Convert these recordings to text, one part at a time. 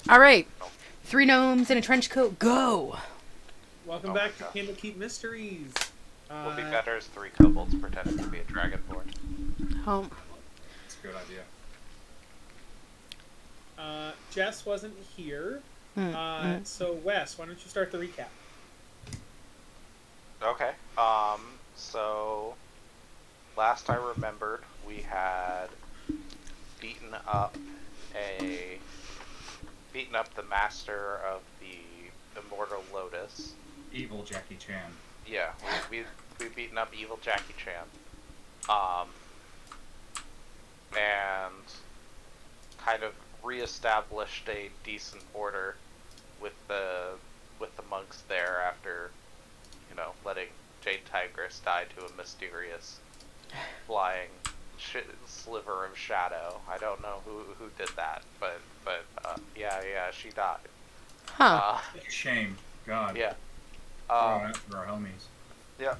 All right. 3 gnomes in a trench coat. Go. Welcome back to Canopic Mysteries. Would be better as 3 kobolds pretending to be a dragonborn. Oh. That's a good idea. Jess wasn't here. So Wes, why don't you start the recap? Okay. So last I remembered, we had beaten up the master of the Immortal Lotus. Evil Jackie Chan. Yeah, we beaten up evil Jackie Chan. And kind of reestablished a decent order with the monks there after, letting Jade Tigress die to a mysterious flying sliver of shadow. I don't know who did that, but yeah, she died. Huh. Shame. God. Yeah. For our homies. Yeah.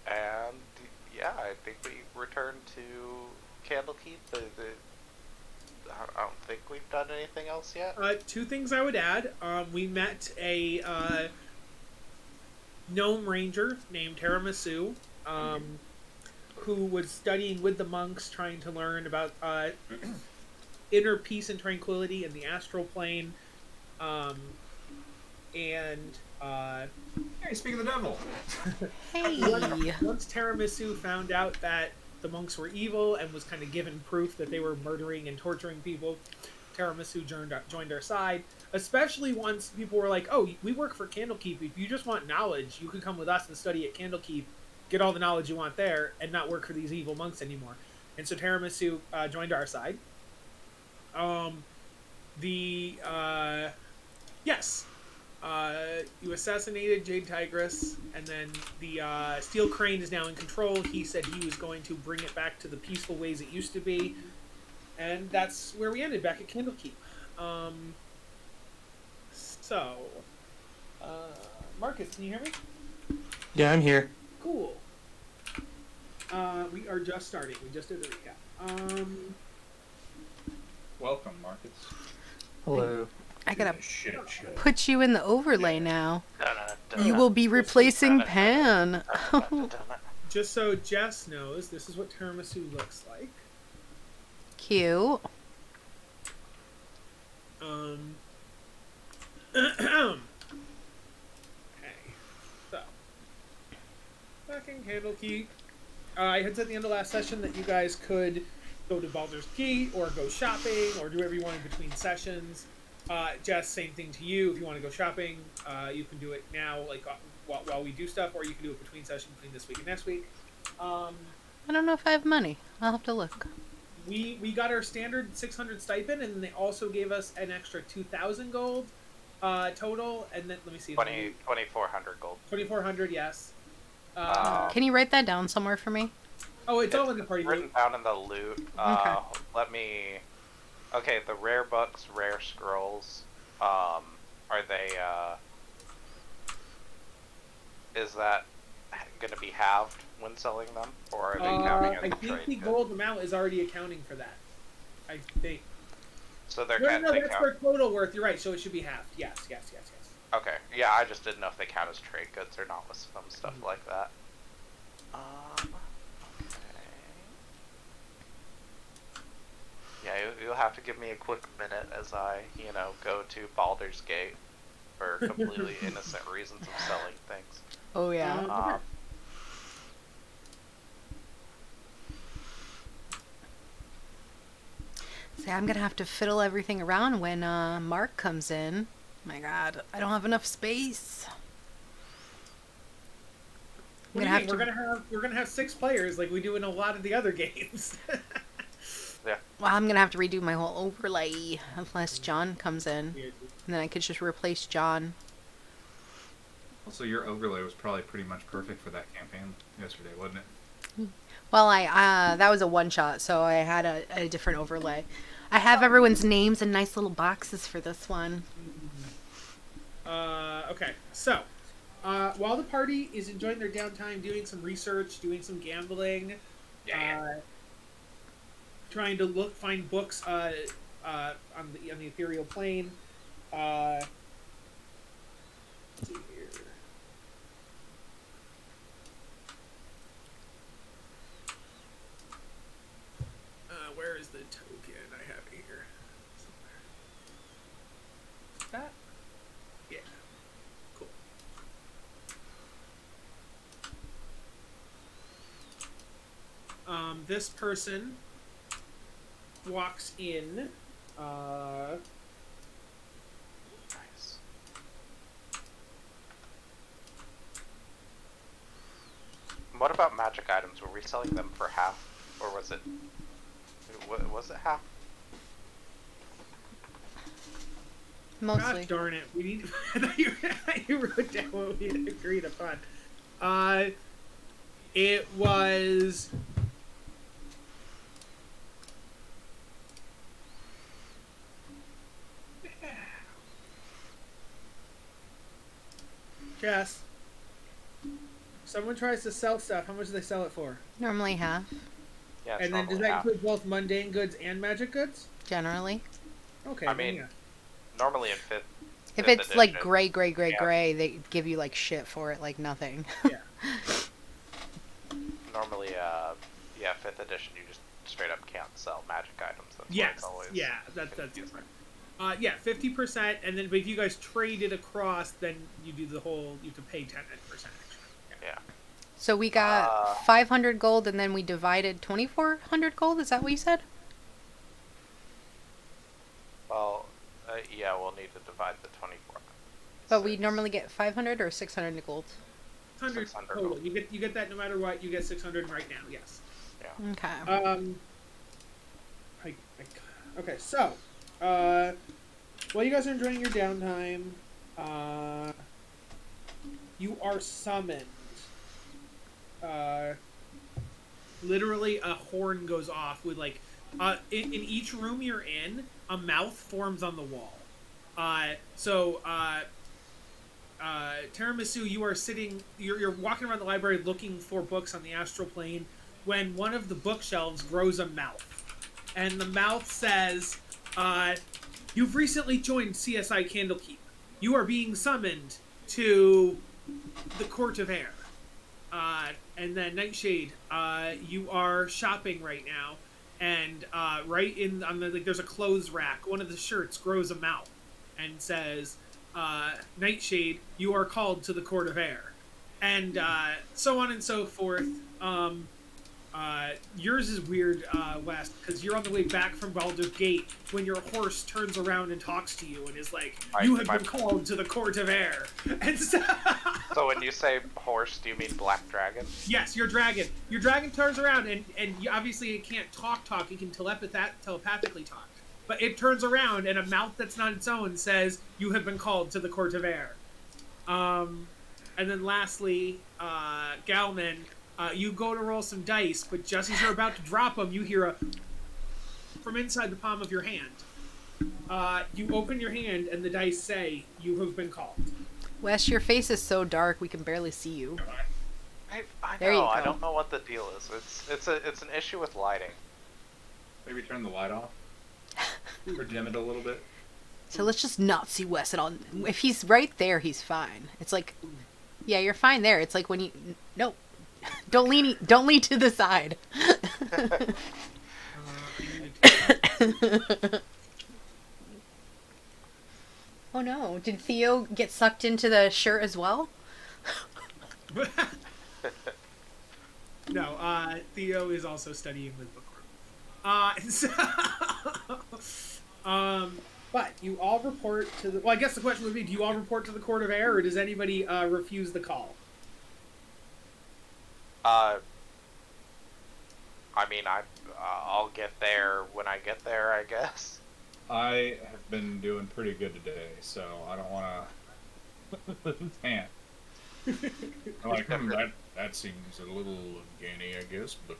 And yeah, I think we returned to Candlekeep. I don't think we've done anything else yet. 2 things I would add. We met a gnome ranger named Tiramisu, who was studying with the monks, trying to learn about inner peace and tranquility in the astral plane. Hey, speak of the devil. Hey. Once Tiramisu found out that the monks were evil and was kind of given proof that they were murdering and torturing people, Tiramisu joined our side, especially once people were like, oh, we work for Candlekeep. If you just want knowledge, you could come with us and study at Candlekeep, get all the knowledge you want there, and not work for these evil monks anymore. And so Tiramisu joined our side. You assassinated Jade Tigress, and then the Steel Crane is now in control. He said he was going to bring it back to the peaceful ways it used to be. And that's where we ended, back at Candlekeep. Marcus, can you hear me? Yeah, I'm here. Cool. We are just starting. We just did the recap. Welcome, Marcus. Hello. I gotta Shit. put you in the overlay now. Dun-dun-dun. You will be replacing Pan. Just so Jess knows, this is what Tiramisu looks like. Cute. Okay. So, back in Candlekeep. I had said at the end of last session that you guys could go to Baldur's Gate or go shopping or do whatever you want in between sessions. Jess, same thing to you. If you want to go shopping, you can do it now, like while we do stuff, or you can do it between sessions, between this week and next week. I don't know if I have money. I'll have to look. We got our standard 600 stipend, and they also gave us an extra 2,000 gold total. And then let me see. 2,400 gold. 2,400, yes. Can you write that down somewhere for me? Oh, it's all in the party written loot. down in the loot. Okay. Let me. Okay, the rare books, rare scrolls. Are they? Is that going to be halved when selling them, or are they counting as I a think trade the good? gold amount is already accounting for that. I think. So they're No, they that's count. their total worth. You're right. So it should be half. Yes. Okay, yeah, I just didn't know if they count as trade goods or not with some stuff like that. Okay. Yeah, you'll have to give me a quick minute as I, go to Baldur's Gate for completely innocent reasons of selling things. Oh, yeah. See, I'm going to have to fiddle everything around when Mark comes in. My God, I don't have enough space. What do you mean? We're gonna have 6 players like we do in a lot of the other games. Yeah. Well, I'm going to have to redo my whole overlay unless John comes in. And then I could just replace John. Also, your overlay was probably pretty much perfect for that campaign yesterday, wasn't it? Well, that was a one-shot, so I had a different overlay. I have everyone's names in nice little boxes for this one. Okay, so while the party is enjoying their downtime, doing some research, doing some gambling, trying to find books on the ethereal plane. Let's see here. Where is the token? I have it here somewhere. That? Yeah. Cool. This person walks in. Nice. What about magic items? Were we selling them for half, or was it? Was it half? Mostly. Gosh darn it! We need. I thought you wrote down what we had agreed upon. It was. Jess. Someone tries to sell stuff. How much do they sell it for? Normally half, Yeah. It's And then does normally that half. include both mundane goods and magic goods? generally. Okay. I then mean, normally in fifth. If fifth it's like edition, gray, Yeah. gray, they give you like shit for it, like nothing. Yeah. Normally, yeah, fifth edition, you just straight up can't sell magic items. That's why Yes. it's always. Yeah. That's confusing. yeah, 50%, and then but if you guys trade it across, then you do the whole. You have to pay 10%. Yeah. So we got 500 gold, and then we divided 2,400 gold. Is that what you said? Well, yeah, we'll need to divide the 24. But we normally get 500 or 600 gold. 600 600 total. gold. You get that no matter what. You get 600 right now. Yes. Yeah. Okay. Okay, so, while you guys are enjoying your downtime, you are summoned. Literally, a horn goes off with like, in each room you're in, a mouth forms on the wall. Tiramisu, you are sitting, you're walking around the library looking for books on the astral plane when one of the bookshelves grows a mouth. And the mouth says, you've recently joined CSI Candlekeep. You are being summoned to the Court of Air. And then Nightshade, you are shopping right now. And right on the, like, there's a clothes rack. One of the shirts grows a mouth and says, Nightshade, you are called to the Court of Air. And so on and so forth. Yours is weird, Wes, because you're on the way back from Baldur's Gate when your horse turns around and talks to you and is like, you have been called to the Court of Air. And so when you say horse, do you mean black dragon? yes, your dragon. Your dragon turns around and obviously it can't talk, it can telepathically talk. But it turns around and a mouth that's not its own says, you have been called to the Court of Air. And then lastly, Galman, you go to roll some dice, but just as you're about to drop them, you hear a from inside the palm of your hand. You open your hand, and the dice say, you have been called. Wes, your face is so dark we can barely see you. I There you know. I go. don't know what the deal is. It's an issue with lighting. Maybe turn the light off or dim it a little bit. So let's just not see Wes at all. If he's right there, he's fine. It's like, yeah, you're fine there. It's like when you no, don't lean to the side. Oh no! Did Theo get sucked into the shirt as well? No, Theo is also studying with Bookworm. But you all report to the... Well, I guess the question would be, do you all report to the Court of Air, or does anybody refuse the call? I mean, I'll get there when I get there, I guess. I have been doing pretty good today, so I don't want to. Man, I'm like, that seems a little uncanny, I guess, but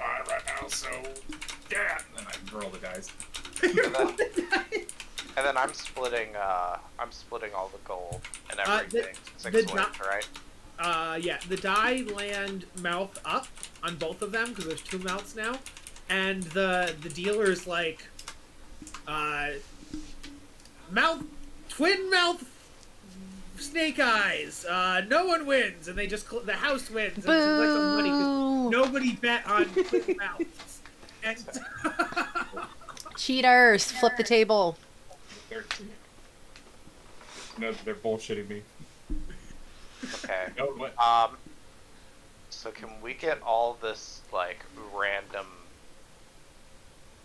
right now, so yeah. And I roll the dice. And then I'm splitting all the gold and everything. Six ways, right? Yeah, the die land mouth up on both of them because there's two mouths now, and the dealer's like, mouth, twin mouth, snake eyes. No one wins, and they just the house wins. And it seems like some money 'cause nobody bet on twin mouths. And Cheaters! Flip the table. They're bullshitting me. Okay. No, what? So can we get all this like random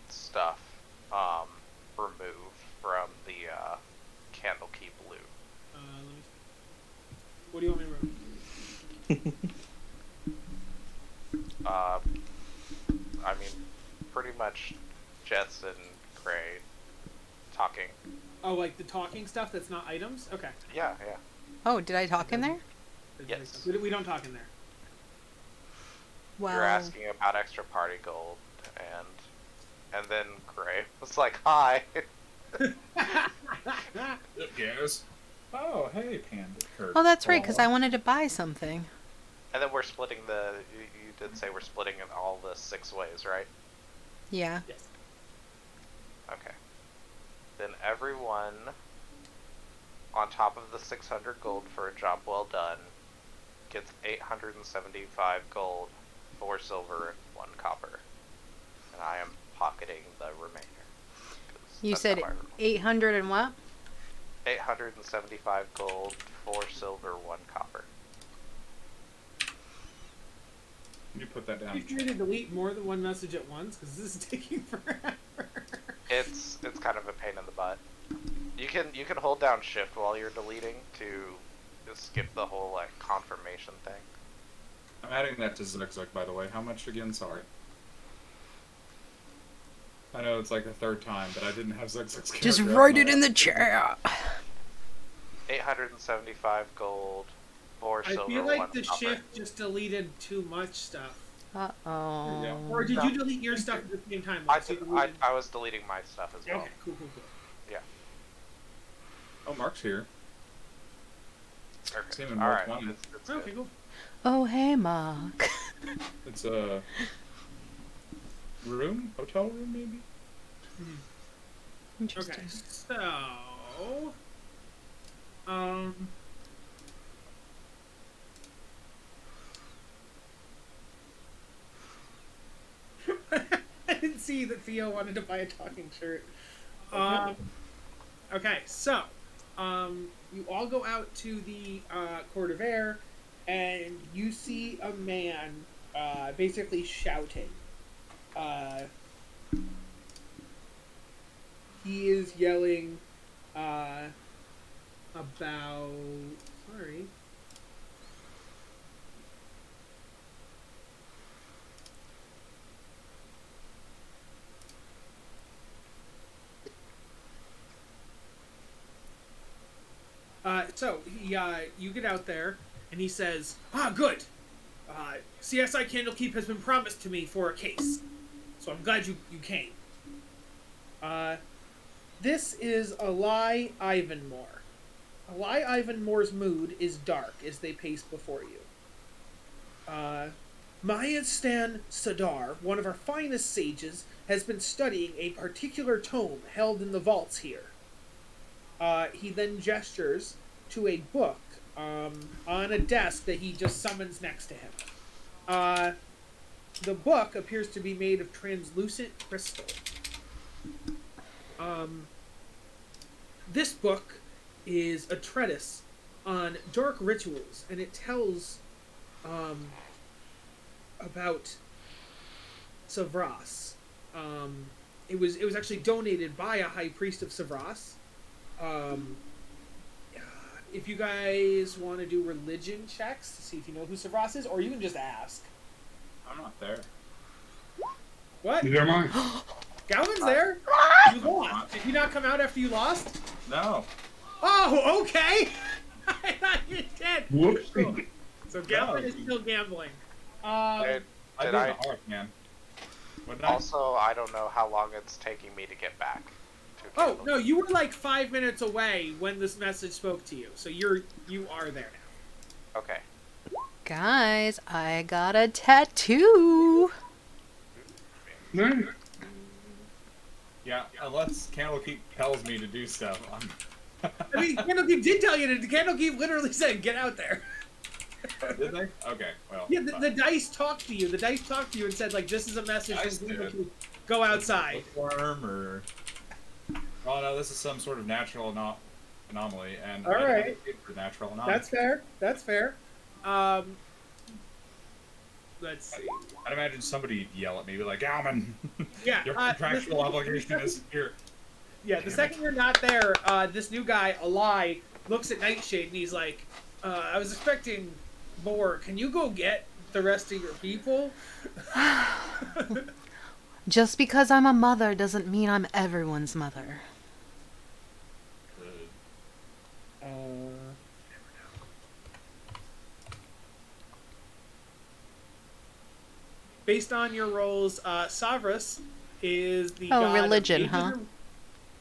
stuff removed from the Candlekeep loot? let me see. What do you want me to remove? I mean, pretty much Jets and Gray talking. Oh, like the talking stuff that's not items? Okay. Yeah. Oh, did I talk in there? Yes. We don't talk in there. Wow. You're asking about extra party gold, and then Gray was like, "Hi." Yes. Oh, hey, Panda. Oh, that's right, because I wanted to buy something. And then we're splitting the. You did say we're splitting in all the 6 ways, right? Yeah. Yes. Okay. Then everyone, on top of the 600 gold for a job well done, gets 875 gold, 4 silver, and 1 copper. And I am pocketing the remainder. You That's said how I roll. 800 and what? 875 gold, 4 silver, 1 copper. Can you put that down? You trying to delete more than one message at once? Because this is taking forever. It's kind of a pain in the butt. You can hold down shift while you're deleting to just skip the whole like confirmation thing. I'm adding that to Zugzug, by the way. How much again? Sorry. I know it's like the 3rd time, but I didn't have Zugzug's character. Just write it in the chat. 875 gold, 4 I silver, feel 1 like the copper. shift just deleted too much stuff. Uh-oh. Or did No. you delete your stuff at the same time? I, Like, so you deleted- I was deleting my stuff as well. Okay, cool. Yeah. Oh, Mark's here. Okay. Same in All March right. 1. It's Okay, good. cool. Oh, hey, Mark. It's a room? Hotel room, maybe? Interesting. Okay, so... I didn't see that Theo wanted to buy a talking shirt. Okay, so... you all go out to the Court of Air, and you see a man basically shouting. He is yelling about... Sorry. So he, you get out there, and he says, good. CSI Candlekeep has been promised to me for a case. So I'm glad you came. This is Eli Ivanmore. Eli Ivanmore's mood is dark as they pace before you. Mayastan Sadar, one of our finest sages, has been studying a particular tome held in the vaults here. He then gestures to a book on a desk that he just summons next to him. The book appears to be made of translucent crystal. This book is a treatise on dark rituals, and it tells about Savras. It was actually donated by a high priest of Savras. If you guys want to do religion checks to see if you know who Savras is, or you can just ask. I'm not there. What? Neither am I. Galvin's there? You lost. Did you not come out after you lost? No. Oh, okay. I thought you did. Whoops. Cool. So Galvin is still gambling. Did, I did did I, the heart, man. What did also, I don't know how long it's taking me to get back. To Oh, Candle. no, you were like 5 minutes away when this message spoke to you. So you are there now. Okay. Guys, I got a tattoo. Yeah, unless Candlekeep tells me to do stuff, I'm... I mean, Candlekeep did tell you to. Candlekeep literally said, "Get out there." Did they? Okay, well. Yeah, the dice talked to you. The dice talked to you and said, like, "This is a message Dice from did. Candlekeep. Go outside." Worm or... Oh no, this is some sort of natural anomaly, and All I don't right. get paid for natural anomalies. That's fair. That's fair. Let's see. I'd imagine somebody yell at me, be like, Galman, Yeah, your contractual obligation is here. Yeah, the Damn second it. you're not there, this new guy, Alai, looks at Nightshade and he's like, I was expecting more. Can you go get the rest of your people? Just because I'm a mother doesn't mean I'm everyone's mother. Based on your roles, Savras is the Oh, god religion, of mages huh?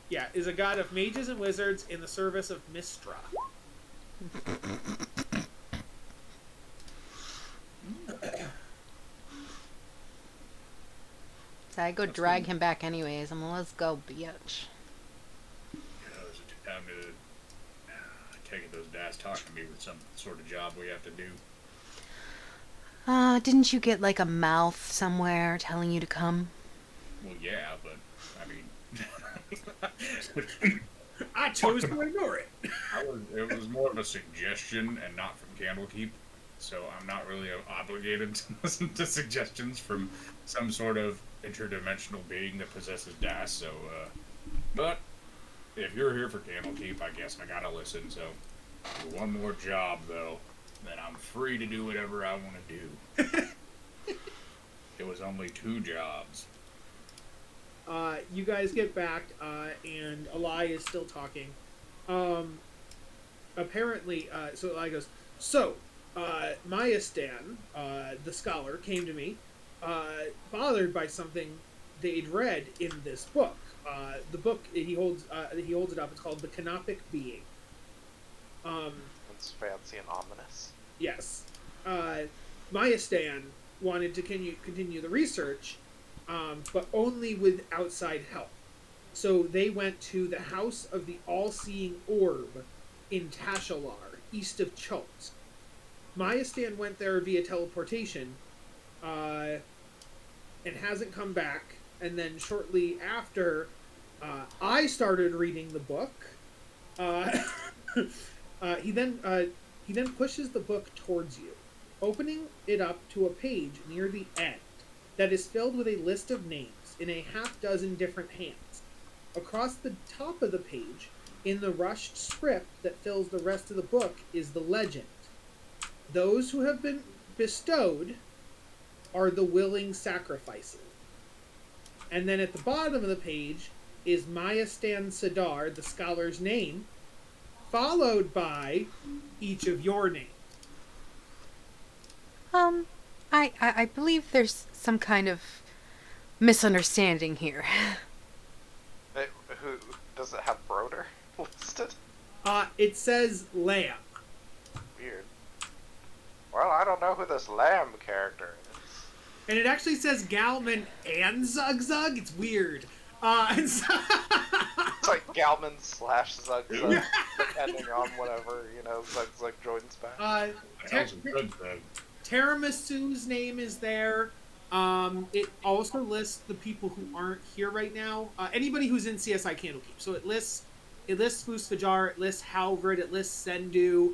Yeah, is a god of mages and wizards in the service of Mistra. So I go drag him back anyways. I'm gonna let's go, bitch. You know, is it time to take it those dice talking to me with some sort of job we have to do? Didn't you get like a mouth somewhere telling you to come? Well, yeah, but, I mean... I chose to ignore it. It was more of a suggestion and not from Candlekeep, so I'm not really obligated to listen to suggestions from some sort of interdimensional being that possesses dice, so, but if you're here for Candlekeep, I guess I gotta listen, so for one more job, though, then I'm free to do whatever I want to do. It was only 2 jobs. You guys get back, and Alai is still talking. Apparently, so Alai goes, so, Maya Stan, the scholar, came to me, bothered by something they'd read in this book. The book, he holds it up, it's called The Canopic Being. It's fancy and ominous. Yes. Maya Stan wanted to continue the research, but only with outside help. So they went to the House of the All-Seeing Orb in Tashalar, east of Chult. Maya Stan went there via teleportation, and hasn't come back. And then shortly after, I started reading the book. He then pushes the book towards you, opening it up to a page near the end that is filled with a list of names in a half-dozen different hands. Across the top of the page, in the rushed script that fills the rest of the book, is the legend. Those who have been bestowed are the willing sacrifices. And then at the bottom of the page is Maya Stan Sadar, the scholar's name, followed by each of your names. I believe there's some kind of misunderstanding here. Who does it have Broder listed? It says Lamb. Weird. Well, I don't know who this Lamb character is. And it actually says Galman and Zugzug. It's weird. And so It's like Galman / Zugzug, depending on whatever, Zugzug joins back. That was a good thing. Tiramisu's name is there. It also lists the people who aren't here right now. Anybody who's in CSI Candlekeep. So it lists Foos Fajar, it lists Halvard, it lists Sendu.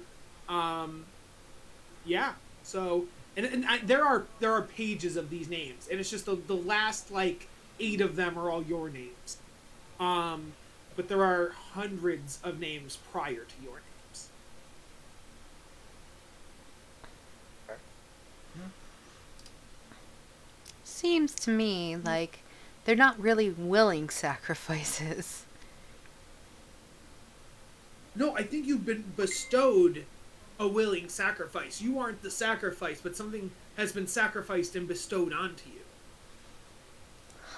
Yeah. So there are pages of these names, and it's just the last 8 of them are all your names. But there are hundreds of names prior to your names. Seems to me like they're not really willing sacrifices. No, I think you've been bestowed a willing sacrifice. You aren't the sacrifice, but something has been sacrificed and bestowed onto you.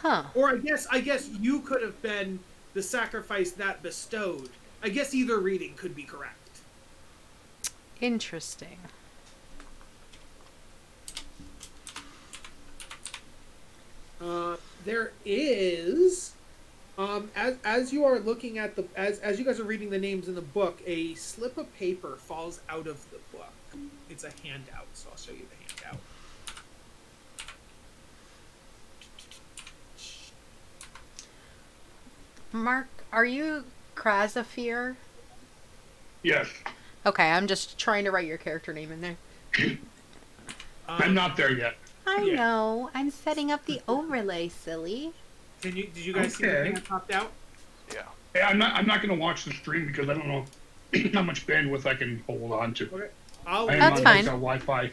Huh. Or I guess you could have been the sacrifice that bestowed. I guess either reading could be correct. Interesting. There is, as you are looking at as you guys are reading the names in the book, a slip of paper falls out of the book. It's a handout, so I'll show you the handout. Mark, are you Craz? Yes. Okay, I'm just trying to write your character name in there. I'm not there yet. I Yeah. know. I'm setting up the overlay, silly. Did you guys see the Okay. thing that popped out? Yeah. Hey, I'm not going to watch the stream because I don't know how much bandwidth I can hold on to. Okay. I am That's on fine. Wi-Fi.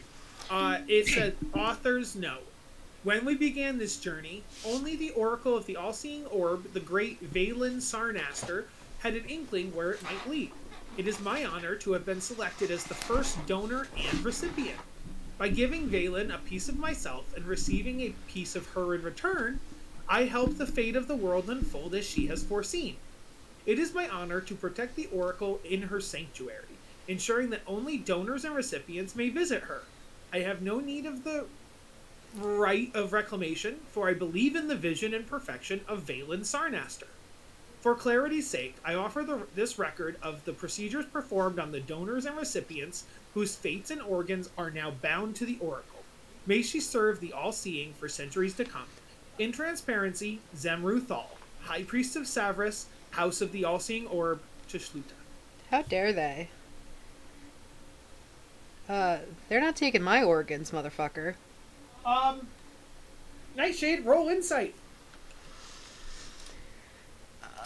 It said, author's note. When we began this journey, only the Oracle of the All-Seeing Orb, the great Valen Sarnaster, had an inkling where it might lead. It is my honor to have been selected as the first donor and recipient. By giving Valen a piece of myself and receiving a piece of her in return, I help the fate of the world unfold as she has foreseen. It is my honor to protect the Oracle in her sanctuary, ensuring that only donors and recipients may visit her. I have no need of the right of reclamation, for I believe in the vision and perfection of Valen Sarnaster. For clarity's sake, I offer this record of the procedures performed on the donors and recipients whose fates and organs are now bound to the Oracle. May she serve the All-Seeing for centuries to come. In transparency, Zemru Thal, High Priest of Savras, House of the All-Seeing Orb, Tishluta. How dare they? They're not taking my organs, motherfucker. Nightshade, roll insight.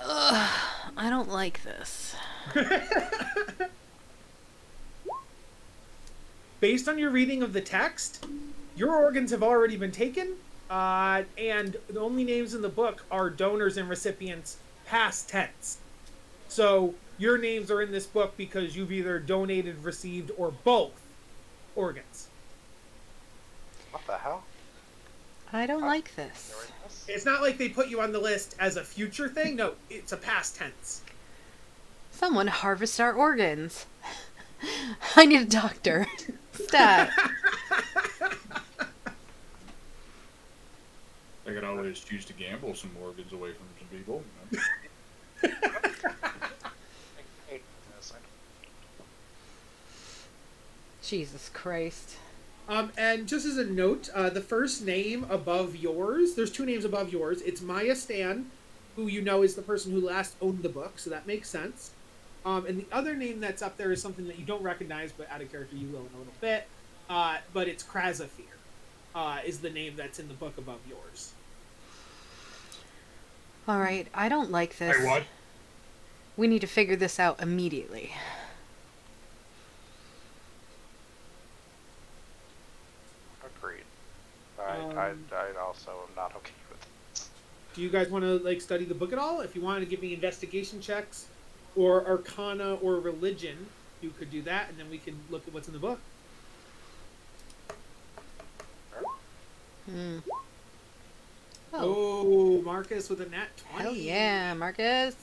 I don't like this. Based on your reading of the text, your organs have already been taken, and the only names in the book are donors and recipients past tense. So your names are in this book because you've either donated, received, or both organs. What the hell? I don't like this. There it is. It's not like they put you on the list as a future thing. No, it's a past tense. Someone harvest our organs. I need a doctor. Stat. I could always choose to gamble some organs away from some people. Jesus Christ. And just as a note, the first name above yours, there's two names above yours. It's Maya Stan, who you know is the person who last owned the book, so that makes sense. And the other name that's up there is something that you don't recognize, but out of character you will in a little bit. But it's Krazafir, is the name that's in the book above yours. Alright, I don't like this. Hey, what? We need to figure this out immediately. Agreed. I also am not okay with this. Do you guys want to like study the book at all? If you wanted to give me investigation checks, or Arcana or Religion, you could do that, and then we can look at what's in the book. Hmm. Oh, Marcus with a nat 20. Hell yeah, Marcus.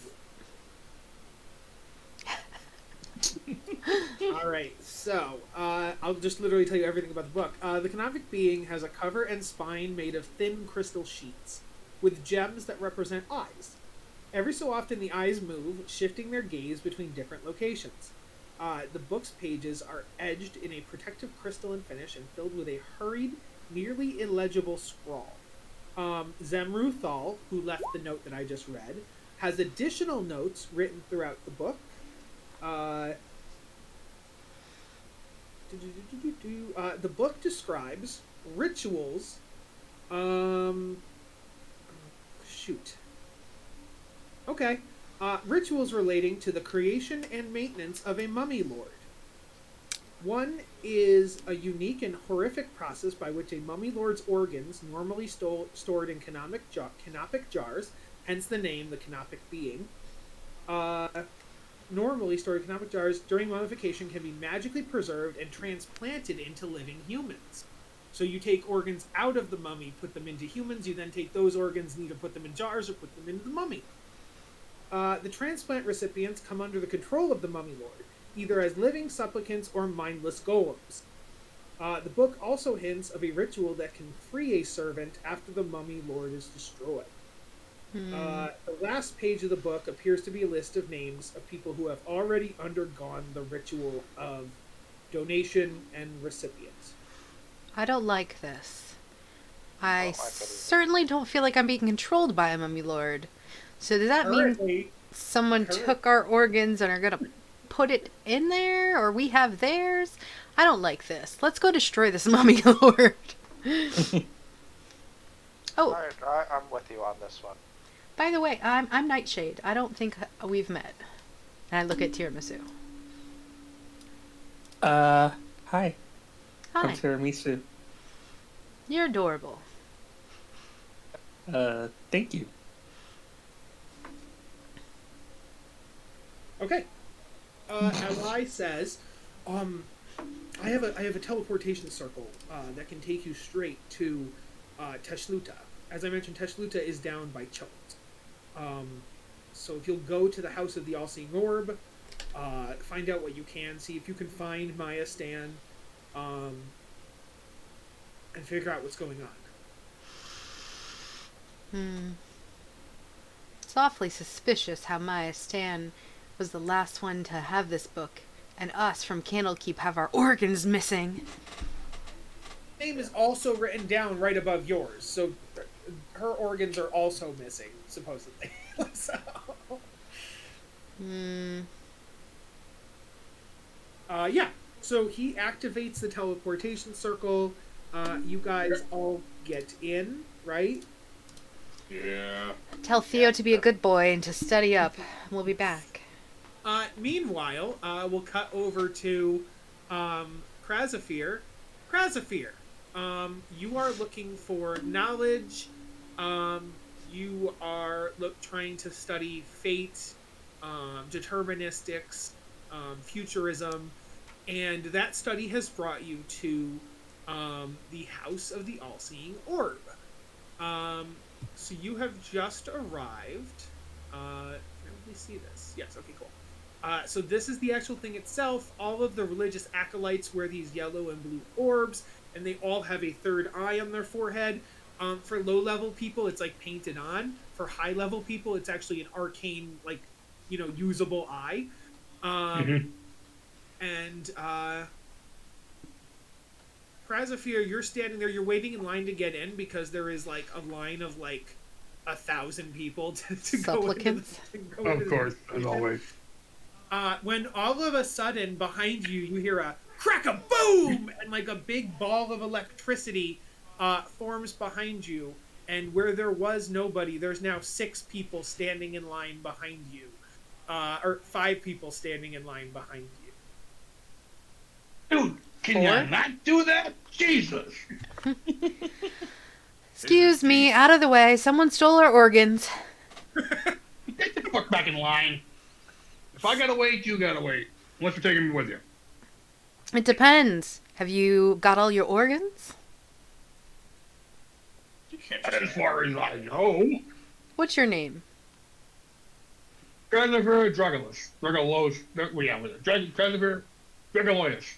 All right, so I'll just literally tell you everything about the book. The Canopic Being has a cover and spine made of thin crystal sheets with gems that represent eyes. Every so often, the eyes move, shifting their gaze between different locations. The book's pages are edged in a protective crystalline finish and filled with a hurried, nearly illegible scrawl. Zemru Thal, who left the note that I just read, has additional notes written throughout the book. The book describes rituals. Okay. Rituals relating to the creation and maintenance of a mummy lord. One is a unique and horrific process by which a mummy lord's organs, normally stored in canopic jars, hence the name, the Canopic Being, normally stored in canopic jars during mummification, can be magically preserved and transplanted into living humans. So you take organs out of the mummy, put them into humans, you then take those organs and either put them in jars or put them into the mummy. The transplant recipients come under the control of the mummy lord, either as living supplicants or mindless golems. The book also hints of a ritual that can free a servant after the mummy lord is destroyed. The last page of the book appears to be a list of names of people who have already undergone the ritual of donation and recipient. I don't like this. I Well, I could've- certainly don't feel like I'm being controlled by a mummy lord. So does that mean Currently, someone current- took our organs and are gonna put it in there, or we have theirs? I don't like this. Let's go destroy this mummy lord. Oh, I'm with you on this one. by the way, I'm Nightshade. I don't think we've met. And I look at Tiramisu. Hi. Hi, I'm Tiramisu. you're adorable. Thank you. Okay. Ally says, I have a teleportation circle that can take you straight to Teshluta. As I mentioned, Teshluta is down by Chult. So if you'll go to the House of the All-Seeing Orb, find out what you can, see if you can find Maya Stan, and figure out what's going on. It's awfully suspicious how Maya Stan was the last one to have this book, and us from Candlekeep have our organs missing. Name is also written down right above yours, so her organs are also missing, supposedly. So, yeah. So he activates the teleportation circle. You guys all get in, right? Yeah. Tell Theo to be a good boy and to study up. We'll be back. Meanwhile, we'll cut over to Crazafir. Crazafir, you are looking for knowledge. You are trying to study fate, deterministics, futurism, and that study has brought you to the House of the All-Seeing Orb. So you have just arrived. Let me see this. Yes, okay, cool. So this is the actual thing itself. All of the religious acolytes wear these yellow and blue orbs, and they all have a third eye on their forehead. For low-level people, it's like painted on. For high-level people, it's actually an arcane, like, usable eye. And Crazafir, you're standing there. You're waiting in line to get in because there is like a line of like 1,000 people to go into Supplicants? Of course, as always. When all of a sudden behind you, you hear a crack a boom, and like a big ball of electricity forms behind you. And where there was nobody, there's now 6 people standing in line behind you, or 5 people standing in line behind you. Dude, can you not do that? Jesus! Excuse me, out of the way. Someone stole our organs. Get the fuck back in line. If I gotta wait, you gotta wait. Unless you're taking me with you. It depends. Have you got all your organs? As far as I know. What's your name? Crazavir Dragalos. Dragalos. Yeah, with it. Crazavir Dragaloyus.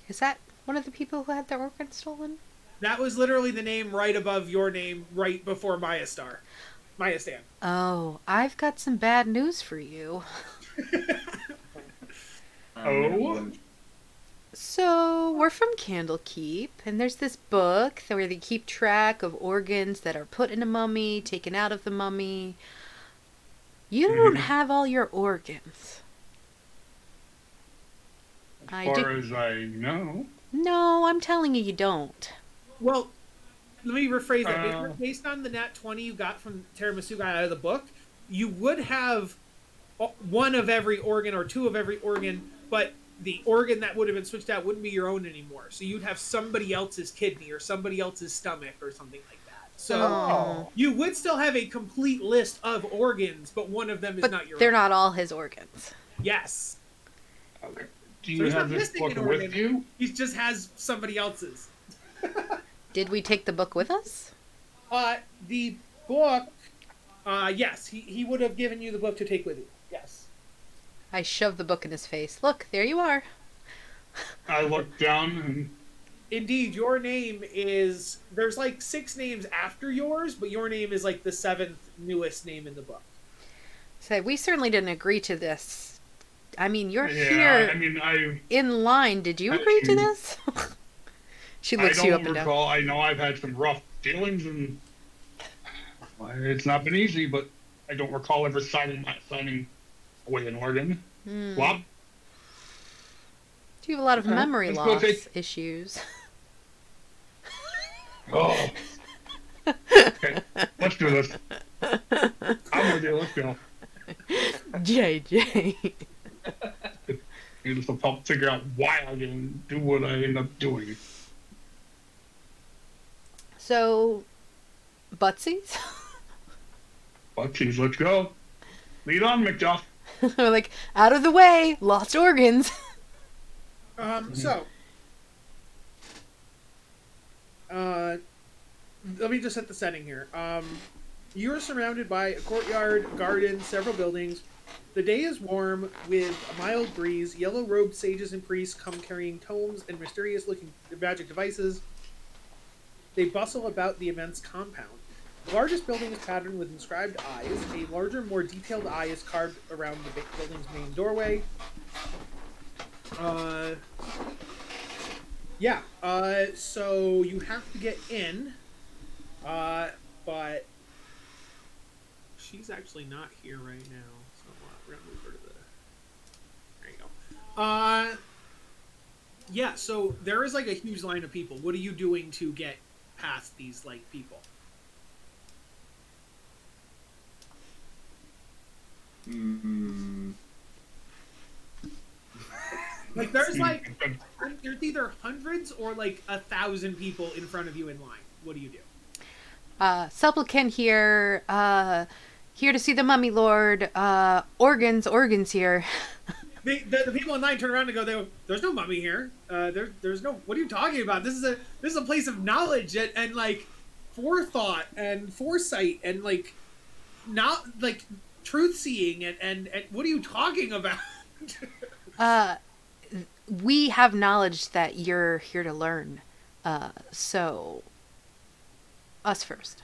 Is that one of the people who had their organs stolen? That was literally the name right above your name, right before Maya Stan. Oh, I've got some bad news for you. Oh? So, we're from Candlekeep, and there's this book where they keep track of organs that are put in a mummy, taken out of the mummy. You don't have all your organs. As far as I know. No, I'm telling you, you don't. Well, let me rephrase that. Based on the nat 20 you got from Tiramisu got out of the book, you would have 1 of every organ or 2 of every organ, but the organ that would have been switched out wouldn't be your own anymore. So you'd have somebody else's kidney or somebody else's stomach or something like that. So you would still have a complete list of organs, but one of them is not your own. They're not all his organs. Yes. Okay. Do you have this book with you? He just has somebody else's. Did we take the book with us? The book, yes, he would have given you the book to take with you. Yes. I shoved the book in his face. Look, there you are. I look down and Indeed, your name is... There's like 6 names after yours, but your name is like the 7th newest name in the book. So we certainly didn't agree to this. I mean, you're yeah, here I mean, in line. Did you agree to this? She looks you up and down. I don't recall. I know I've had some rough dealings, and it's not been easy, but I don't recall ever signing away an organ. Flop? Do you have a lot of memory let's go loss take- issues? Oh. Okay, let's do this. I'm with you. Let's go. JJ. This will help figure out why I didn't do what I ended up doing. So, Butsies? But geez, let's go. Lead on, McDuff. We're like, out of the way, lost organs. So, let me just set the setting here. You are surrounded by a courtyard, garden, several buildings. The day is warm with a mild breeze. Yellow-robed sages and priests come carrying tomes and mysterious-looking magic devices. They bustle about the immense compound. The largest building is patterned with inscribed eyes. A larger, more detailed eye is carved around the building's main doorway. So you have to get in, but she's actually not here right now, so we're gonna move her to the... There you go. Yeah, so there is like a huge line of people. What are you doing to get past these, like, people? Like, there's either hundreds or like 1,000 people in front of you in line. What do you do? Supplicant here. Here to see the mummy lord. Organs here. The people in line turn around and go, "There's no mummy here. There's no. What are you talking about? This is a place of knowledge and like forethought and foresight and like not like truth seeing and what are you talking about?" We have knowledge that you're here to learn. So us first.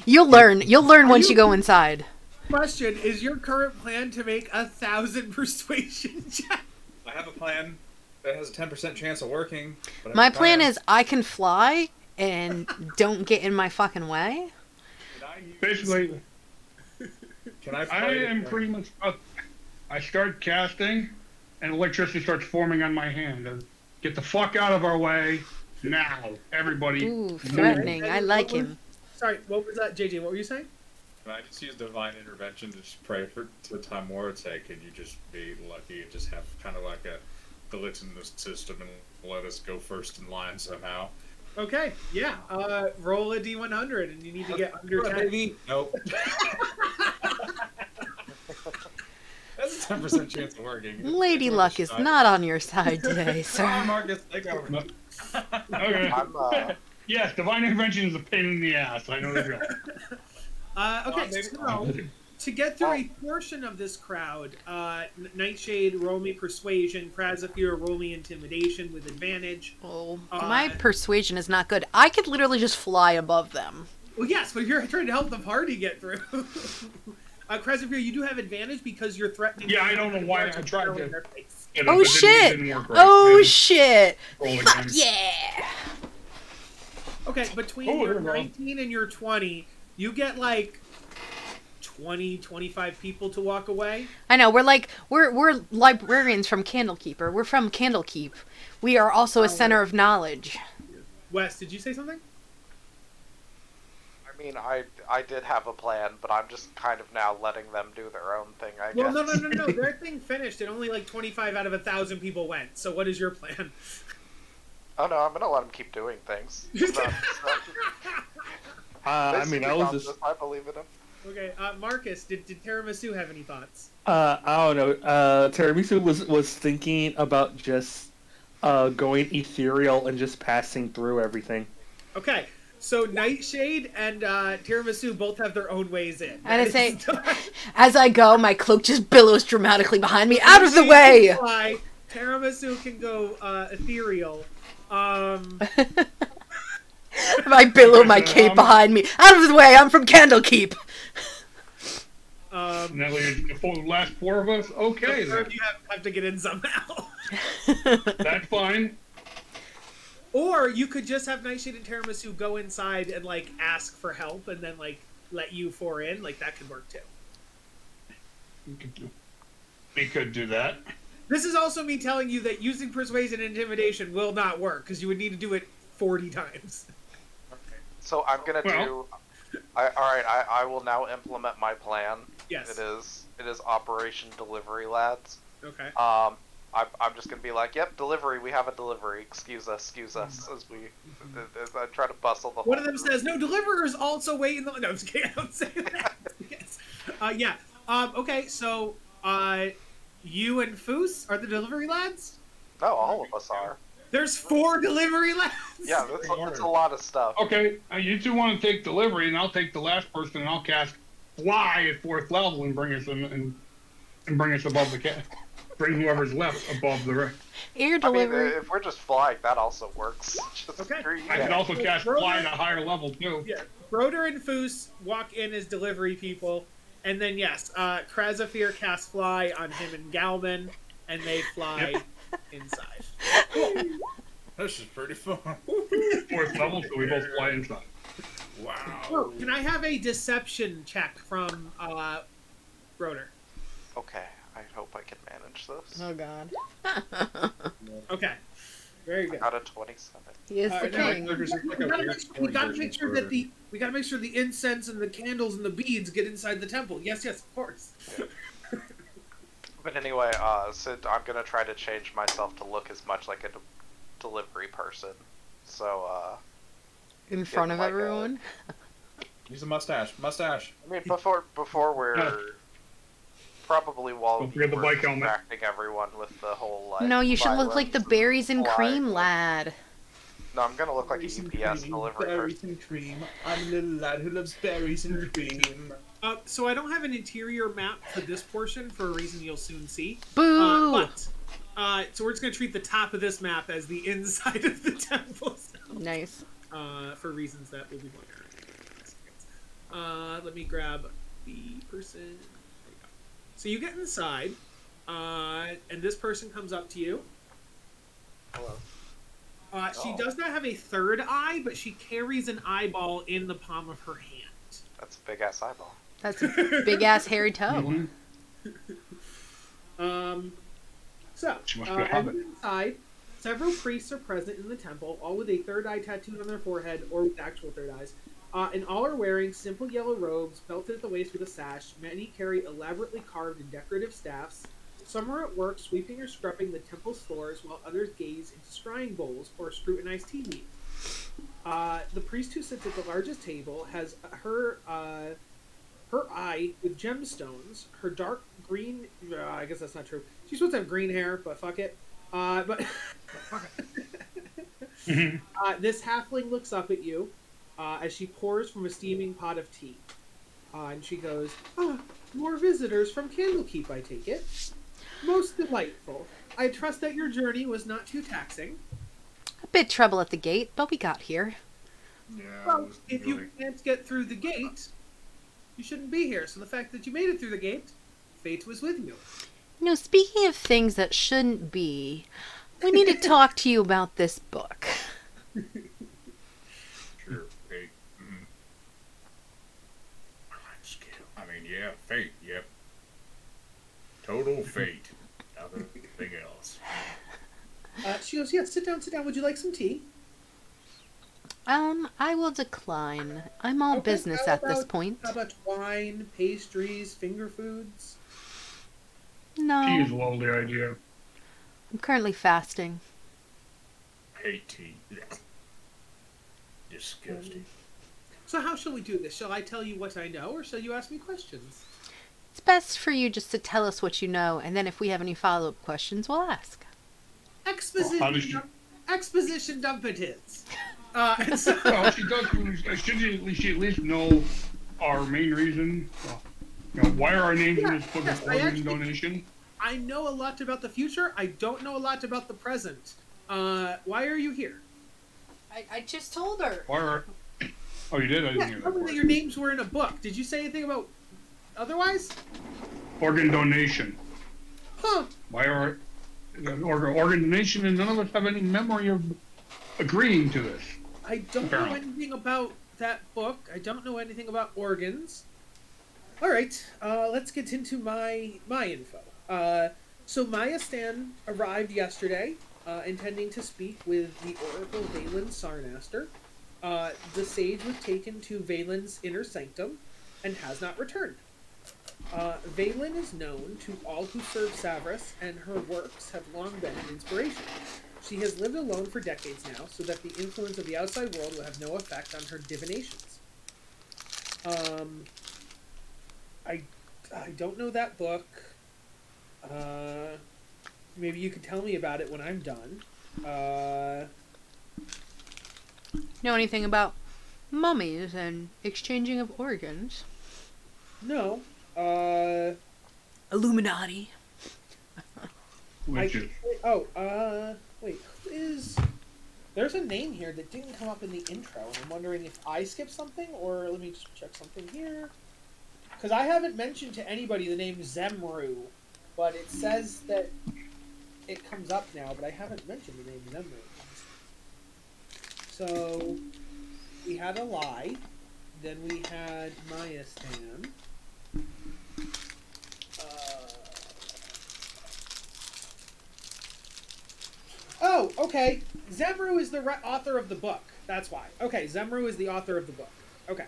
You'll learn once you go inside. Question: is your current plan to make 1,000 persuasion checks? I have a plan that has a 10% chance of working. But My plan is I can fly and don't get in my fucking way. Basically, Can I am pretty much up. I start casting, and electricity starts forming on my hand. Get the fuck out of our way now, everybody. Ooh, threatening. I like him. Sorry, what was that, JJ? What were you saying? Can I just use divine intervention to just pray to Timora? Say, can you just be lucky and just have kind of like a glitch in the system and let us go first in line somehow? Okay, yeah. Roll a d100, and you need to get under 10. Baby. Nope. That's a 10% chance of working. Lady Luck is not on your side today, Sorry, sir. Marcus. Take over. Okay. I'm Yes, divine intervention is a pain in the ass. I know the drill. Okay, so to get through a portion of this crowd, Nightshade, roll me persuasion. Prazafir, roll me intimidation with advantage. Oh, my persuasion is not good. I could literally just fly above them. Well, yes, but you're trying to help the party get through. Prazafir, you do have advantage because you're threatening. Yeah, I don't know why I tried to. Oh shit! Oh shit! Fuck yeah! Okay, between your 19 and your 20, you get like 20, 25 people to walk away. I know, we're librarians from Candlekeeper. We're from Candlekeep. We are also a center of knowledge. Wes, did you say something? I mean, I did have a plan, but I'm just kind of now letting them do their own thing, I Well, guess. no. Their thing finished, and only like 25 out of 1,000 people went. So what is your plan? Oh no, I'm gonna let them keep doing things. I mean, I was just... I believe in them. Okay, Marcus, did Tiramisu have any thoughts? I don't know. Tiramisu was thinking about just going ethereal and just passing through everything. Okay, so Nightshade and Tiramisu both have their own ways in. And I say, as I go, my cloak just billows dramatically behind me. Out of the way! Fly, Tiramisu can go ethereal. I billow my cape behind me. Out of the way, I'm from Candlekeep. And that leaves the last 4 of us. Okay, Or then. you have to get in somehow. That's fine. Or you could just have Nightshade and Tiramisu go inside and like ask for help, and then like let you 4 in. Like that could work too. We could do that. This is also me telling you that using persuasion and intimidation will not work because you would need to do it 40 times. So I'm gonna Well- I will now implement my plan. Yes. It is Operation Delivery, lads. Okay. I'm just gonna be like, yep, delivery. We have a delivery. Excuse us, as I try to bustle the. One whole of them group. says, "No, deliverers also wait in the." No, I'm just kidding. I don't say that. Yes. Yeah. Okay. So, you and Foos are the delivery lads. No, all of us are. There's 4 delivery lads. Yeah, that's a lot of stuff. Okay, you 2 want to take delivery, and I'll take the last person, and I'll cast fly at 4th level and bring us in, and bring us above the cat. Bring whoever's left above the rest. Air I mean, delivery. if we're just flying, that also works. Just Okay. screw you I can guys. also cast fly at a higher level too. Yeah. Broder and Foos walk in as delivery people, and then yes, Krazafir casts fly on him and Galman, and they fly inside. This is pretty fun. 4th level, so we both fly inside. Wow. Oh, can I have a deception check from Broder? Okay, I hope I can manage this. Oh God. Okay. Very I good. got a 27. He is the no, king. We gotta make sure that the incense and the candles and the beads get inside the temple. Yes, of course. But anyway, Sid, I'm gonna try to change myself to look as much like a delivery person. So, In front of like a- everyone. Use a mustache. Mustache. I mean, before we're probably while Don't forget the we're bike helmet. distracting everyone with the whole like. No, you should look like the violence berries and fly. cream lad. No, I'm gonna look like a UPS delivery person. and cream. I'm a little lad who loves berries and cream. So I don't have an interior map for this portion for a reason you'll soon see. Boo! So we're just gonna treat the top of this map as the inside of the temple. Nice. For reasons that will be more. Let me grab the person. There you go. So you get inside, and this person comes up to you. Hello. She does not have a third eye, but she carries an eyeball in the palm of her hand. That's a big ass eyeball. That's a big ass hairy toe. So, She must be a as hobbit. you inside, several priests are present in the temple, all with a third eye tattooed on their forehead or with actual third eyes. And all are wearing simple yellow robes, belted at the waist with a sash. Many carry elaborately carved and decorative staffs. Some are at work sweeping or scrubbing the temple's floors, while others gaze into scrying bowls or scrutinize tea leaves. The priest who sits at the largest table has her eye with gemstones, her dark green. I guess that's not true. She's supposed to have green hair, but fuck it. This halfling looks up at you as she pours from a steaming pot of tea. And she goes, more visitors from Candlekeep, I take it. Most delightful. I trust that your journey was not too taxing. A bit trouble at the gate, but we got here. Yeah, Well, if you can't get through the gate, you shouldn't be here. So the fact that you made it through the gate, fate was with you. You know, speaking of things that shouldn't be, we need to talk to you about this book. Sure, fate. I mean, yeah, fate, yep. Total fate. Nothing else. She goes, yeah, sit down. Would you like some tea? I will decline. I'm all Okay, business how at this about- point. How about wine, pastries, finger foods? Tea is No, a lovely idea. I'm currently fasting. Hate tea. Disgusting. So how shall we do this? Shall I tell you what I know, or shall you ask me questions? It's best for you just to tell us what you know, and then if we have any follow-up questions, we'll ask. Exposition, Well, how does she- exposition dump it is. And so, Well, she does. She at least know our main reason. Why are our names in this book of organ donation? I know a lot about the future. I don't know a lot about the present. Why are you here? I just told her. Or, oh, you did? I didn't Yeah, hear tell that me that part. your names were in a book. Did you say anything about otherwise? Organ donation. Huh. Why are organ donation, and none of us have any memory of agreeing to this? I don't know Apparently. anything about that book. I don't know anything about organs. All right, let's get into my info. So Maya Stan arrived yesterday, intending to speak with the Oracle Valen Sarnaster. The sage was taken to Valen's inner sanctum and has not returned. Valen is known to all who serve Savras, and her works have long been an inspiration. She has lived alone for decades now, so that the influence of the outside world will have no effect on her divinations. I don't know that book. Maybe you could tell me about it when I'm done. Know anything about mummies and exchanging of organs? No. Illuminati. Which is Wait, who is... There's a name here that didn't come up in the intro, and I'm wondering if I skipped something, or let me just check something here. Because I haven't mentioned to anybody the name Zemru, but it says that it comes up now, but I haven't mentioned the name Zemru. So, we had a lie, then we had Maya Stan. Oh, okay. Zemru is the author of the book. That's why. Okay, Zemru is the author of the book. Okay.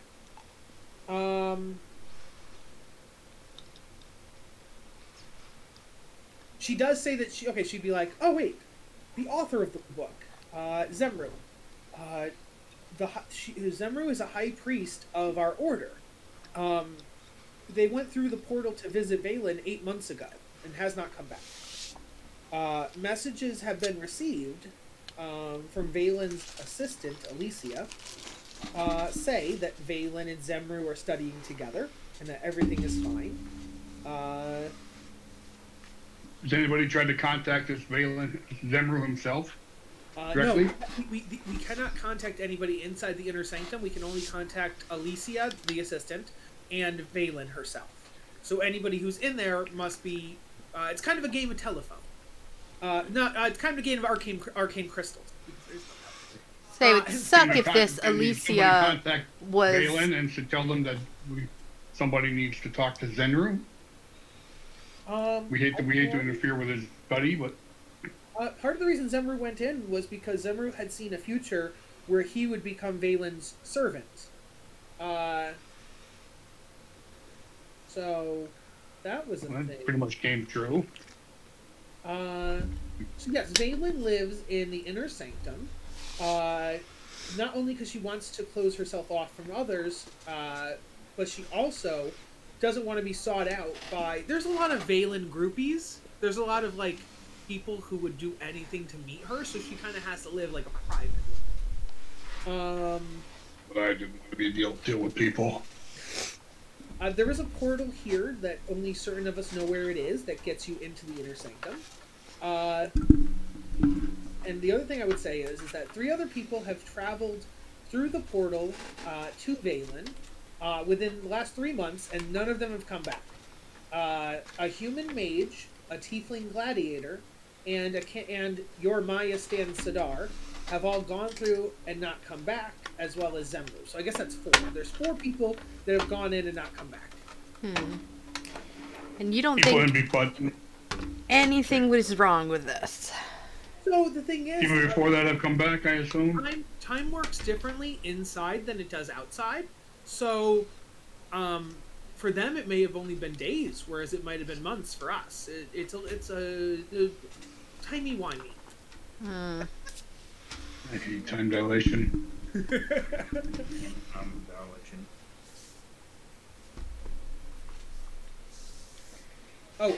She does say that she'd be like, oh wait, the author of the book, Zemru. Zemru is a high priest of our order. They went through the portal to visit Valen 8 months ago and has not come back. Messages have been received from Valen's assistant, Alicia, say that Valen and Zemru are studying together and that everything is fine. has anybody tried to contact this Zemru himself? Directly? No, we cannot contact anybody inside the inner sanctum. We can only contact Alicia, the assistant, and Valen herself. So anybody who's in there must be... it's kind of a game of telephone. It's kind of a game of arcane crystals. Say it would suck if this Somebody Alicia contact was... Valen and should tell them that somebody needs to talk to Zenru. We hate to interfere with his buddy, but part of the reason Zemru went in was because Zemru had seen a future where he would become Valen's servant. So that was a thing. pretty much came true. So yes, Valen lives in the inner sanctum. Not only because she wants to close herself off from others, but she also doesn't want to be sought out by... There's a lot of Valen groupies. There's a lot of, like, people who would do anything to meet her, so she kind of has to live, like, a private life. But I didn't want to be deal with people. There is a portal here that only certain of us know where it is that gets you into the inner sanctum. And the other thing I would say is that 3 other people have traveled through the portal to Valen within the last 3 months, and none of them have come back. A human mage, a tiefling gladiator, and your Maya Stan Sadar have all gone through and not come back, as well as Zemru. So I guess that's 4. There's 4 people that have gone in and not come back. And you don't People think in button. anything was wrong with this? So the thing is... Even before that have come back, I assume? Time works differently inside than it does outside. So, for them, it may have only been days, whereas it might have been months for us. It's a timey-wimey. I hate time dilation. Oh,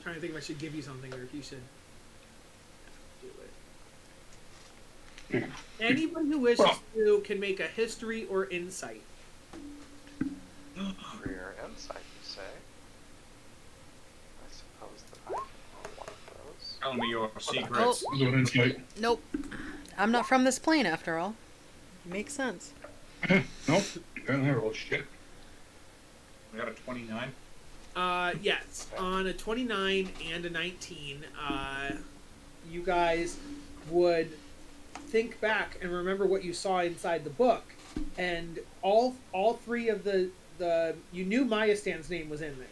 trying to think if I should give you something or if you should do it. Anybody who wishes to can make a history or insight. Career insight, you say? I suppose that I can roll one of those. Tell me your secrets. Do an insight. Nope. I'm not from this plane, after all. Makes sense. Nope. Don't have all shit. We got a 29. Yes. On a 29 and a 19, you guys would think back and remember what you saw inside the book, and all three of the you knew Mayastan's name was in there.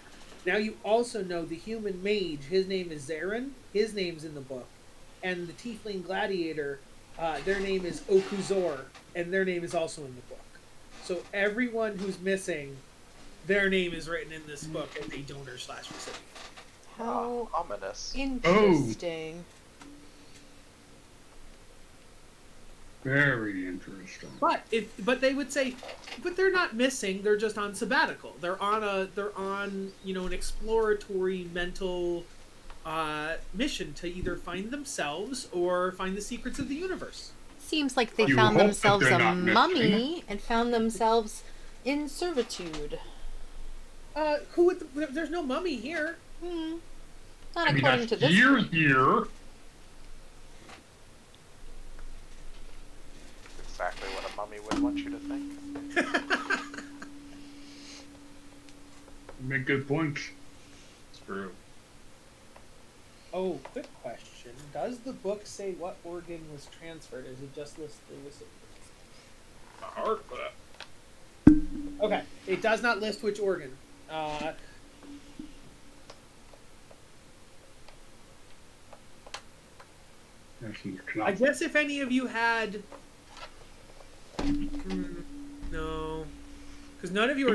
Now you also know the human mage. His name is Zarin. His name's in the book, and the tiefling gladiator. Their name is Okuzor, and their name is also in the book. So everyone who's missing, their name is written in this book as a donor/recipient. How Ominous. interesting. Very interesting. But they would say, but they're not missing. They're just on sabbatical. They're on an exploratory mental mission to either find themselves or find the secrets of the universe. Seems like they You found hope that themselves they're a not missing. mummy and found themselves in servitude. There's no mummy here. Not I mean, according to that's this. here. Exactly what a mummy would want you to think. You make good points. It's true. Oh, good question. Does the book say what organ was transferred? Or is it just list the recipients? Hard, but Okay, it does not list which organ. I guess if any of you had... no. Because none of you are...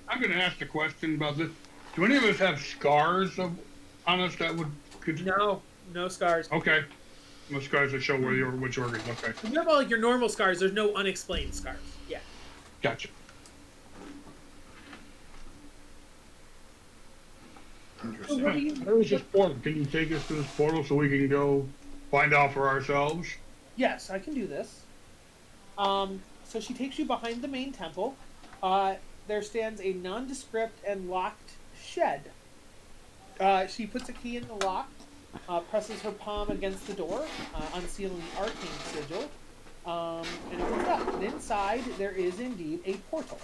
I'm going to ask the question about this. Do any of us have scars on us that would... No scars. Okay. No scars that show which organ. Okay. You have all your normal scars. There's no unexplained scars. Yeah. Gotcha. So what do you... Where is this portal? Can you take us to this portal so we can go find out for ourselves? Yes, I can do this. So she takes you behind the main temple. There stands a nondescript and locked shed. She puts a key in the lock, presses her palm against the door, unsealing the arcane sigil, and opens up. And inside, there is indeed a portal.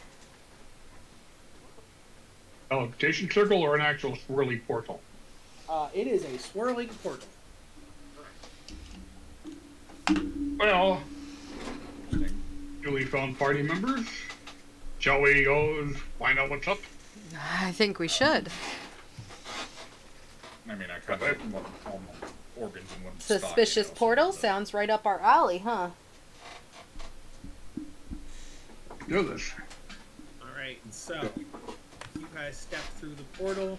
A location circle or an actual swirly portal? It is a swirling portal. Well, newly found party members. Shall we go find out what's up? I think we should. I mean, I kind of want all my organs in one spot, Suspicious you know, portal so- sounds right up our alley, huh? Do this. Alright, so you guys step through the portal.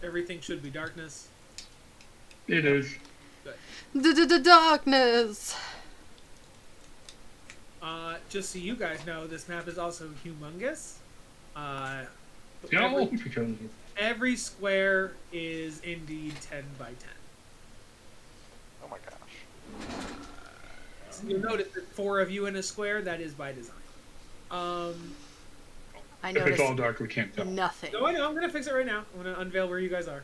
Everything should be darkness. It is. Darkness. Just so you guys know, this map is also humongous. No, because Every square is indeed 10 by 10. Oh my gosh. So you'll notice that 4 of you in a square, that is by design. I if it's all noticed dark, we can't tell. nothing. No, I know, I'm going to fix it right now. I'm going to unveil where you guys are.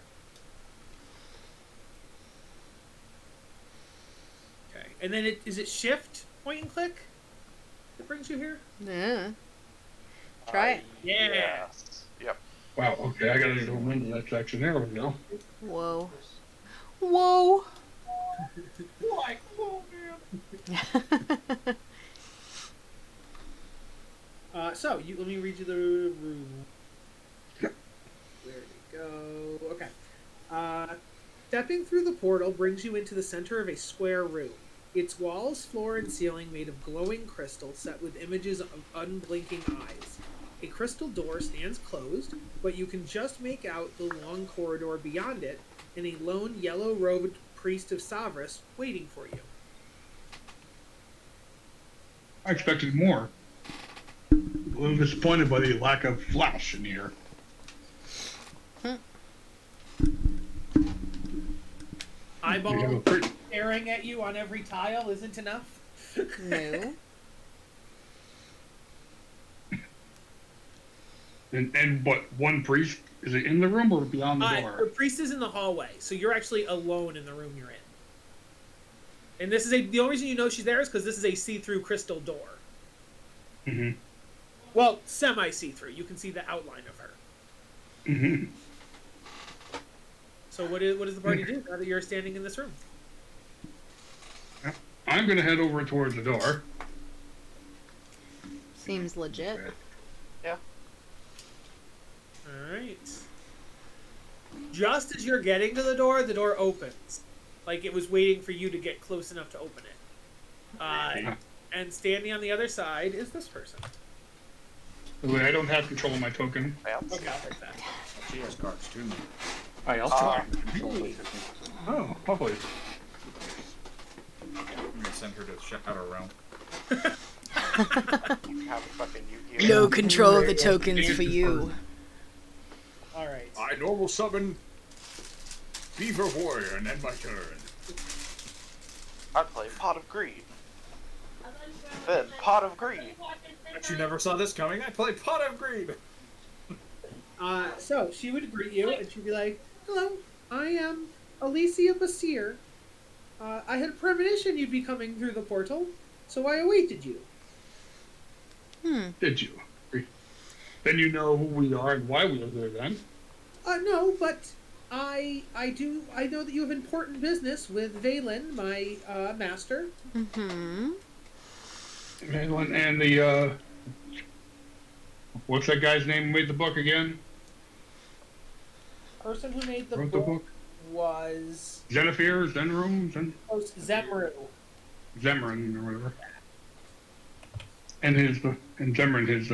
Okay, and then is it shift, point and click that brings you here? Yeah. Try it. Yeah. Yes. Yep. Wow, okay, I gotta zoom into that section. There we go. Whoa. Whoa. Like, whoa, man. So, let me read you the room. There we go. Okay. Stepping through the portal brings you into the center of a square room. Its walls, floor, and ceiling made of glowing crystal set with images of unblinking eyes. A crystal door stands closed, but you can just make out the long corridor beyond it and a lone yellow-robed priest of Savras waiting for you. I expected more. A little disappointed by the lack of flash in here. Eyeball pretty... staring at you on every tile isn't enough? No. And what, one priest, is it in the room or beyond the The door? priest is in the hallway, so you're actually alone in the room you're in. And this is the only reason you know she's there is because this is a see-through crystal door. Mm-hmm. Well, semi-see-through. You can see the outline of her. Mm-hmm. So what does the party do now that you're standing in this room? I'm going to head over towards the door. Seems legit. Yeah. Alright. Just as you're getting to the door opens. Like it was waiting for you to get close enough to open it. And standing on the other side is this person. Wait, I don't have control of my token. Yeah. Okay, I'll take that. She has cards too. I also Oh, lovely. I'm gonna send her to the Shadow Realm. Have a fucking Yu-Gi-Oh. No control of the tokens for you. Alright. I normal summon Beaver Warrior and end my turn. I'd play Pot of Greed. Then Pot of Greed. Bet you never saw this coming. I play Pot of Greed. So she would greet you and she'd be like, "Hello, I am Alicia Basir. I had a premonition you'd be coming through the portal, so I awaited you." Did you? Then you know who we are and why we are there then. No, but I know that you have important business with Valen, my master. Mm-hmm. And the, what's that guy's name who made the book again? Person who made the Wrote book, the book? was Zenithir, Zenroom, Zemru. Zemran or whatever. And Zemran, his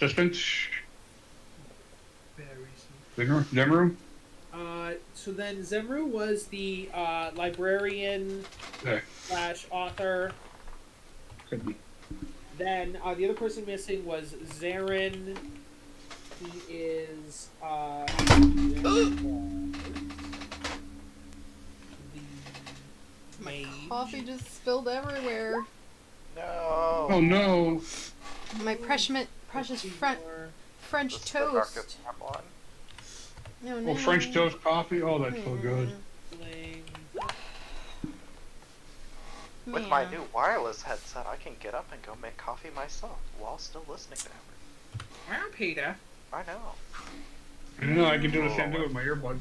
assistant. Zemru? So then Zemru was the librarian Yeah. / author. Could be. Then the other person missing was Zarin. He is the maid. Coffee just spilled everywhere. No. Oh no. My precious French This is the darkest toast. timeline. No, no. Oh, French toast coffee? Oh, that's so good. With my new wireless headset, I can get up and go make coffee myself while still listening to everything. Well, Peter. I know. I know, I can do the same thing with my earbud.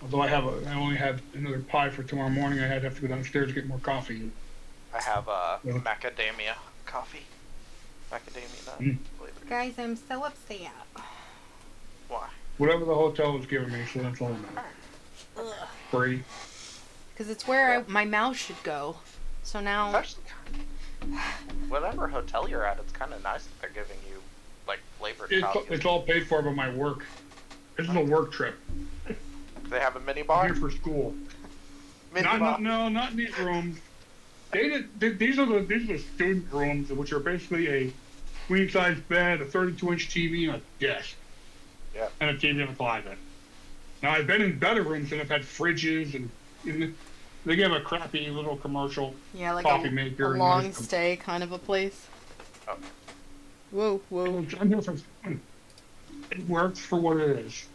Although I only have another pie for tomorrow morning, I'd have to go downstairs to get more coffee. I have Yeah. macadamia coffee. Macadamia nut. Mm. Believe it. Guys, I'm so upset. Why? Whatever the hotel was giving me, so that's all that matters. Free. Because it's where my mouth should go. So now... It's actually whatever hotel you're at, it's kind of nice that they're giving you like flavored coffee. It's all paid for by my work. This is a work trip. They have a mini I'm bar. here for school. Mini bar. No, not in these rooms. These are the student rooms, which are basically a queen size bed, a 32-inch TV, and a desk. Yeah. And a TV in a closet. Now I've been in better rooms and have had fridges and they give a crappy little commercial Yeah, like coffee a maker. and long there's- stay kind of a place. Oh. Whoa, whoa. I'm here for fun. It works for what it is.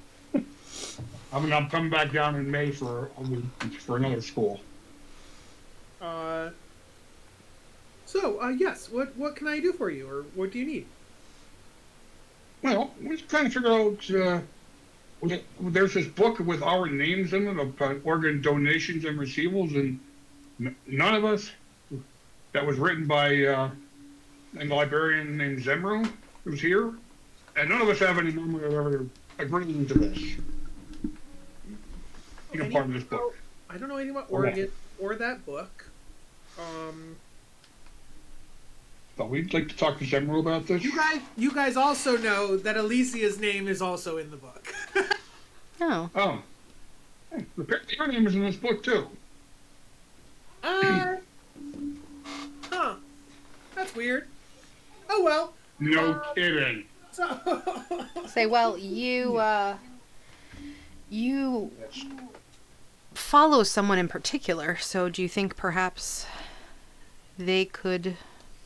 I'm coming back down in May for another school. Yes. What can I do for you, or what do you need? Well, we're just trying to figure out. There's this book with our names in it of organ donations and receivals, and none of us. That was written by a librarian named Zemru, who's here, and none of us have any memory of ever agreeing to this. Part of this book. I don't know anything about Oregon or that book. But we'd like to talk to Zemru about this. You guys also know that Alicia's name is also in the book. Oh. Oh. Hey, your name is in this book too. Huh. That's weird. Oh well. No kidding. So Say, well, you follow someone in particular, so do you think perhaps they could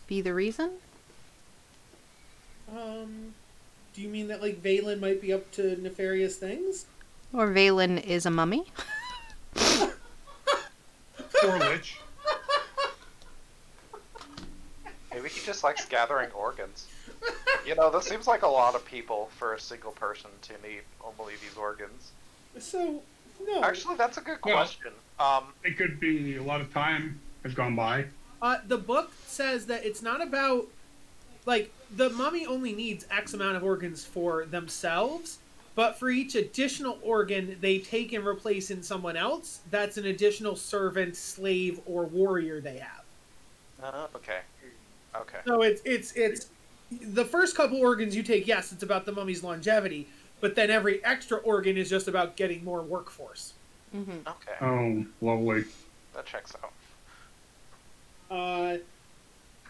be the reason? Do you mean that, like, Valen might be up to nefarious things? Or Valen is a mummy? Poor Lich. Maybe he just likes gathering organs. You know, this seems like a lot of people for a single person to need only these organs. So, no. Actually, that's a good Well- question. It could be a lot of time has gone by. The book says that it's not about, like, the mummy only needs X amount of organs for themselves, but for each additional organ they take and replace in someone else, that's an additional servant, slave, or warrior they have. Okay. Okay. So it's the first couple organs you take, yes, it's about the mummy's longevity, but then every extra organ is just about getting more workforce. Mm-hmm. Okay. Oh, lovely. That checks out.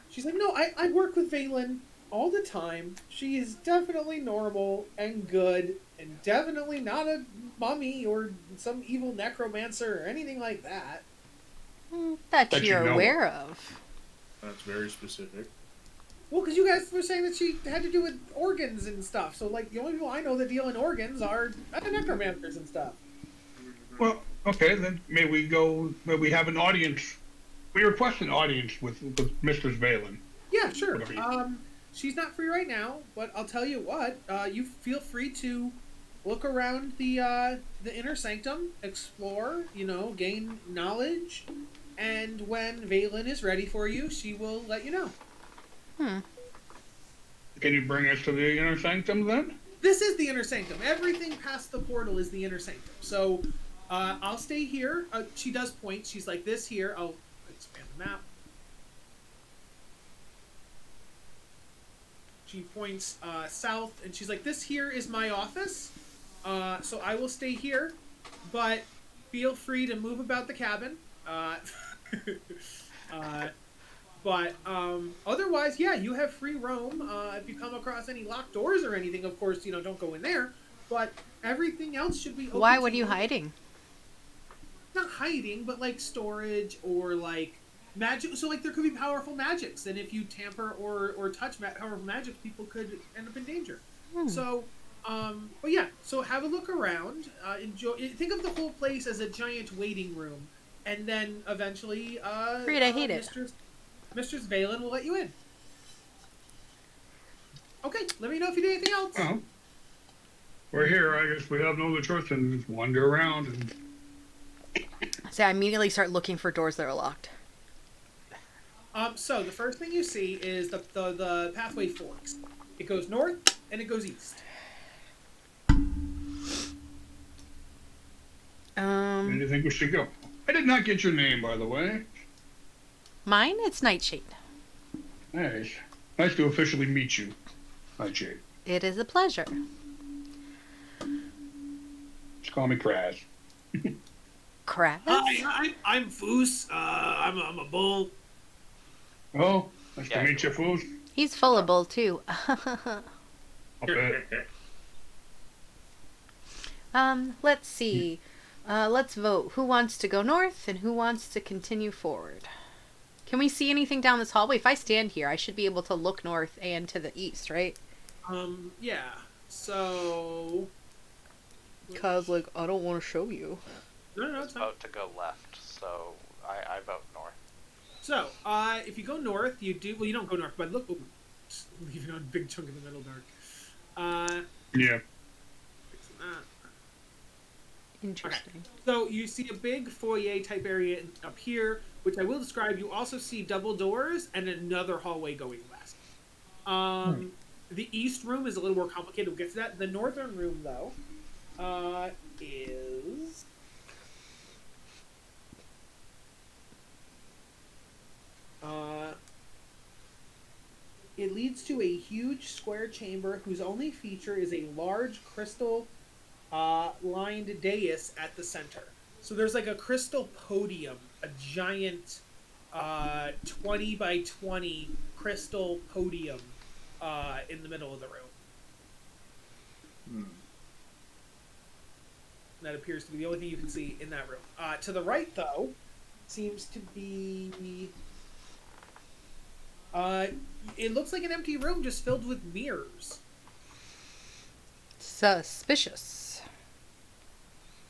She's like, no, I work with Valen all the time. She is definitely normal and good, and definitely not a mummy or some evil necromancer or anything like that. That That you you're know aware of. That's very specific. Well, because you guys were saying that she had to do with organs and stuff. So, like, the only people I know that deal in organs are necromancers and stuff. Well, okay, then may we have an audience. We request an audience with Mistress Valen. Yeah, sure. Whatever you- She's not free right now, but I'll tell you what. You feel free to look around the inner sanctum, explore, gain knowledge, and when Valen is ready for you, she will let you know. Can you bring us to the inner sanctum then? This is the inner sanctum. Everything past the portal is the inner sanctum. So, I'll stay here. She does point. She's like, this here. I'll expand the map. She points south, and she's like, this here is my office. So I will stay here, but feel free to move about the cabin. But otherwise, yeah, you have free roam. If you come across any locked doors or anything, of course, don't go in there. But everything else should be open. Why to were you hiding? Not hiding, but like storage or like magic. So like there could be powerful magics, and if you tamper or touch powerful magic, people could end up in danger. So, but yeah. So have a look around. Enjoy. Think of the whole place as a giant waiting room, and then eventually, Reed, I hate it. Mistress Valen will let you in. Okay, let me know if you need anything else. Oh. We're here. I guess we have no other choice than just wander around and. So I immediately start looking for doors that are locked. So the first thing you see is the pathway forks. It goes north and it goes east. Where do you think we should go? I did not get your name, by the way. Mine? It's Nightshade. Nice. Nice to officially meet you, Nightshade. It is a pleasure. Just call me Craz. Craz? Hi, I'm Foos. I'm a bull. Oh, nice Yeah, to meet you, fools. He's full of bull, too. I'll bet. Let's see. Let's vote. Who wants to go north and who wants to continue forward? Can we see anything down this hallway? If I stand here, I should be able to look north and to the east, right? Yeah. So. Cause, like, I don't want to show you. No, It's it's not. about to go left, so I vote north. So, if you go north, you do. Well, you don't go north, but look. Ooh, just leaving a big chunk in the middle dark. Yeah. Fixing that. Interesting. So you see a big foyer type area up here, which I will describe. You also see double doors and another hallway going west. The east room is a little more complicated. We'll get to that. The northern room, though, is it leads to a huge square chamber whose only feature is a large crystal lined dais at the center. So there's like a crystal podium, a giant 20 by 20 crystal podium in the middle of the room. That appears to be the only thing you can see in that room. To the right, though, seems to be... it looks like an empty room just filled with mirrors. Suspicious.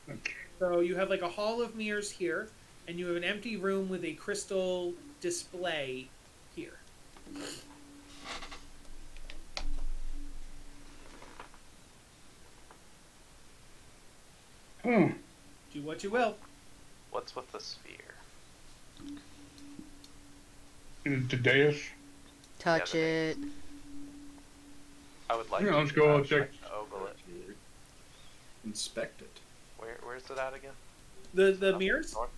Okay. So you have like a hall of mirrors here, and you have an empty room with a crystal display here. Oh, Do what you will. What's with the sphere? the dais. Touch Yeah, it. I would like. Yeah, to, let's go check. Ogle it. Inspect it. Where's it at again? The Up mirrors? north?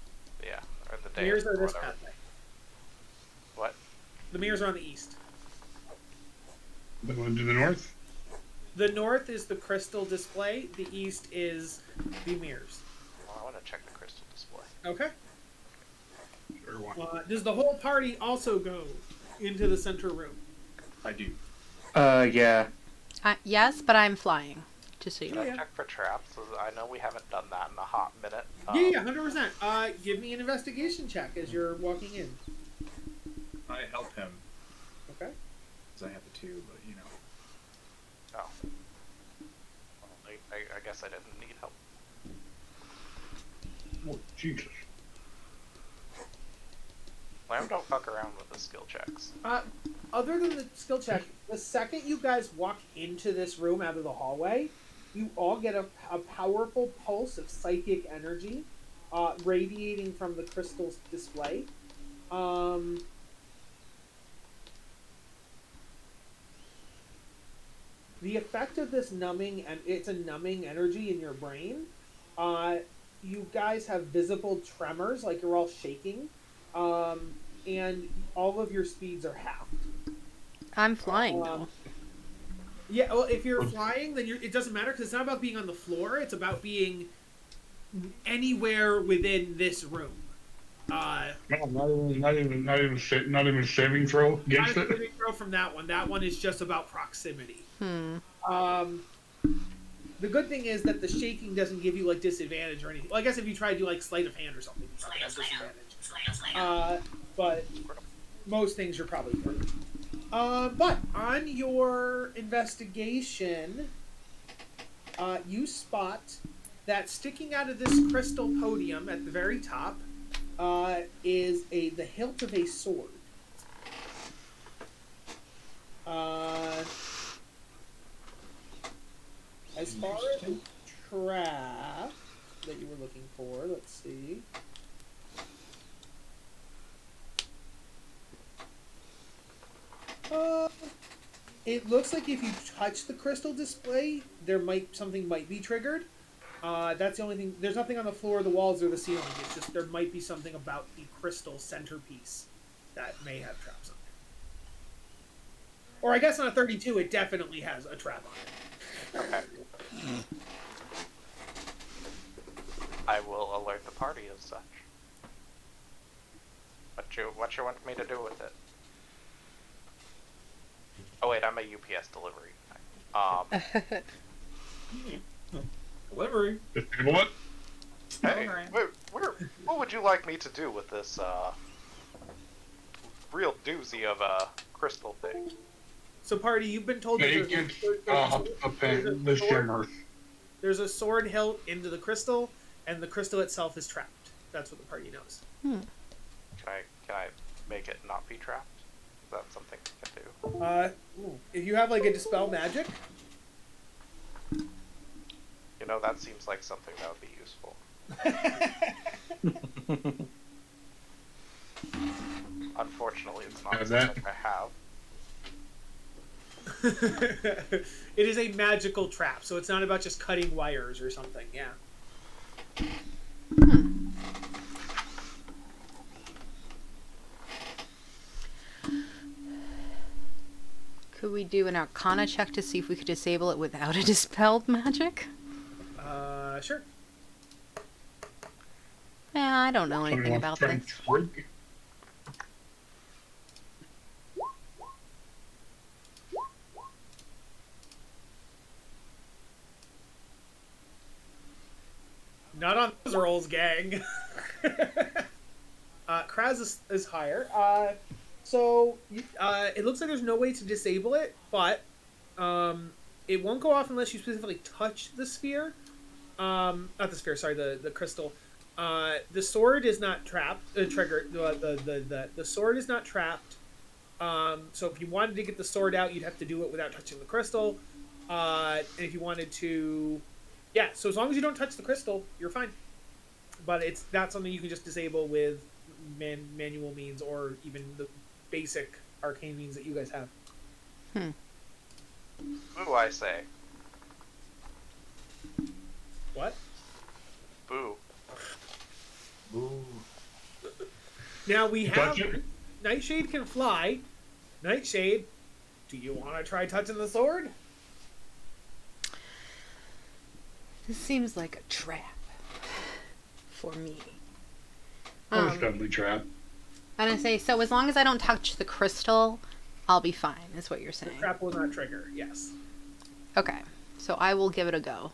Yeah, or the Mirrors dais are or this whatever. pathway. What? The mirrors are on the east. The one to the north. The north is the crystal display. The east is the mirrors. Well, I want to check the crystal display. Okay. Sure, why? Does the whole party also go into the center room? I do. Yeah. Yes, but I'm flying. Just so you Should know. I Yeah. check for traps? I know we haven't done that in a hot minute. Yeah, 100%. Give me an investigation check as you're walking in. I help him Okay. because I have the two, but you know. Oh. Well, I guess I didn't need help. Oh, Jesus. Lamb don't fuck around with the skill checks. Other than the skill check, the second you guys walk into this room out of the hallway, you all get a powerful pulse of psychic energy radiating from the crystal's display. The effect of this numbing, and it's a numbing energy in your brain. You guys have visible tremors, like you're all shaking, and all of your speeds are halved. I'm flying though. Yeah, well, if you're flying, then it doesn't matter because it's not about being on the floor. It's about being anywhere within this room. No, not even saving throw Not against a it. saving throw from that one. That one is just about proximity. The good thing is that the shaking doesn't give you like disadvantage or anything. Well, I guess if you try to do like sleight of hand or something, you probably have disadvantage. But most things you're probably good. But on your investigation, you spot that sticking out of this crystal podium at the very top is the hilt of a sword. As far as the trap that you were looking for, let's see. It looks like if you touch the crystal display, something might be triggered. That's the only thing. There's nothing on the floor, the walls, or the ceiling. It's just there might be something about the crystal centerpiece that may have traps on it. Or I guess on a 32, it definitely has a trap on it. Okay. I will alert the party as such. What you want me to do with it? Oh wait, I'm a UPS delivery. Delivery. What? Hey, Alright. what would you like me to do with this real doozy of a crystal thing? So, party, you've been told that there's a sword hilt into the crystal, and the crystal itself is trapped. That's what the party knows. Can I make it not be trapped? Is that something I can do? If you have like a dispel magic, You know, that seems like something that would be useful. Unfortunately, it's not something I have. it is a magical trap, so it's not about just cutting wires or something. Yeah. Could we do an Arcana check to see if we could disable it without a dispelled magic? Sure. Yeah, I don't know anything about this. Not on those rolls, gang. Craz is higher. It looks like there's no way to disable it, but it won't go off unless you specifically touch the sphere. Not the sphere, sorry, the crystal. The sword is not trapped. The sword is not trapped. So if you wanted to get the sword out, you'd have to do it without touching the crystal. And if you wanted to... Yeah, so as long as you don't touch the crystal, you're fine. But it's not something you can just disable with manual means or even the basic arcane means that you guys have. Boo, I say. What? Boo. Ooh. Now we have... Touch it. Nightshade can fly. Nightshade, do you want to try touching the sword? This seems like a trap for me. Oh, it's definitely trap. And I say, so as long as I don't touch the crystal, I'll be fine, is what you're The saying. trap will not trigger, yes. Okay, so I will give it a go.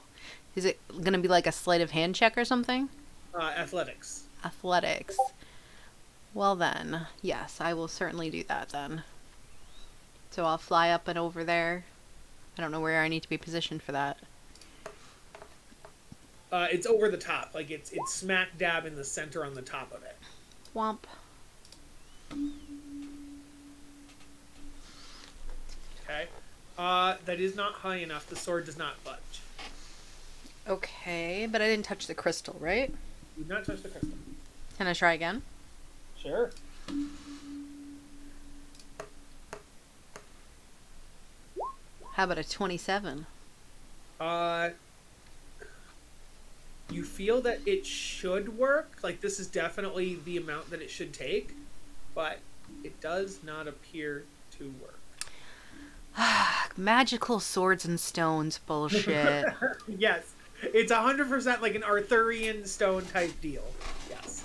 Is it going to be like a sleight of hand check or something? Athletics. Athletics. Well then, yes, I will certainly do that then. So I'll fly up and over there. I don't know where I need to be positioned for that. It's over the top. Like, it's smack dab in the center on the top of it. Womp. Okay. That is not high enough. The sword does not budge. Okay, but I didn't touch the crystal, right? Do not touch the crystal. Can I try again? Sure. How about a 27? You feel that it should work. Like, this is definitely the amount that it should take, but it does not appear to work. Magical swords and stones bullshit. Yes. It's 100% like an Arthurian stone type deal. Yes.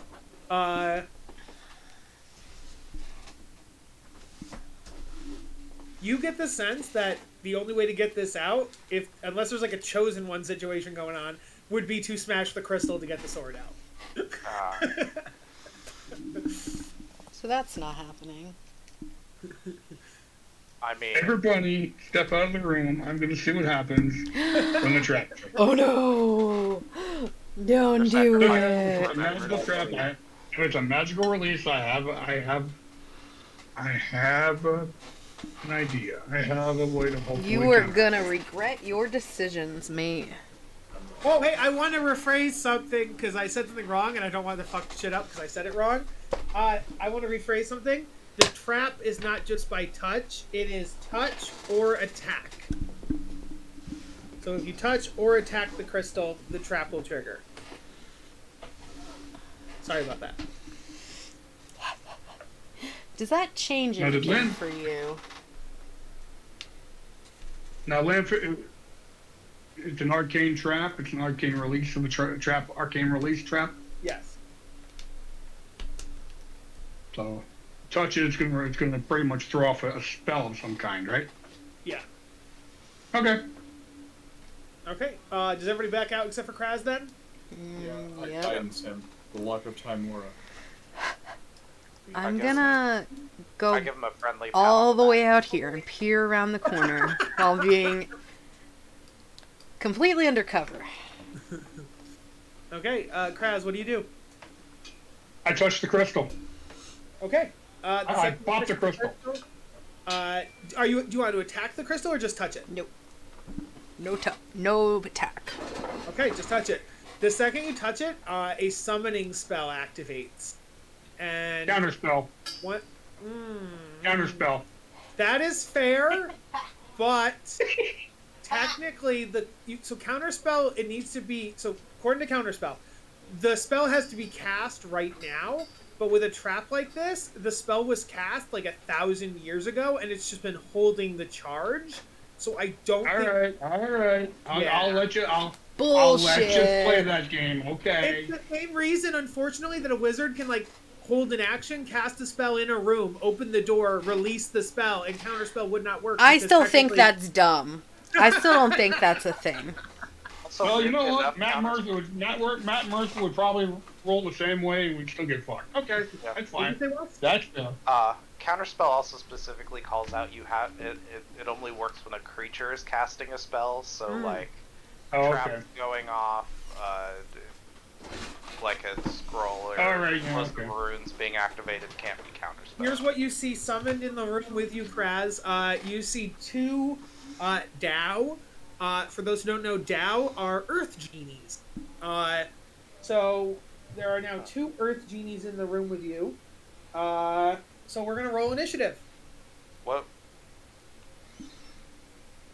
You get the sense that the only way to get this out, unless there's like a chosen one situation going on, would be to smash the crystal to get the sword out. So that's not happening. I mean, Everybody, step out of the room. I'm going to see what happens when the trap. Oh no! Don't do it! It's a magical trap. It's a magical release. I have an idea. I have a way to hopefully. You are gonna regret your decisions, mate. Oh, hey, I want to rephrase something because I said something wrong and I don't want to fuck shit up because I said it wrong. I want to rephrase something. The trap is not just by touch, it is touch or attack. So if you touch or attack the crystal, the trap will trigger. Sorry about that. Does that change Now, did anything Lynn- for you? Now, it's an arcane trap. It's an arcane release of a trap. Arcane release trap. Yes. So, touch it. It's gonna pretty much throw off a spell of some kind, right? Yeah. Okay. Okay. Does everybody back out except for Craz then? Yeah, Yep. I understand the luck of Timora. I'm guess gonna go I give him a friendly all pat the on way out here and peer around the corner while being completely undercover. Okay. Craz, what do you do? I touched the crystal. Okay. I bought the crystal. Do you want to attack the crystal or just touch it? Nope. No attack. Okay, just touch it. The second you touch it, a summoning spell activates. And Counterspell. what? Counterspell. That is fair, but technically counterspell, it needs to be, so according to counterspell, the spell has to be cast right now. But with a trap like this, the spell was cast like 1,000 years ago, and it's just been holding the charge. So I don't think... All right. Yeah. I'll let you. I'll Bullshit. let you play that game. Okay. It's the same reason, unfortunately, that a wizard can like hold an action, cast a spell in a room, open the door, release the spell, and counterspell would not work. I because still think technically- that's dumb. I still don't think that's a thing. also Well, you know weirdly what? enough, Matt Mercer would probably roll the same way, and we'd still get fucked. Okay, Yeah. that's fine. Did you say what? That's Counterspell also specifically calls out you have it only works when a creature is casting a spell, so like traps okay. going off, like a scroll or Alright, yeah, most okay. of the runes being activated can't be counterspell. Here's what you see summoned in the room with you, Craz. You see two Dao. For those who don't know, Dao are Earth Genies. So there are now two Earth Genies in the room with you. So we're gonna roll initiative. What?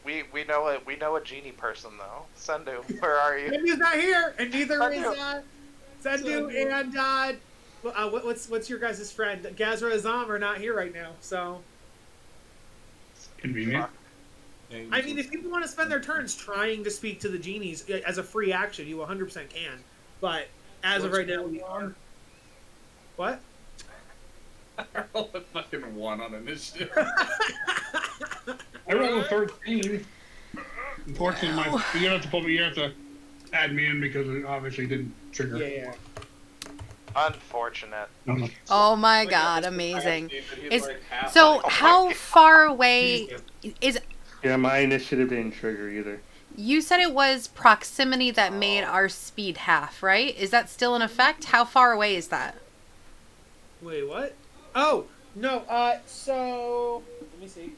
We know a genie person though. Sendu, where are you? Sendu's not here, and neither Sendu. is Sendu and what's your guys' friend? Gazra Azam are not here right now. So convenient. I mean, if people want to spend their turns trying to speak to the genies as a free action, you 100% can. But as of right now, we are. What? I rolled a fucking 1 on initiative. I rolled a 13. Unfortunately, you have to add me in because it obviously didn't trigger. Yeah. Unfortunate. No. Oh my god, amazing. So how far away is... Yeah, my initiative didn't trigger either. You said it was proximity that made our speed half, right? Is that still in effect? How far away is that? Wait, what? Oh, no, so... Let me see.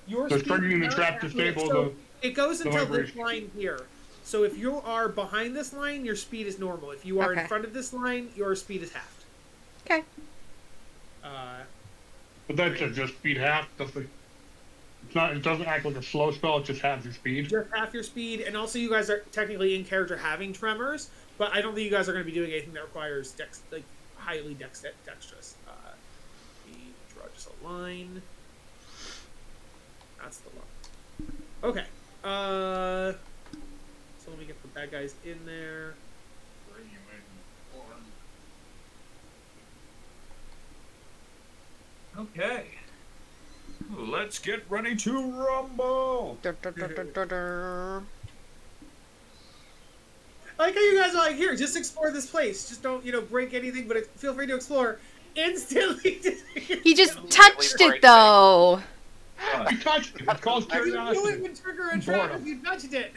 Your So speed triggering the is trap not to accurate. stable So the... it goes until this vibration. line here. So if you are behind this line, your speed is normal. If you are in Okay. front of this line, your speed is halved. Okay. But that's just speed half. It's not. It doesn't act like a slow spell. It just halves your speed. Just half your speed, and also you guys are technically in character having tremors, but I don't think you guys are going to be doing anything that requires highly dexterous. We draw just a line. That's the line. Okay. So let me get the bad guys in there. Okay. Let's get ready to rumble. Dur, dur, dur, dur, dur, dur. I like how you guys are like, here, just explore this place. Just don't, break anything, but feel free to explore. Instantly. He just touched it though. You touched it. It's called I knew it curiosity. would trigger a trap if you touched it.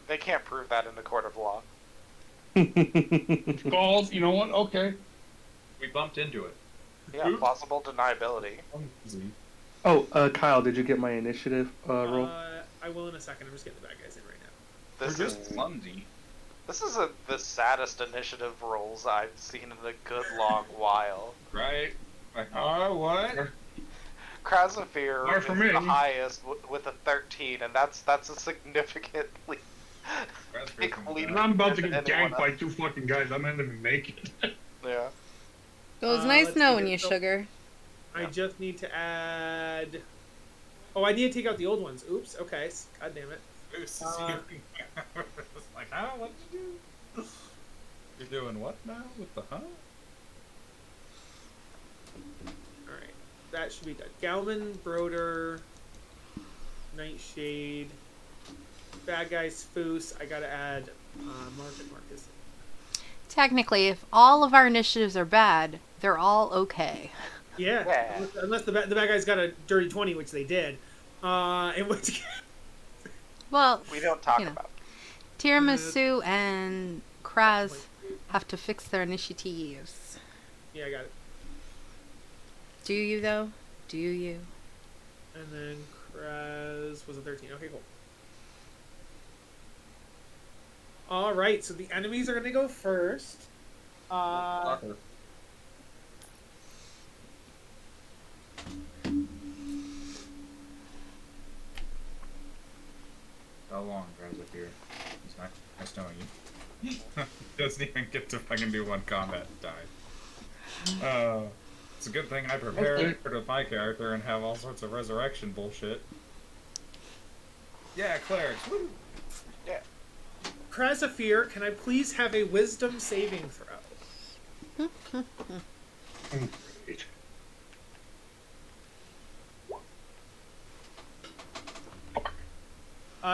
They can't prove that in the court of law. It's called. You know what? Okay. We bumped into it. Yeah, plausible deniability. Oh, Kyle, did you get my initiative roll? I will in a second. I'm just getting the bad guys in right now. This We're is just clumsy. this is the saddest initiative rolls I've seen in a good long while. Right? What? Krasafir Far is from me. the highest with a 13, and that's a significantly big lead. And I'm about to than get anyone ganked by else. 2 fucking guys. I'm not even make it. Yeah. It was let's nice see knowing here. you, So- sugar. I just need to add. Oh, I need to take out the old ones. Oops. Okay. God damn it. It's like, huh? What did you do? You're doing what now with the huh? All right. That should be done. Galman, Broder, Nightshade, bad guys, Foos. I gotta add Marcus. Technically, if all of our initiatives are bad, they're all okay. Yeah. Yeah. Unless the bad guys got a dirty 20, which they did. In which Well, We don't talk You know. about. Tiramisu and Craz have to fix their initiatives. yeah, I got it. Do you, though? Do you? And then Craz was a 13. Okay, cool. All right, so the enemies are gonna go first. How long, guys, up here? It's nice knowing you. Doesn't even get to fucking do one combat and die. It's a good thing I prepared with my character and have all sorts of resurrection bullshit. Yeah, clerics. Woo! Yeah. Krasafir, can I please have a wisdom saving throw?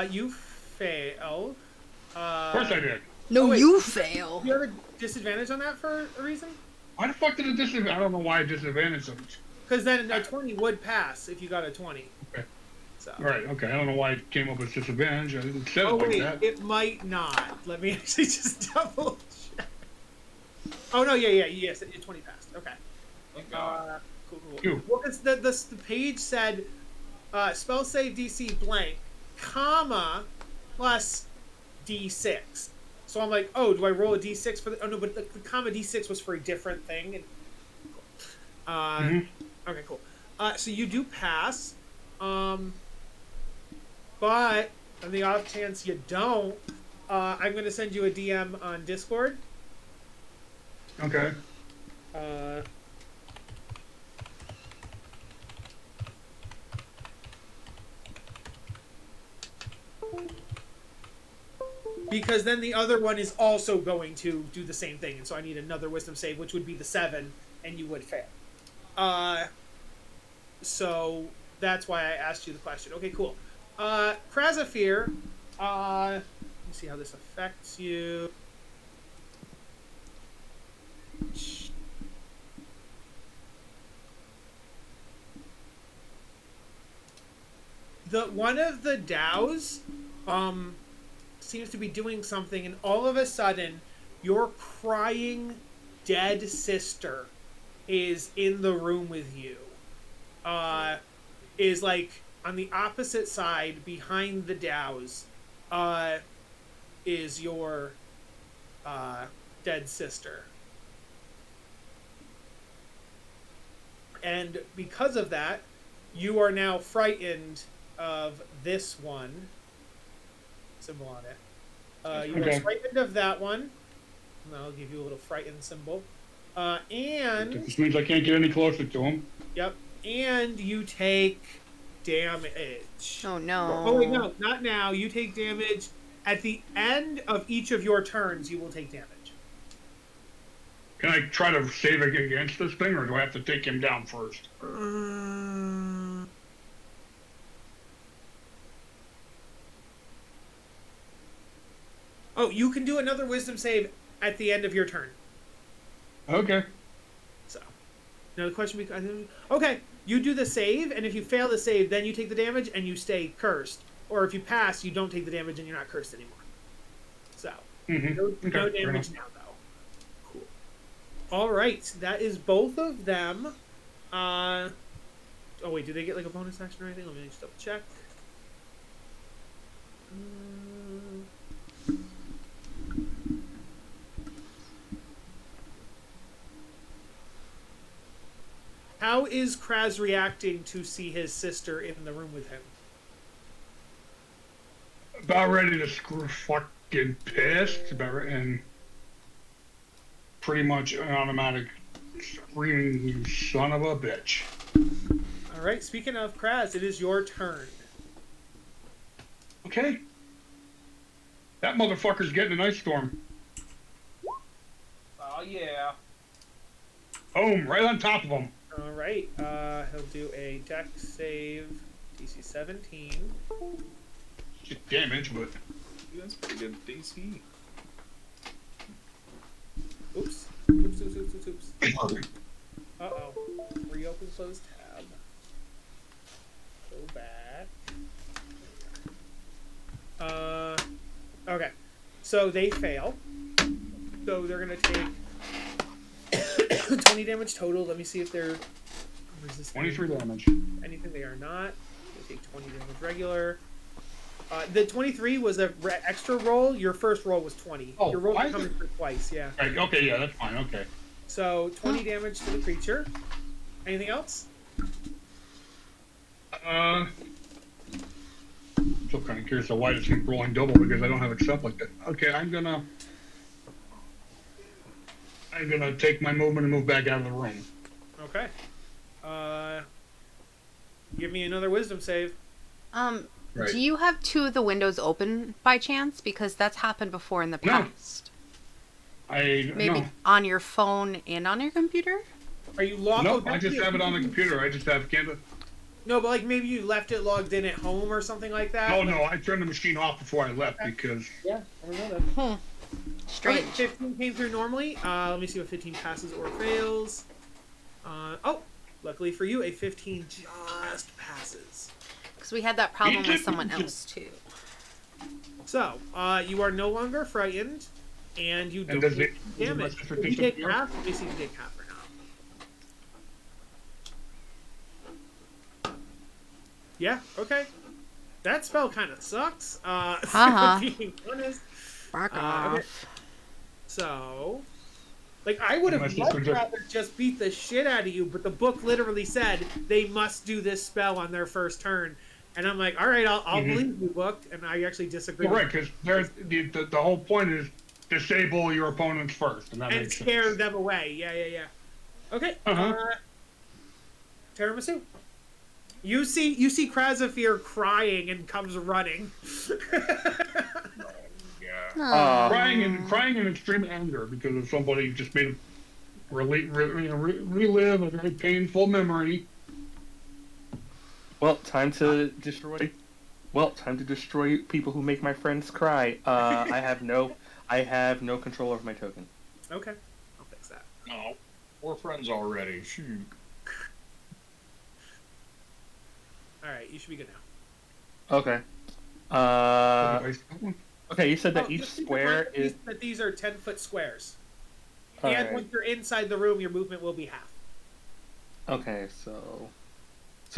You fail. Of course I did. No, wait. you fail. You have a disadvantage on that for a reason? Why the fuck did it disadvantage? I don't know why I disadvantaged them. Because then a 20 would pass if you got a 20. Okay. So. Right, okay. I don't know why it came up as disadvantage. I didn't say it Oh like wait, that. it might not. Let me actually just double check. Oh no, yes, 20 passed. Okay. Thank God. Cool. You. Well, it's the page said, spell save DC blank, comma, plus D6. So I'm like, oh, do I roll a D6 for the? Oh no, but the comma D6 was for a different thing. And, Okay, cool. So you do pass. But on the off chance you don't, I'm going to send you a DM on Discord. Okay. Because then the other one is also going to do the same thing, and so I need another wisdom save, which would be the 7, and you would fail. So that's why I asked you the question. Okay, cool. Crazafir, let me see how this affects you. One of the DAOs seems to be doing something, and all of a sudden your crying dead sister is in the room with you. Is like on the opposite side behind the DAOs is your dead sister. And because of that, you are now frightened of this one. Symbol on it. You are frightened of that one. And I'll give you a little frightened symbol. And This means I can't get any closer to him. Yep. And you take damage. Oh no. Oh wait, no, not now. You take damage at the end of each of your turns. You will take damage. Can I try to save against this thing, or do I have to take him down first? Oh, you can do another wisdom save at the end of your turn. Okay. So, now the question becomes, okay, you do the save, and if you fail the save, then you take the damage and you stay cursed. Or if you pass, you don't take the damage and you're not cursed anymore. So, no damage now, though. Cool. All right, that is both of them. Oh wait, do they get like a bonus action or anything? Let me just double check. How is Craz reacting to see his sister in the room with him? About ready to fucking pissed. And pretty much an automatic screaming, you son of a bitch. All right, speaking of Craz, it is your turn. Okay. That motherfucker's getting an ice storm. Oh yeah. Boom, right on top of him. All right, he'll do a dex save, DC 17. Just damage, but... That's pretty good DC. Oops. Uh-oh. Reopen close tab. Go back. Okay. So they fail. So they're going to take 20 damage total. Let me see if they're resistant. 23 damage. Anything they are not. They take 20 damage regular. The 23 was a extra roll. Your first roll was 20. Oh, your roll why comes for twice, yeah. Right, okay, yeah, that's fine, okay. So 20 damage to the creature. Anything else? I'm still kind of curious why this keeps rolling double, because I don't have it set like that. Okay, I'm gonna take my movement and move back out of the room. Okay. Give me another wisdom save. Right. Do you have two of the windows open by chance? Because that's happened before in the past. Maybe No. on your phone and on your computer? Are you locked? Nope, I just have it on the computer. I just have candle. No, but like maybe you left it logged in at home or something like that. Oh no, I turned the machine off before I left because. Yeah, I don't know that. Strange. 15 came through normally. Let me see what 15 passes or fails. Luckily for you, a 15 just passes. Because we had that problem with someone else too. So, you are no longer frightened, and you don't does take it- damage. does it If you take disappear? half, let me see if you take half or not. Yeah, okay. That spell kind of sucks. Being honest. Fuck Okay. off. So, like, I would have Unless much it's just- rather just beat the shit out of you, but the book literally said they must do this spell on their first turn. And I'm like, all right, I'll believe you, book. And I actually disagree. Well, right, because the whole point is disable your opponents first, and that And makes scare sense. them away. Yeah. Okay. Tiramisu. You see Krazafir crying and comes running. Yeah. Crying in extreme anger because of somebody just made him relive a very painful memory. Well, time to destroy. Well, time to destroy people who make my friends cry. I have no control over my token. Okay, I'll fix that. No, we're friends already. Shoot. All right, you should be good now. Okay. Okay, you said that each just keep in square mind is. that these are 10-foot squares, All and right. once you're inside the room, your movement will be half. Okay, so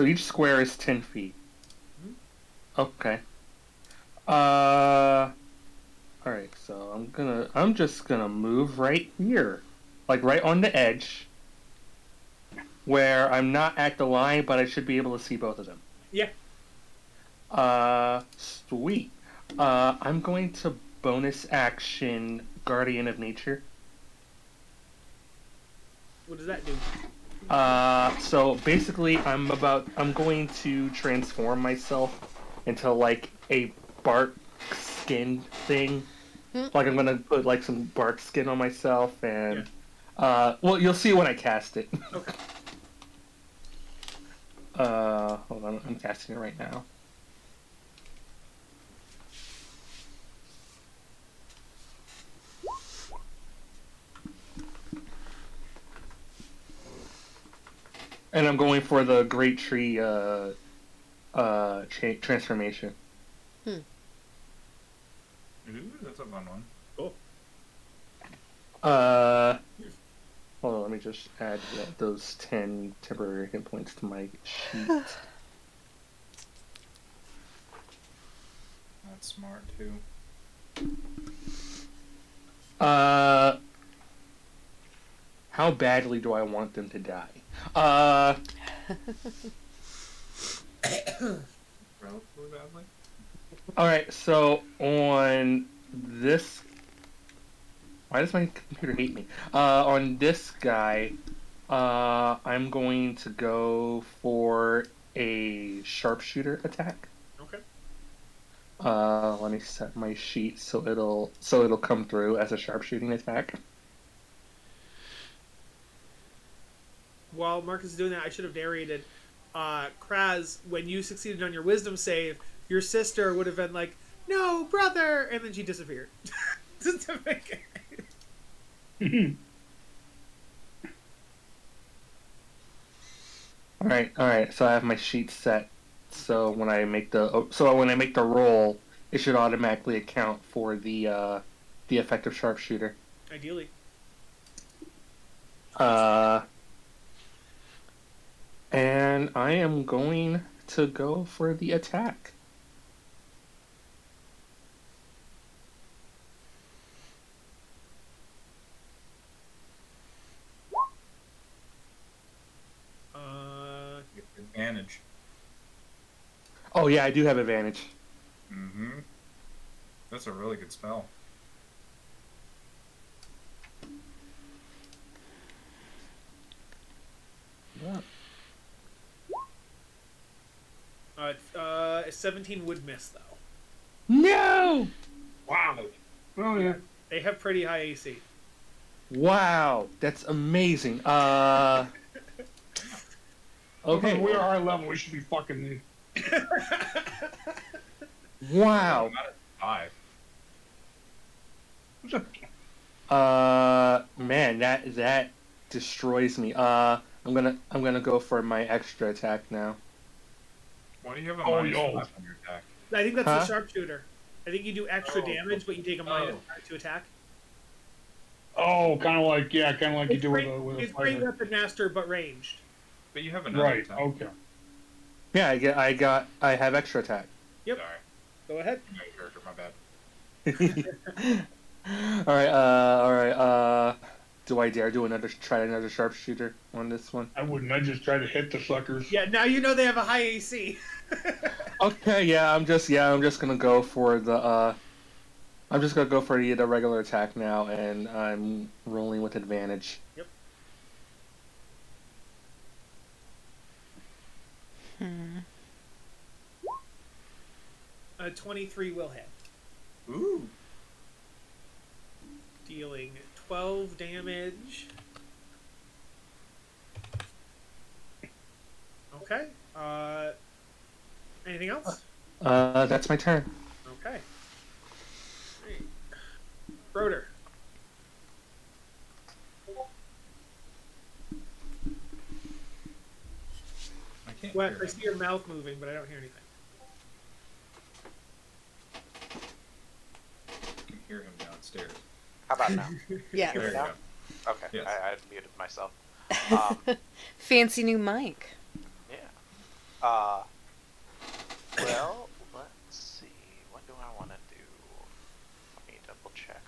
each square is 10 feet. Okay. All right. So I'm just gonna move right here, like right on the edge, where I'm not at the line, but I should be able to see both of them. Yeah. Sweet. I'm going to bonus action Guardian of Nature. What does that do? So basically, I'm going to transform myself into like a bark skin thing. Like I'm gonna put like some bark skin on myself, and well, you'll see when I cast it. Okay. Hold on, I'm casting it right now. And I'm going for the Great Tree transformation. Ooh, that's a fun one. Cool. Hold on, let me just add those 10 temporary hit points to my sheet. That's smart too. How badly do I want them to die? Relatively badly. Alright, so on this... Why does my computer hate me? On this guy, I'm going to go for a Sharpshooter Attack. Okay. Let me set my sheet so it'll come through as a sharpshooting attack. While Marcus is doing that, I should have narrated. Craz, when you succeeded on your wisdom save, your sister would have been like, "No, brother," and then she disappeared. Just to make it. All right. So I have my sheet set. So when I make the roll, it should automatically account for the effective sharpshooter. Ideally. And I am going to go for the attack. Advantage. Oh yeah, I do have advantage. Mm-hmm. That's a really good spell. Yeah. 17 would miss though. No! Wow. Oh yeah. They have pretty high AC. Wow, that's amazing. Okay. We are our level. We should be fucking. Wow. I'm at 5. What's up? Man, that destroys me. I'm gonna go for my extra attack now. Why do you have a Oh, minus yo. 5 on your attack? I think that's Huh? the sharpshooter. I think you do extra Oh. damage, but you take a minus Oh. to attack. Oh, kind of like you do with a It's great fighter. weapon master, but ranged. But you have another Right. attack. Okay. Yeah, I have extra attack. Yep. Sorry. Go ahead. No character, my bad. All right. Do I dare try another sharpshooter on this one? I wouldn't. I just try to hit the suckers. Yeah, now you know they have a high AC. Okay, yeah, I'm just gonna go for the the regular attack now, and I'm rolling with advantage. Yep. 23 will hit. Ooh. Dealing 12 damage. Okay. Anything else? That's my turn. Okay. Broder. I can't Well, hear I him. see your mouth moving, but I don't hear anything. I can hear him downstairs. How about now? Yeah. There you now? go. Okay, Yes. I muted myself. Fancy new mic. Yeah. Well, let's see. What do I want to do? Let me double check.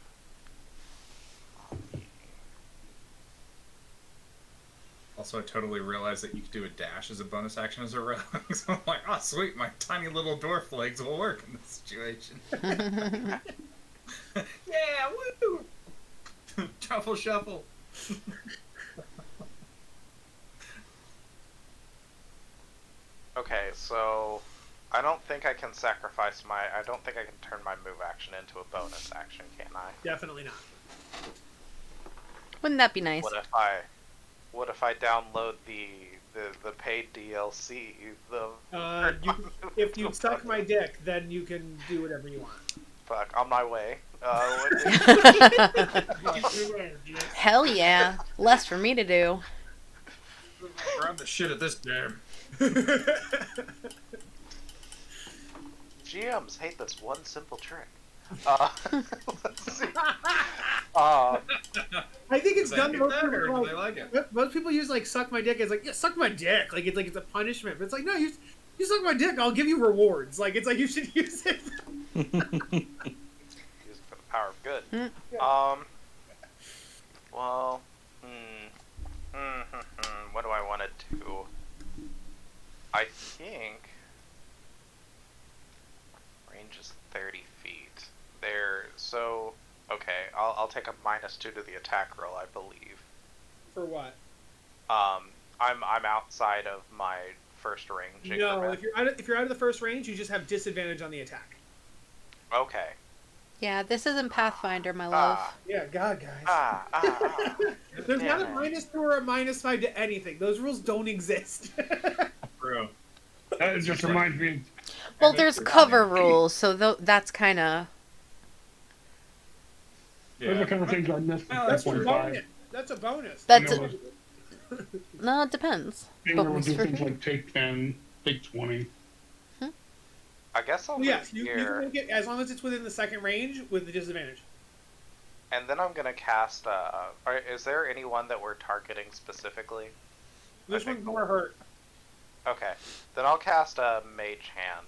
Also, I totally realized that you could do a dash as a bonus action as a rogue. So I'm like, oh sweet, my tiny little dwarf legs will work in this situation. Yeah, woo! Truffle shuffle. Okay, so I don't think I can sacrifice my. I don't think I can turn my move action into a bonus action, can I? Definitely not. Wouldn't that be nice? What if I download the paid DLC? If you suck my dick, then you can do whatever you want. Fuck, on my way. Hell yeah. Less for me to do. Grab the shit at this damn. GMs hate this one simple trick. Let's see. I think it's Does done that most get that, or people do they like it? most people use like suck my dick as like, yeah, suck my dick. Like it's a punishment. But it's like, no, you suck my dick, I'll give you rewards. Like it's like you should use it. Use it for the power of good. Well, what do I want to do? I think range is 30 feet. So okay, I'll take a -2 to the attack roll, I believe. For what? I'm outside of my first range. No, increment. if you're out of the first range, you just have disadvantage on the attack. Okay. Yeah, this isn't Pathfinder, my love. Yeah, God, guys. There's not a -2 or a -5 to anything. Those rules don't exist. Bro. That just reminds me. Well, there's cover rules, so that's kind of... Those are the kind of things I missed. Well, That's a 5.5. bonus. That's a bonus. That's You know, No, it depends. Finger will Bonus do for things me. like take 10, take 20. I guess I'll Well, move yes, you here, can make it as long as it's within the second range with the disadvantage. and then I'm gonna cast. Is there anyone that we're targeting specifically? This I think one's more hurt. Okay, then I'll cast a Mage Hand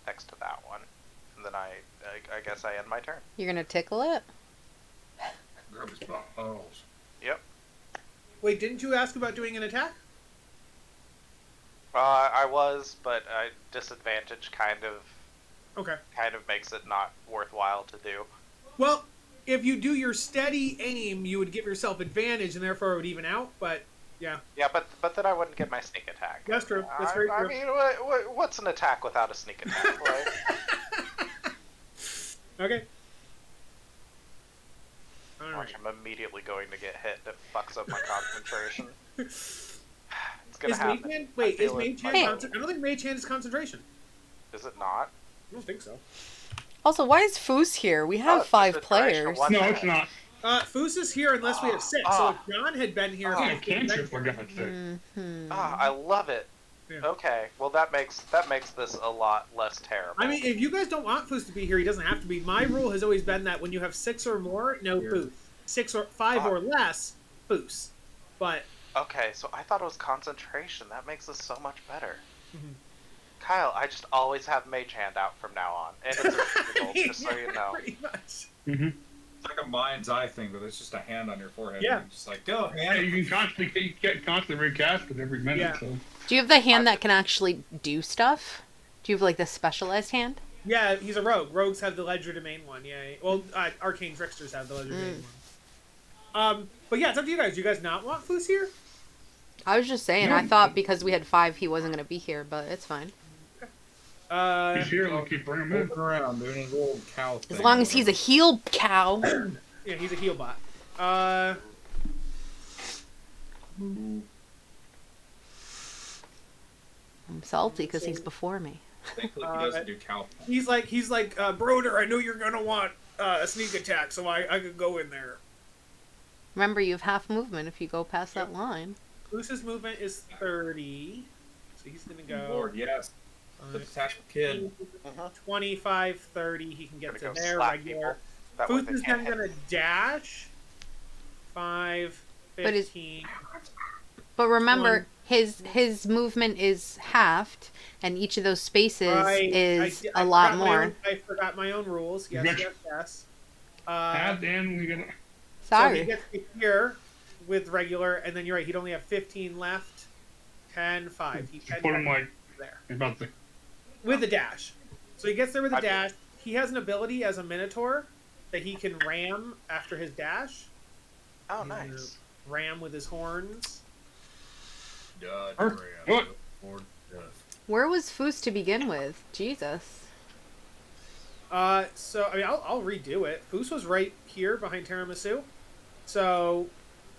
next to that one, and then I guess I end my turn. You're gonna tickle it? Grab his balls. Yep. Wait, didn't you ask about doing an attack? I was, but disadvantage kind Okay. of makes it not worthwhile to do. Well, if you do your steady aim, you would give yourself advantage, and therefore it would even out. But yeah, Yeah, but then I wouldn't get my sneak attack. that's true. That's very I true. mean, what's an attack without a sneak attack, right? Okay. All right. Which I'm immediately going to get hit. That fucks up my concentration. It's It's gonna Is Mage happen. Hand? I Wait, is feel it Mage in Hand? my I don't think Mage Hand is concentration. Is it not? I don't think so. Also, why is Foos here? We have it's 5 just a duration players. of 1 No, minute. it's not. Foos is here unless we have 6. So if John had been here, Yeah, he would have cancer been for here. God's sake. I love it. Yeah. Okay, well that makes this a lot less terrible. I mean, if you guys don't want Foos to be here, he doesn't have to be. My rule has always been that when you have 6 or more, no Foos. 6 or 5 or less, Foos. But okay, so I thought it was concentration. That makes this so much better. Mhm. Kyle, I just always have Mage Hand out from now on, and it's a difficult, just so you know. Pretty much. Mm-hmm. It's like a mind's eye thing, but it's just a hand on your forehead. Yeah. And you're just like, go, Yeah, hand. you can constantly recast it every minute. Yeah. So. Do you have the hand that can actually do stuff? Do you have like the specialized hand? Yeah, he's a rogue. Rogues have the Ledger Domain one. Yeah. Well, Arcane Tricksters have the Ledger Domain one. But yeah, it's up to you guys. Do you guys not want Foos here? I was just saying, I thought because we had 5 he wasn't going to be here, but it's fine. He's here. We'll keep bringing him in. Moving around, doing his old cow thing. As long as he's a heal cow. Yeah, he's a heal bot. I'm salty because he's before me. Thankfully, he doesn't do cow. He's like, Broder, I know you're gonna want a sneak attack, so I could go in there. Remember, you have half movement if you go past that line. Luce's movement is 30, so he's gonna go. Lord, yes. The detachable kid. 25, 30, he can get Gonna to go there, slap regular. people. That way Foos they is can't then hit. gonna dash. 5, But is- 15. But remember, One. his movement is halved, and each of those spaces Right. is I a lot forgot my more. own- I forgot my own rules. Yes, Gotcha. yes. Then we gonna. So Sorry. he gets to here with regular, and then you're right, he'd only have 15 left. 10, 5. He can Put him get like there. about the. With the dash. So he gets there with a I mean- dash. He has an ability as a Minotaur that he can ram after his dash. Oh, nice. Ram with his horns. What? Where was Foos to begin with? Jesus. So, I mean, I'll redo it. Foos was right here behind Tiramisu. So,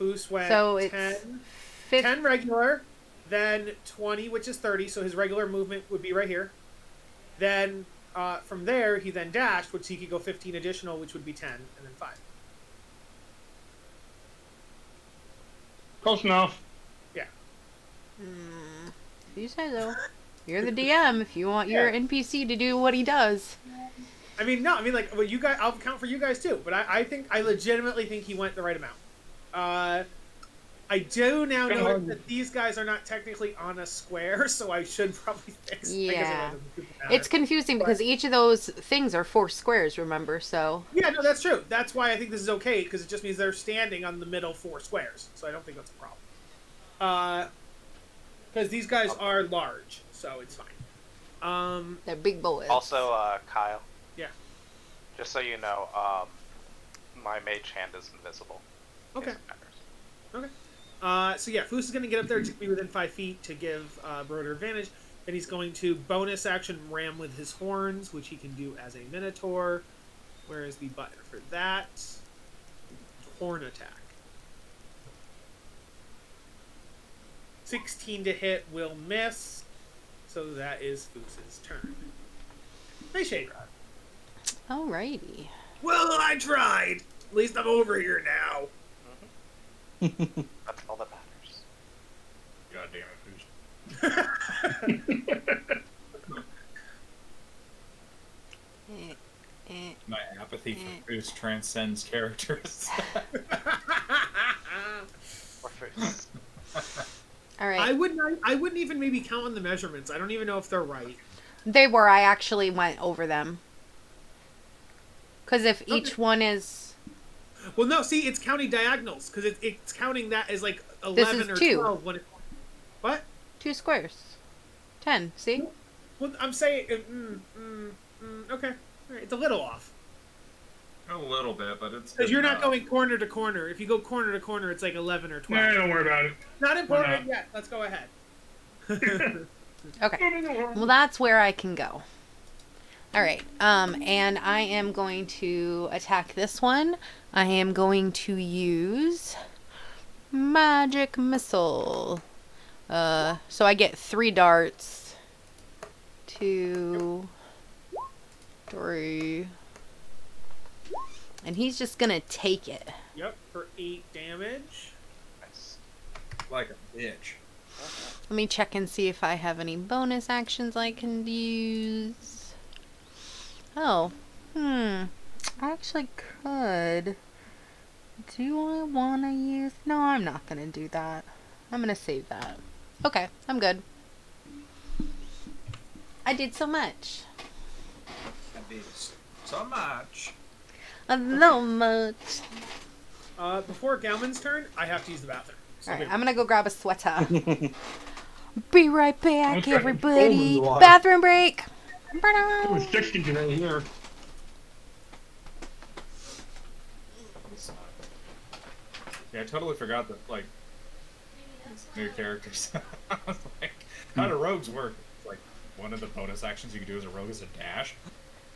Foos went So it's 10, 10. 10 regular, then 20, which is 30, so his regular movement would be right here. Then, from there, he then dashed, which he could go 15 additional, which would be 10, and then 5. Close enough. You say so. You're the DM if you want your NPC to do what he does. I mean, no, I mean, like, well, you guys, I'll count for you guys too, but I legitimately think he went the right amount. I do now know that these guys are not technically on a square, so I should probably fix. Yeah. I guess it doesn't super matter. It's confusing because each of those things are 4 squares, remember? So Yeah, no, that's true. That's why I think this is okay, because it just means they're standing on the middle 4 squares, so I don't think that's a problem. Because these guys are large, so it's fine. they're big bullets. Also, Kyle. Yeah. Just so you know, my Mage Hand is invisible. in Okay. case it matters. Okay. So yeah, Foos is going to get up there to be within 5 feet to give Broder advantage. Then he's going to bonus action ram with his horns, which he can do as a Minotaur. Where is the button for that? Horn attack. 16 to hit will miss. So that is Foos's turn. Nice shade rod. Alrighty. Well, I tried. At least I'm over here now. That's all that matters. God damn it, Foos. My apathy for Foos transcends characters. Or Foos. Alright. I wouldn't even maybe count on the measurements. I don't even know if they're right. They were. I actually went over them. Because if each one is... Well, no, see, it's counting diagonals because it's counting that as like 11 is or 2. 12. When what? 2 squares. 10, see? Well, I'm saying, okay, all right, it's a little off A little bit, but it's because you're not enough. going corner to corner. If you go corner to corner, it's like 11 or 12. Nah, don't worry about it. Not important not? yet. Let's go ahead. Okay. Well, that's where I can go. Alright. And I am going to attack this one. I am going to use Magic Missile. So I get 3 darts. 2, 3. And he's just gonna take it. Yep, for 8 damage. Nice. Like a bitch. Let me check and see if I have any bonus actions I can use. Oh. I actually could. Do I want to use... No, I'm not going to do that. I'm going to save that. Okay, I'm good. I did so much. That did so much. A little much. Before Galman's turn, I have to use the bathroom. So Alright, be- I'm going to go grab a sweater. Be right back, Okay. everybody. Oh, Bathroom break. It was 60 today here. Yeah, I totally forgot that, like, new characters. I was like, how do rogues work? It's like, one of the bonus actions you can do as a rogue is a dash.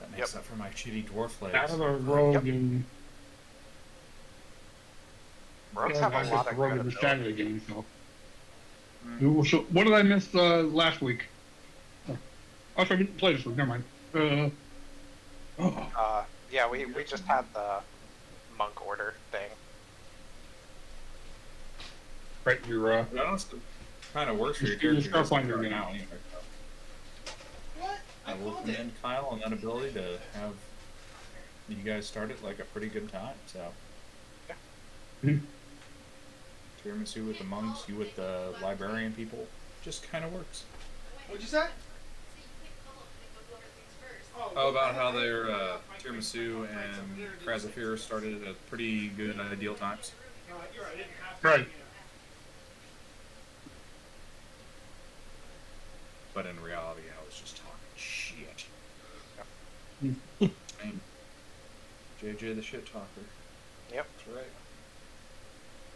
That makes up for my shitty dwarf legs. Out of a rogue and Rogues yeah, have I a guess lot the of rogue good is ability. Saturday game. So, what did I miss last week? Oh, I didn't play this week. Never mind. Yeah, we just had the monk order thing. Right, you're That honestly kind of works for your You're character. Starfinder just again. right now, anyway. What? I will commend Kyle on that ability to have you guys start it like a pretty good time. So, Tiramisu with the monks, you with the librarian people, just kind of works. What'd you say? Oh, about how their Tiramisu and Craz started at pretty good ideal times. You're right, I didn't have to. right. But in reality, I was just talking shit. Man. JJ the shit talker. Yep. That's right.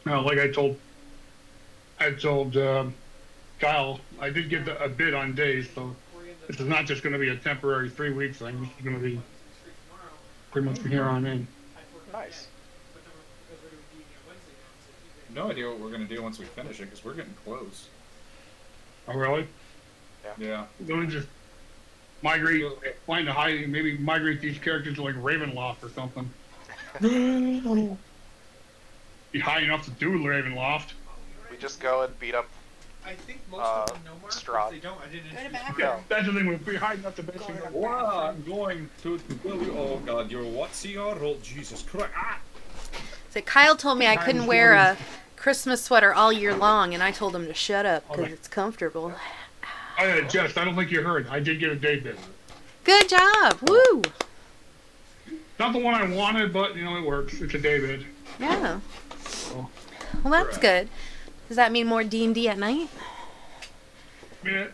No, like I told Kyle, I did get a bid on days, so this is not just going to be a temporary 3-week thing. This is going to be pretty much from here on in. Nice. No idea what we're gonna do once we finish it, because we're getting close. Oh, really? Yeah. We're going to just migrate, find a high, maybe migrate these characters to like Ravenloft or something. Be high enough to do Ravenloft. We just go and beat up. I think most of them know Mark. Strahd. If they don't, I didn't Go to introduce bathroom. myself. That's the thing, we'll be high enough to basically go, Wow, I'm going to tell you. Oh god, you're what's your roll? Jesus Christ! Ah! So Kyle told me I couldn't wear a Christmas sweater all year long, and I told him to shut up because it's comfortable. Jess, I don't think you heard. I did get a day bid. Good job! Woo! Not the one I wanted, but, you know, it works. It's a day bid. Yeah. Oh. Well, that's good. Does that mean more D&D at night? Yeah,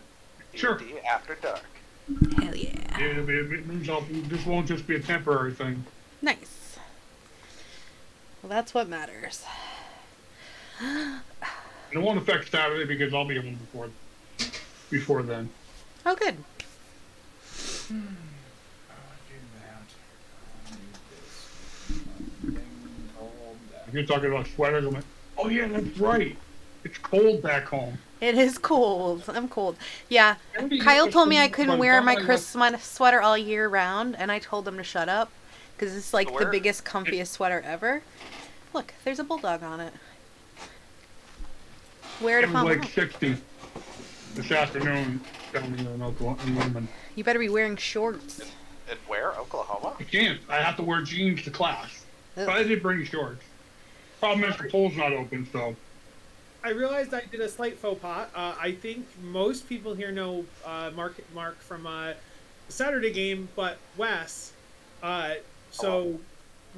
sure. D&D after dark. Hell yeah. Yeah, it means this won't just be a temporary thing. Nice. Well, that's what matters. And it won't affect Saturday because I'll be home before then. Oh, good. If you're talking about sweaters, I'm like, oh yeah, that's right. It's cold back home. It is cold. I'm cold. Yeah. Everybody Kyle knows told me I by couldn't the wear time my I got- Christmas sweater all year round, and I told him to shut up because it's like the Where? biggest, comfiest sweater ever. Look, there's a bulldog on it. Wear it It if was I'm like home. 60 this afternoon down here in Oklahoma. in London. You better be wearing shorts. And where? Oklahoma? I can't. I have to wear jeans to class. Ugh. But I did bring shorts. Problem is the pool's not open, so. I realized I did a slight faux pas. I think most people here know Mark from Saturday game, but Wes.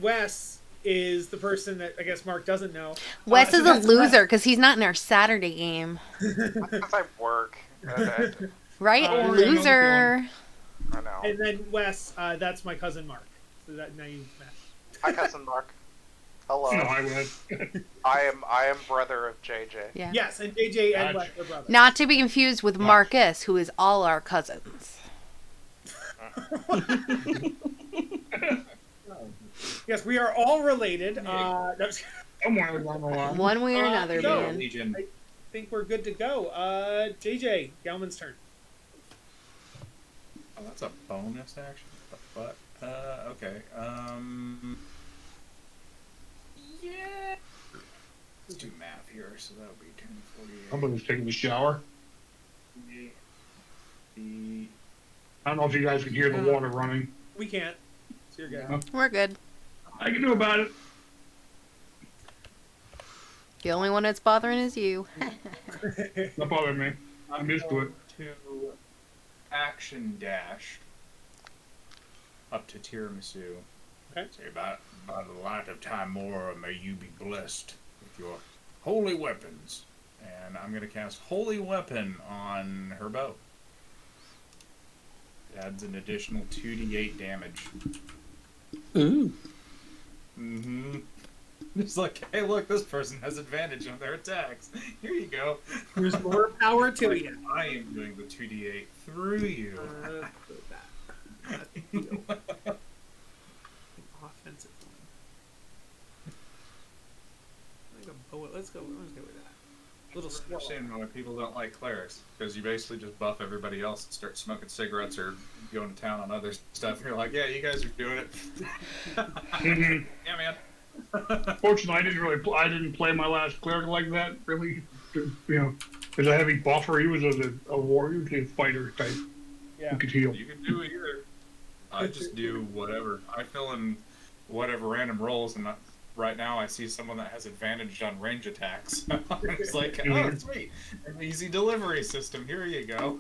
Wes is the person that I guess Mark doesn't know. Wes So is a that's loser because he's not in our Saturday game. Because I work. I Right? Oh, yeah, Loser. know. And then Wes, that's my cousin Mark. So that now you've met. Hi, cousin Mark. Hello. No, I would. I am brother of JJ. Yeah. Yes, and JJ and Gotcha. Wes are brothers. Not to be confused with Marcus, who is all our cousins. Yes, we are all related. No, Somewhere along the line. One way or another, no. man. Legion. think we're good to go. JJ, Galman's turn. Oh, that's a bonus action. What the fuck? Okay. Yeah. Let's do math here. So that would be 10:48. Somebody's taking a shower. I don't know if you guys can hear the water running. We can't. So you're good. Yeah. We're good. I can do about it. The only one that's bothering is you. Not bothering me. I'm used to it. To action dash up to tiramisu. Okay. Say by the light of time more, may you be blessed with your holy weapons. And I'm gonna cast Holy Weapon on her bow. It adds an additional 2d8 damage. Ooh. Mm-hmm. It's like, hey, look, this person has advantage on their attacks. Here you go. There's more power to you. I am doing the 2d8 through you. Offensive one. Let's go with that. Little I squirrel. understand why people don't like clerics, because you basically just buff everybody else and start smoking cigarettes or going to town on other stuff. You're like, yeah, you guys are doing it. Mhm. Yeah, man. Fortunately, I didn't play my last cleric like that. Really, you know, as a heavy buffer, he was a warrior, he was a fighter type. Yeah. He could heal. You can do either. I just do whatever. I fill in whatever random rolls, and right now I see someone that has advantage on range attacks. It's like, oh, sweet, an easy delivery system. Here you go.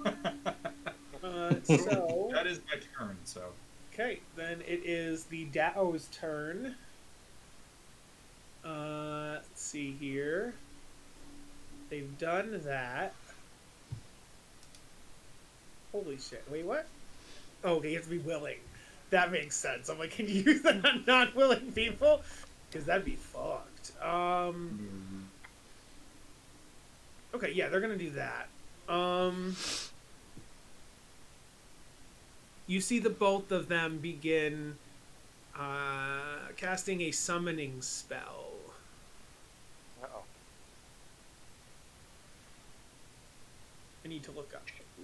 So that is my turn. So okay, then it is the Dao's turn. Let's see here. They've done that. Holy shit! Wait, what? Oh, okay, you have to be willing. That makes sense. I'm like, can you use that on non-willing people? Because that'd be fucked. Okay, yeah, they're gonna do that. You see the both of them begin casting a summoning spell. Uh-oh. I need to look up the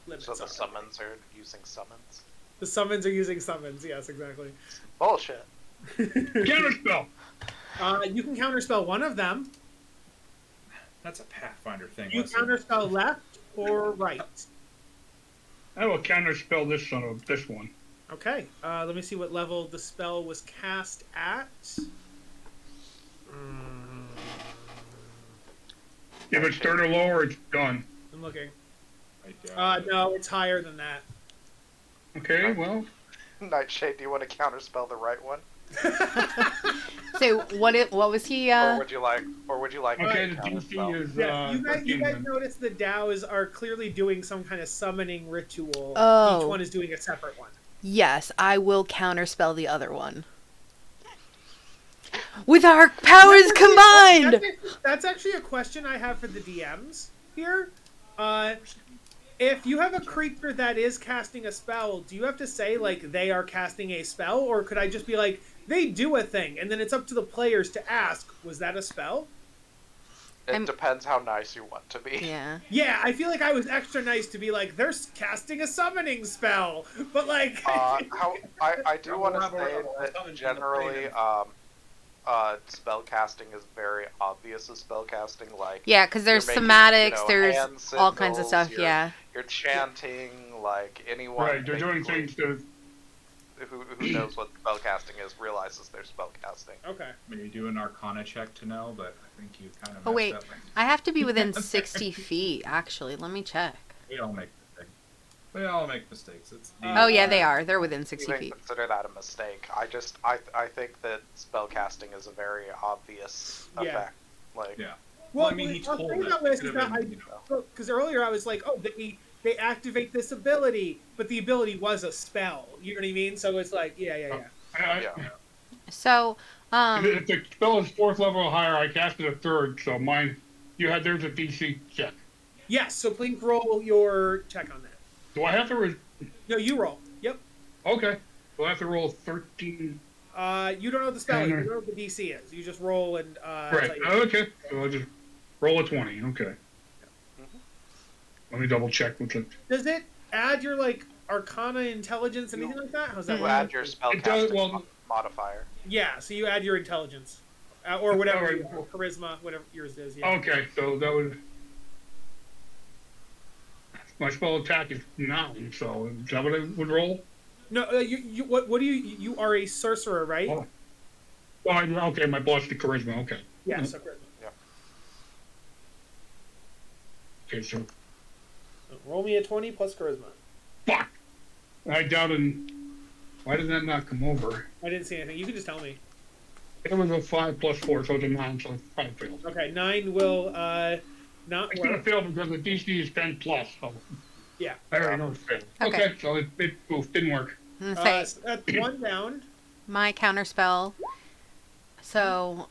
limits. So the on it. summons are using summons? The summons are using summons. Yes, exactly. Bullshit. Counterspell. You can counterspell one of them. that's a Pathfinder thing. You Listen. counterspell left or right. I will counterspell this one. Okay. Let me see what level the spell was cast at. If it's third or lower, it's done. I'm looking. I doubt it. No, it's higher than that. Okay, well, Nightshade, do you want to counterspell the right one? So what was he? Or would you like okay, me the to DC counterspell? is Yeah, you 13 guys then. notice the Daos are clearly doing some kind of summoning ritual. Oh. Each one is doing a separate one. Yes, I will counterspell the other one. With our powers combined. That's actually a question I have for the DMs here. If you have a creature that is casting a spell, do you have to say, like, they are casting a spell? Or could I just be like, they do a thing, and then it's up to the players to ask, was that a spell? It depends how nice you want to be. Yeah. Yeah, I feel like I was extra nice to be like, they're casting a summoning spell. But, like... I do want to We'll say have that our generally, spell casting is very obvious as spell casting. Like, Yeah, because there's you're making, somatics, hand there's all kinds of signals, stuff, yeah. You're chanting, like, anyone Right, they're doing basically things to. who knows what spell casting is realizes they're spell casting. Okay. Maybe do an Arcana check to know, but I think you kind of. Oh, wait. Up. I have to be within 60 feet, actually. Let me check. We all make mistakes. We all make mistakes. It's Oh, yeah, they are. They're within 60 Even feet. consider that a mistake. I think that spell casting is a very obvious Yeah. effect. Like, Yeah. Well, I mean, he I'll told say us. that was It could've that been, you know. because earlier I was like, oh, they activate this ability, but the ability was a spell. You know what I mean? So it's like, yeah. Yeah. So, If the spell is 4th level or higher, I cast it a 3rd, so mine. There's a DC check. Yes. So please roll your check on that. Do I have to? No, you roll. Yep. Okay. So I have to roll 13. You don't know what the spell is. You don't know what the DC is. You just roll and. Right. tell you. Okay. So I'll just. Roll a 20. Okay. Let me double check with it. Does it add your like Arcana, Intelligence, anything like that? How's that You work? add your It does, spellcasting well, modifier. Yeah, so you add your Intelligence, or whatever, Alright. your Charisma, whatever yours is. Yeah. okay, so that would. My spell attack is 9, so is that what I would roll? No, what do you are a sorcerer, right? Oh. Okay, my boss the charisma. Okay. Yeah, so Charisma. Okay, so So roll me a 20 plus Charisma. fuck. I doubted. Why did that not come over? I didn't see anything. You can just tell me. It was a 5 plus 4, so it's a 9, so it's 5 failed. Okay, 9 will not It's gonna work. fail because the DC is 10 plus. So Yeah. I already know it's failed. Okay. Okay, so it oof, didn't work. I'm gonna say So that's 1 down. my counterspell. So,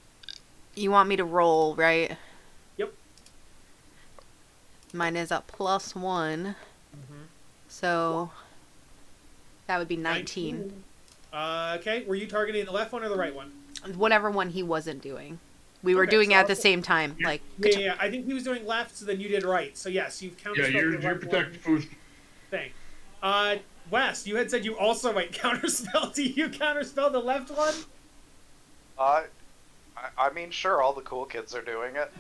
you want me to roll, right? Yep. Mine is a +1, so that would be 19. Okay, were you targeting the left one or the right one? Whatever one he wasn't doing. We were Okay, doing it so at the I'll- same time. Like, Yeah, I think he was doing left, so then you did right. So yes, you've counterspelled Yeah, you're the right protected one food. thing. Wes, you had said you also might counterspell. Do you counterspell the left one? I mean, sure, all the cool kids are doing it.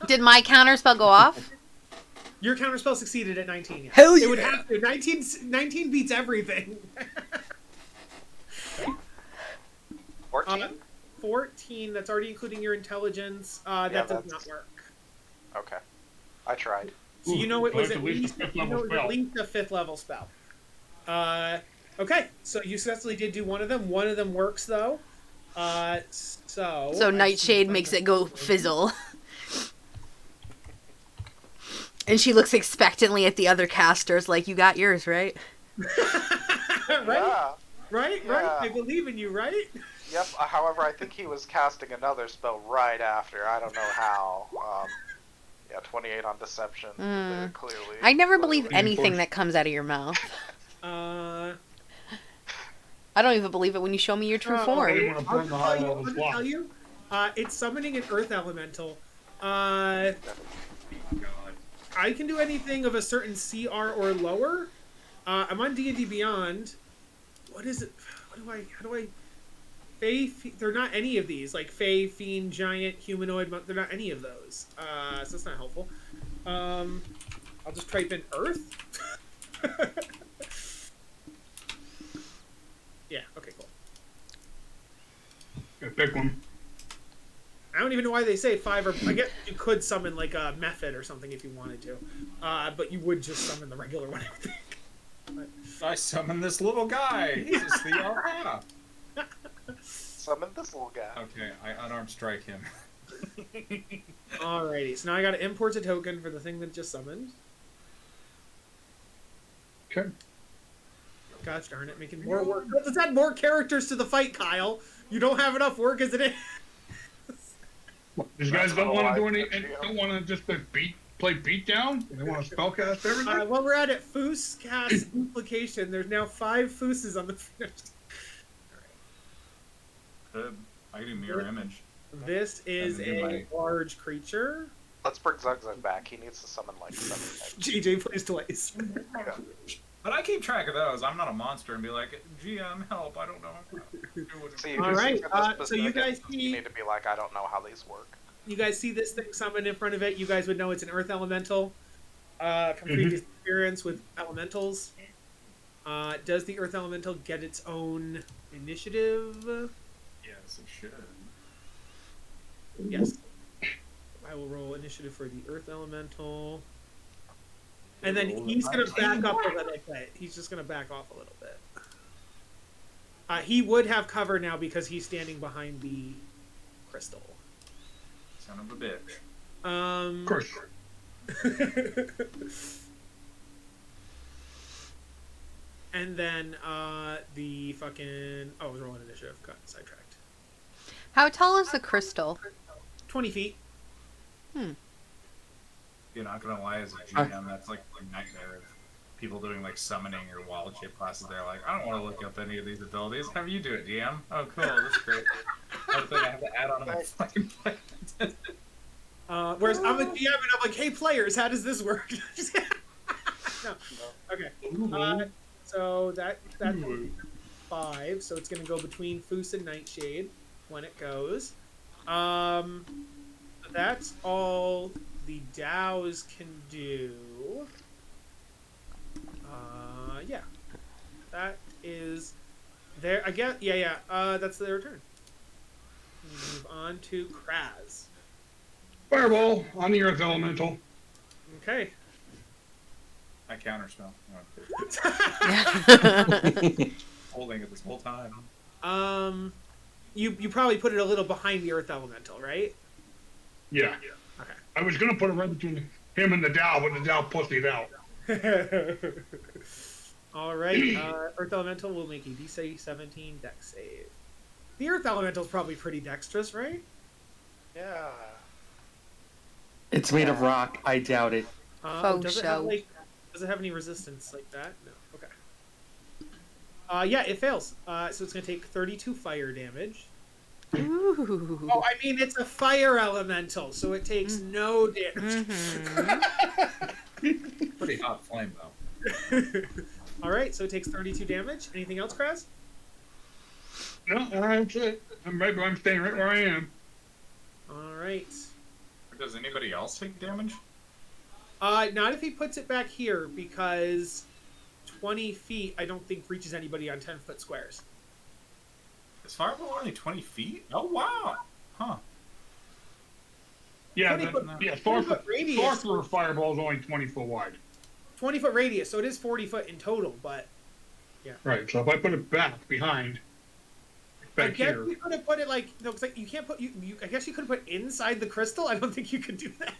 did my counterspell go off? Your counterspell succeeded at 19. Yeah. Hell It would yeah. have to. 19 beats everything. 14? 14, that's already including your intelligence. That does that's- not work. Okay. I tried. So you know it was That's at at least a least, fifth you know level it was spell. at least a 5th level spell. Okay, so you successfully did do one of them. One of them works though. So Nightshade makes it go fizzle. And she looks expectantly at the other casters like, you got yours, right? right, Yeah. right. Yeah. I believe in you, right? Yep. However, I think he was casting another spell right after. I don't know how. Yeah, 28 on deception. Clearly. I never believe clearly. anything that comes out of your mouth. Uh, I don't even believe it when you show me your true I form. didn't want to burn the high I'm level gonna block. tell you, it's summoning an earth elemental. God. I can do anything of a certain CR or lower. I'm on D&D Beyond. What is it? How do I... Fae, they're not any of these. Like Fae, Fiend, Giant, Humanoid, they're not any of those. So that's not helpful. I'll just type in Earth. Yeah, okay, cool. Yeah, pick one. I don't even know why they say 5 or... I guess you could summon like a Method or something if you wanted to. But you would just summon the regular one, I think. I summoned this little guy. He's a CR. Summon this little guy. Okay, I unarmed strike him. Alrighty, so now I gotta import a token for the thing that just summoned. Okay. Gosh darn it, making more work. Let's add more characters to the fight, Kyle. You don't have enough work as it is. These guys don't Oh, want I to do any. bet you. Don't want to just play beatdown. They want to spellcast everything. Well, we're at it. Foos cast implication. There's now 5 Fooses on the finish. Good. I can do mirror image. This is Doesn't do a my- large creature. Let's bring Zugzug back. He needs to summon like 7 things. GJ plays twice. But I keep track of those. I'm not a monster and be like, GM, help, I don't know. See, All right, for this so you specific guys instance, see- you need to be like, I don't know how these work. You guys see this thing summoned in front of it. You guys would know it's an Earth Elemental from previous experience with Elementals. Does the Earth Elemental get its own initiative? Yes, it should. Yes. I will roll initiative for the Earth Elemental. And then he's going to back up a little bit. He's just going to back off a little bit. He would have cover now because he's standing behind the crystal. Son of a bitch. Of course. And then the fucking... Oh, I was rolling initiative. Got sidetracked. How tall is the crystal? 20 feet. You're not gonna lie, as a GM, that's like a nightmare of people doing like summoning or wild shape classes. They're like, I don't want to look up any of these abilities. Have you do it, GM? Oh, cool, that's great. I think I have to add on to my fucking play. Whereas I'm a DM and I'm like, hey players, how does this work? No. Okay. So that's 5. So it's gonna go between Foos and Nightshade when it goes. That's all the Dows can do. Yeah. That is their. I guess. Yeah. That's their turn. Move on to Craz. Fireball on the Earth Elemental. Okay. I counterspell. Holding it this whole time. You probably put it a little behind the Earth Elemental, right? Yeah. Okay. I was gonna put it right between him and the Dow, but the Dow pussied out. All right. Earth Elemental will make a DC 17 Dex save. The Earth Elemental is probably pretty dexterous, right? Yeah. It's made of rock. I doubt it. Faux Does it show. does it have any resistance like that? No. Okay. Yeah, it fails. So it's gonna take 32 fire damage. Ooh. Oh, I mean it's a fire elemental, so it takes no damage. Pretty hot flame though. All right, so it takes 32 damage. Anything else, Craz? No, that's it. I'm staying right where I am. All right. Does anybody else take damage? Not if he puts it back here, because 20 feet I don't think reaches anybody on 10-foot squares. Is fireball only 20 feet? Oh wow! Huh. Yeah, 20 foot radius. sorcerer fireball is only 20 foot wide. 20-foot radius, so it is 40 foot in total, but yeah. Right. So if I put it back behind, I back guess here. you could have put it like no, because like you can't put you. I guess you could have put inside the crystal. I don't think you could do that.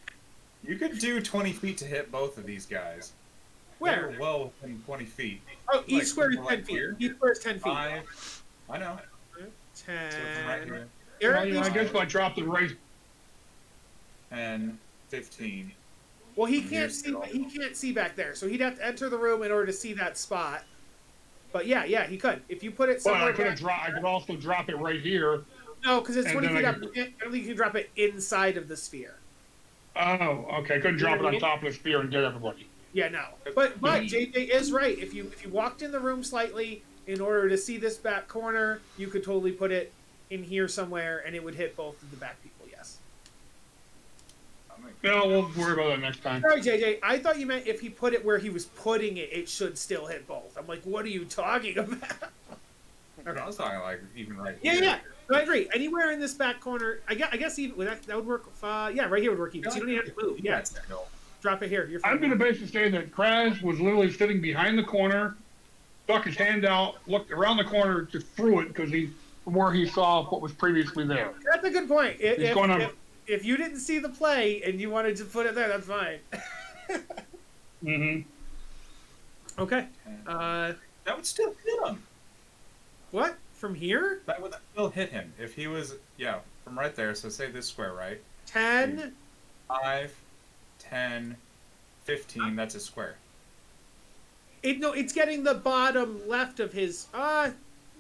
You could do 20 feet to hit both of these guys. Where? They're well within 20 feet. Oh, each Like, square is like 10 feet. here? Each square is 10 feet. 5. I know. 10. So from right here. You're Well, at yeah, I least- guess if I dropped it right. 10, 15. well, he Here's can't see. the- He can't see back there, so he'd have to enter the room in order to see that spot. But yeah, he could. If you put it But somewhere. I could also drop it right here. No, because it's and 20 then feet I up. I don't think you can drop it inside of the sphere. Oh, okay. I couldn't drop it on top of the sphere and get everybody. Yeah, no. But JJ is right. If you walked in the room slightly in order to see this back corner, you could totally put it in here somewhere, and it would hit both of the back people. Yes. No, we'll worry about that next time. Sorry, JJ. I thought you meant if he put it where he was putting it, it should still hit both. I'm like, what are you talking about? I was talking like even right Yeah, here. yeah. No, I agree. Anywhere in this back corner, I guess even that would work. Yeah, right here would work even. So you don't even have to move. Yeah, drop it here. You're fine. I'm going to basically say that Craz was literally sitting behind the corner, stuck his hand out, looked around the corner, just threw it because from where he saw what was previously there. That's a good point. If you didn't see the play and you wanted to put it there, that's fine. Mm-hmm. Okay. That would still hit him. What? From here? That would still hit him. If he was, from right there. So say this square, right? 10. 5, 10, 15, that's a square. It's getting the bottom left of his. Yeah,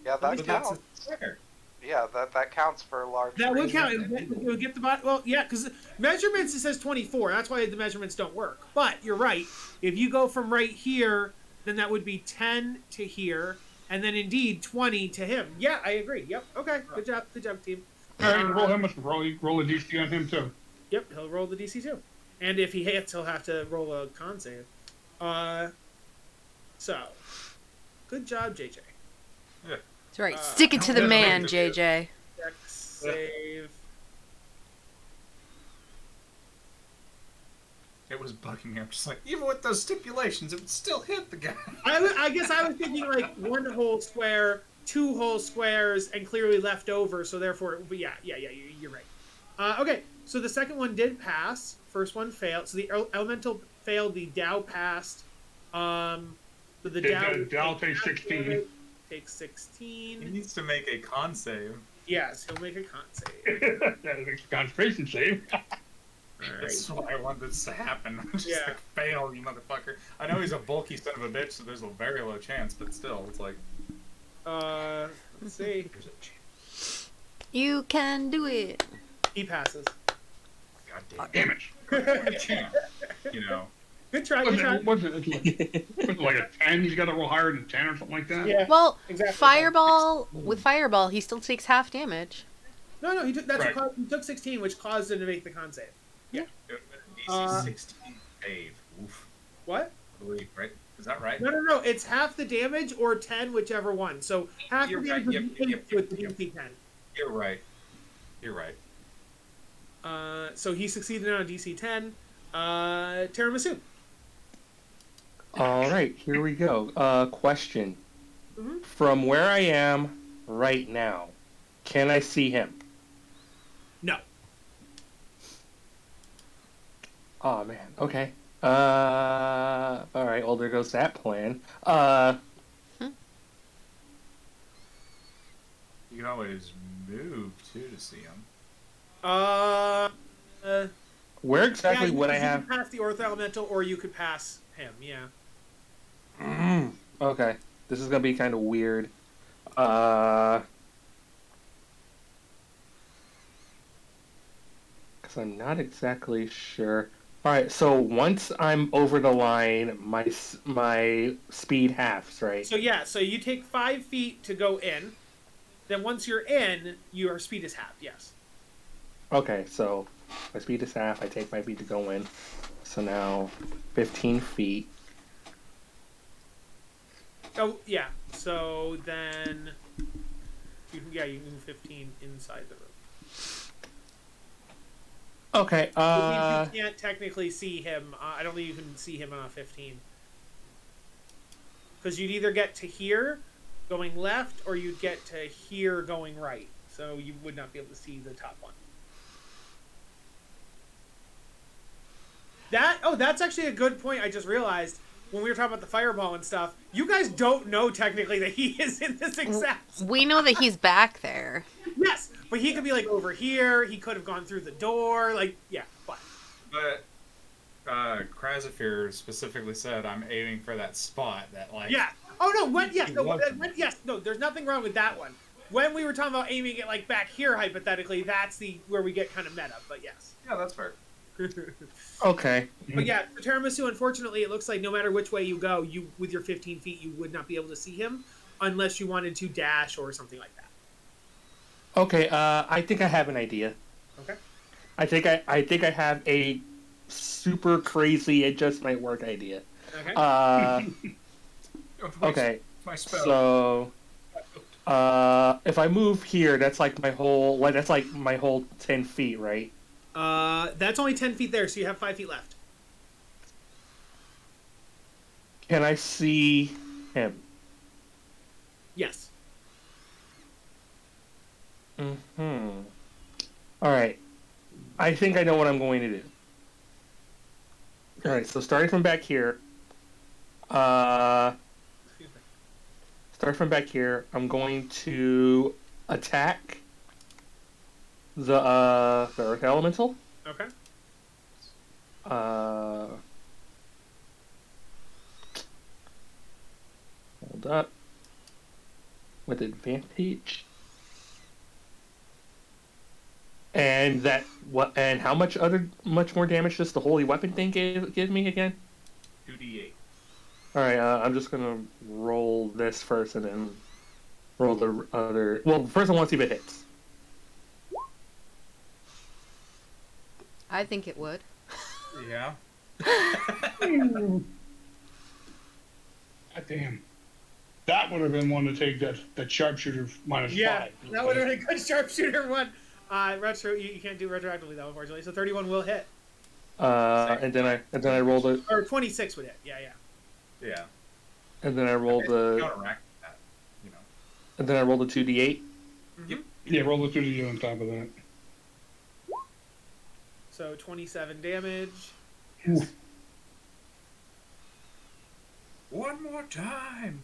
that But that's counts. a square. Yeah, that counts for a large. That would range. count. It would get the bottom. Well, yeah, because measurements, it says 24. That's why the measurements don't work. But you're right. If you go from right here, then that would be 10 to here. And then indeed 20 to him. Yeah, I agree. Yep. Okay. Good job, team. All right, roll him. Roll a DC on him too. Yep, he'll roll the DC too. And if he hits, he'll have to roll a con save. So, good job, JJ. That's right. Stick it to the man, JJ. Dex save. It was bugging me. I'm just like, even with those stipulations, it would still hit the guy. I guess I was thinking like one whole square, two whole squares, and clearly left over. So therefore, but yeah, you're right. Okay, so the second one did pass. First one failed. So the elemental failed. The Dow passed. So the Dow takes 16. Takes 16. He needs to make a con save. Yes, he'll make a con save. That is a concentration save. That's why I want this to happen. I'm just Yeah. like, fail, you motherfucker. I know he's a bulky son of a bitch, so there's a very low chance, but still, it's like... Let's see. You can do it. He passes. I Damn it. Chance, you know. Good try. Good try. Was it like a 10? He's got to roll higher than 10 or something like that? Yeah. Well, Exactly. Fireball, with Fireball, he still takes half damage. No. He took that's Right. what caused, he took 16, which caused him to make the con save. DC 16 save. Oof. What? I believe, right? Is that right? No. It's half the damage or 10, whichever one. So half the You're damage right. would be Yep. with the DC 10. You're right. You're right. So he succeeded on a DC 10. Tiramisu. All right, here we go. Question. Mhm. From where I am right now, can I see him? No. Oh man. Okay. All right. Well, there goes that plan. You can always move too to see him. Where exactly yeah, would I you have? could pass the Ortho Elemental, or you could pass him. Yeah. Okay. This is gonna be kind of weird. Because I'm not exactly sure. All right. So once I'm over the line, my speed halves, right? So yeah. So you take 5 feet to go in. Then once you're in, your speed is halved. Yes. Okay. So my speed is half. I take my beat to go in. So now 15 feet. Oh yeah. So then, you can move 15 inside the room. Okay. You can't technically see him. I don't think you can see him on a 15. Because you'd either get to here going left, or you'd get to here going right. So you would not be able to see the top one. That's actually a good point. I just realized when we were talking about the fireball and stuff. You guys don't know technically that he is in this exact. We know that he's back there. Yes, but he could be like over here. He could have gone through the door. Like, yeah, but. But Crazafir specifically said, "I'm aiming for that spot that like." Yeah. Oh no. Yes. No. There's nothing wrong with that one. When we were talking about aiming it like back here, hypothetically, that's where we get kind of meta. But yes. Yeah, that's fair. Okay. But yeah, for Tiramisu, unfortunately, it looks like no matter which way you go, you with your 15 feet, you would not be able to see him unless you wanted to dash or something like that. Okay. I think I have an idea. Okay. I think I have a super crazy, it just might work idea. Okay. Okay. My spell. So, if I move here, that's like my whole 10 feet, right? That's only 10 feet there, so you have 5 feet left. Can I see him? Yes. All right. I think I know what I'm going to do. All right. So starting from back here, I'm going to attack the Earth Elemental. Okay. Hold up. With advantage. And how much more damage does the holy weapon thing give me again? 2d8. All right, I'm just gonna roll this first and then roll the other. Well, first I want to see if it hits. I think it would. Yeah. God damn. That would have been one to take that sharpshooter minus Yeah, 5. that would have been a good sharpshooter one. Retro, you can't do retroactively though, unfortunately. So 31 will hit. And then I roll the Or 26 would hit. Yeah. Yeah. and then I roll the Counteract that, you know. and then I roll the 2d8. Mm-hmm. Yeah, roll the 2D on top of that. So 27 damage. Oof. One more time.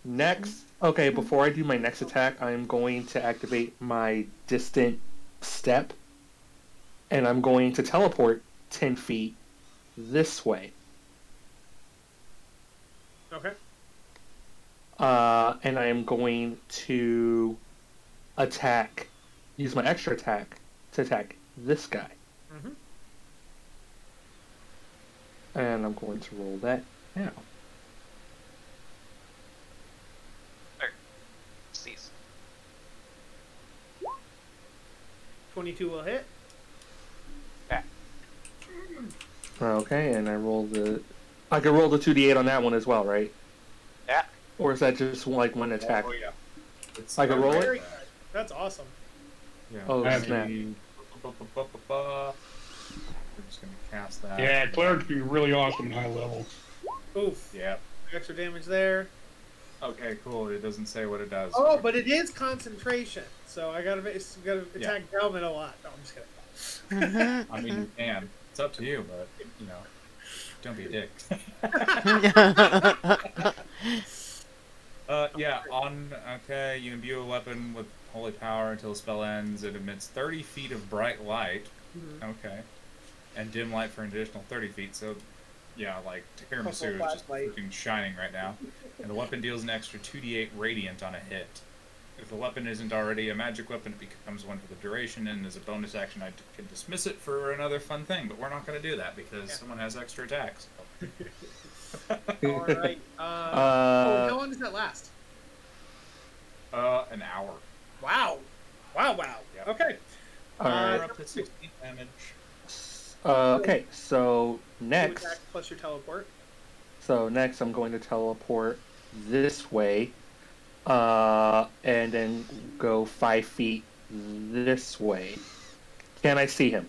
Next, okay, before I do my next attack, I'm going to activate my distant step, and I'm going to teleport 10 feet this way. Okay. And I am going to attack, use my extra attack to attack this guy. Mm-hmm. And I'm going to roll that now. There. Cease. 22 will hit. Yeah. Okay, and I can roll the 2d8 on that one as well, right? Yeah. Or is that just like one attack? Oh yeah. It's I can roll it? Very good. That's awesome. Yeah. Oh, I have snap. We're just gonna cast that. Yeah, clerics be really awesome at high level. Oof. Yeah. Extra damage there. Okay, cool. It doesn't say what it does. Oh, but it is concentration. So I gotta attack Delvin a lot. No, I'm just kidding. I mean, you can. It's up to you, but you know, don't be a dick. Yeah. Okay, you imbue a weapon with holy power until the spell ends. It emits 30 feet of bright light. Mhm. Okay. And dim light for an additional 30 feet. So, yeah, like tiramisu is just Flashlight. freaking shining right now. And the weapon deals an extra 2d8 radiant on a hit. If the weapon isn't already a magic weapon, it becomes one for the duration, and as a bonus action, I can dismiss it for another fun thing. But we're not going to do that because someone has extra attacks. All right. How long does that last? An hour. Wow. Wow. Yep. Okay. Alright. We're up to 16 damage. Okay, so Two next, attack plus your teleport. I'm going to teleport this way, and then go 5 feet this way. Can I see him?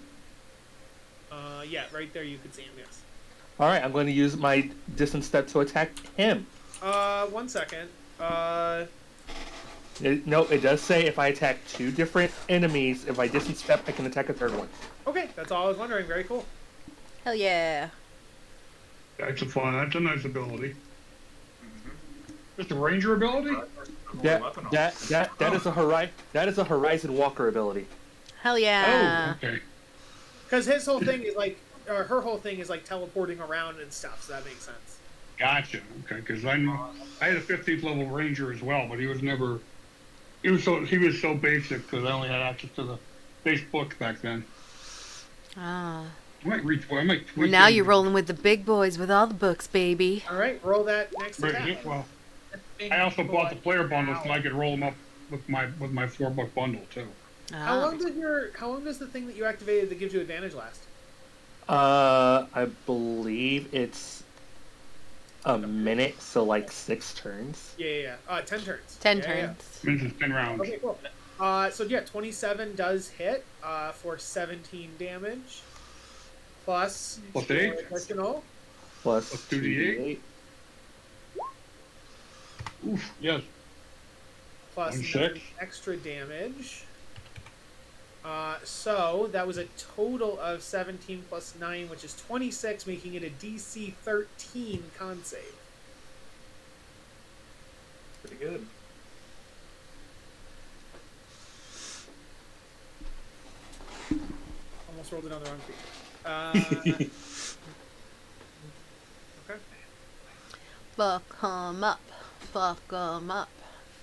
Yeah, right there you can see him, yes. Alright, I'm going to use my distance step to attack him. 1 second. No, it does say if I attack 2 different enemies, if I distance step, I can attack a third one. Okay, that's all I was wondering. Very cool. Hell yeah. That's a nice ability. Just a ranger ability? That is a Horizon Walker ability. Hell yeah. Oh, okay. Because his whole thing is like, or her whole thing is like teleporting around and stuff, so that makes sense. Gotcha. Okay, because I had a 15th level ranger as well, but he was so basic because I only had access to the base book back then. Ah. I might tweak Well, now it. you're rolling with the big boys with all the books, baby. All right, roll that next Right, attack. well, I also bought the player bundle so I could roll them up with my 4-book bundle too. How Ah. long does the thing that you activated that gives you advantage last? I believe it's a minute, so like 6 turns. Yeah. 10 turns. 10 Yeah, yeah. turns. Means it's 10 rounds. Okay, cool. So yeah, 27 does hit for 17 damage. Plus 8? additional. Plus Plus 2d8. Oof, yes. Plus 1 6. 9 extra damage. So that was a total of 17 plus 9, which is 26, making it a DC 13 con save. Pretty good. Almost rolled it on the wrong creature. Okay. Fuck 'em up. Fuck 'em up.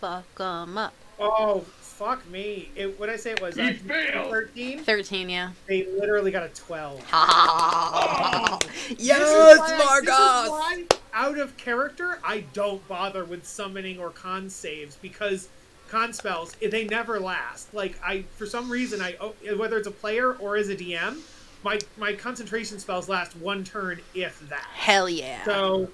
Fuck 'em up. Oh, fuck me. What did I say it was? He failed. 13? 13, yeah. They literally got a 12. Ah. This is Yes, why, Marcos! out of character, I don't bother with summoning or con saves because con spells, they never last. Like, for some reason, whether it's a player or as a DM, my concentration spells last 1 turn, if that. Hell yeah. So,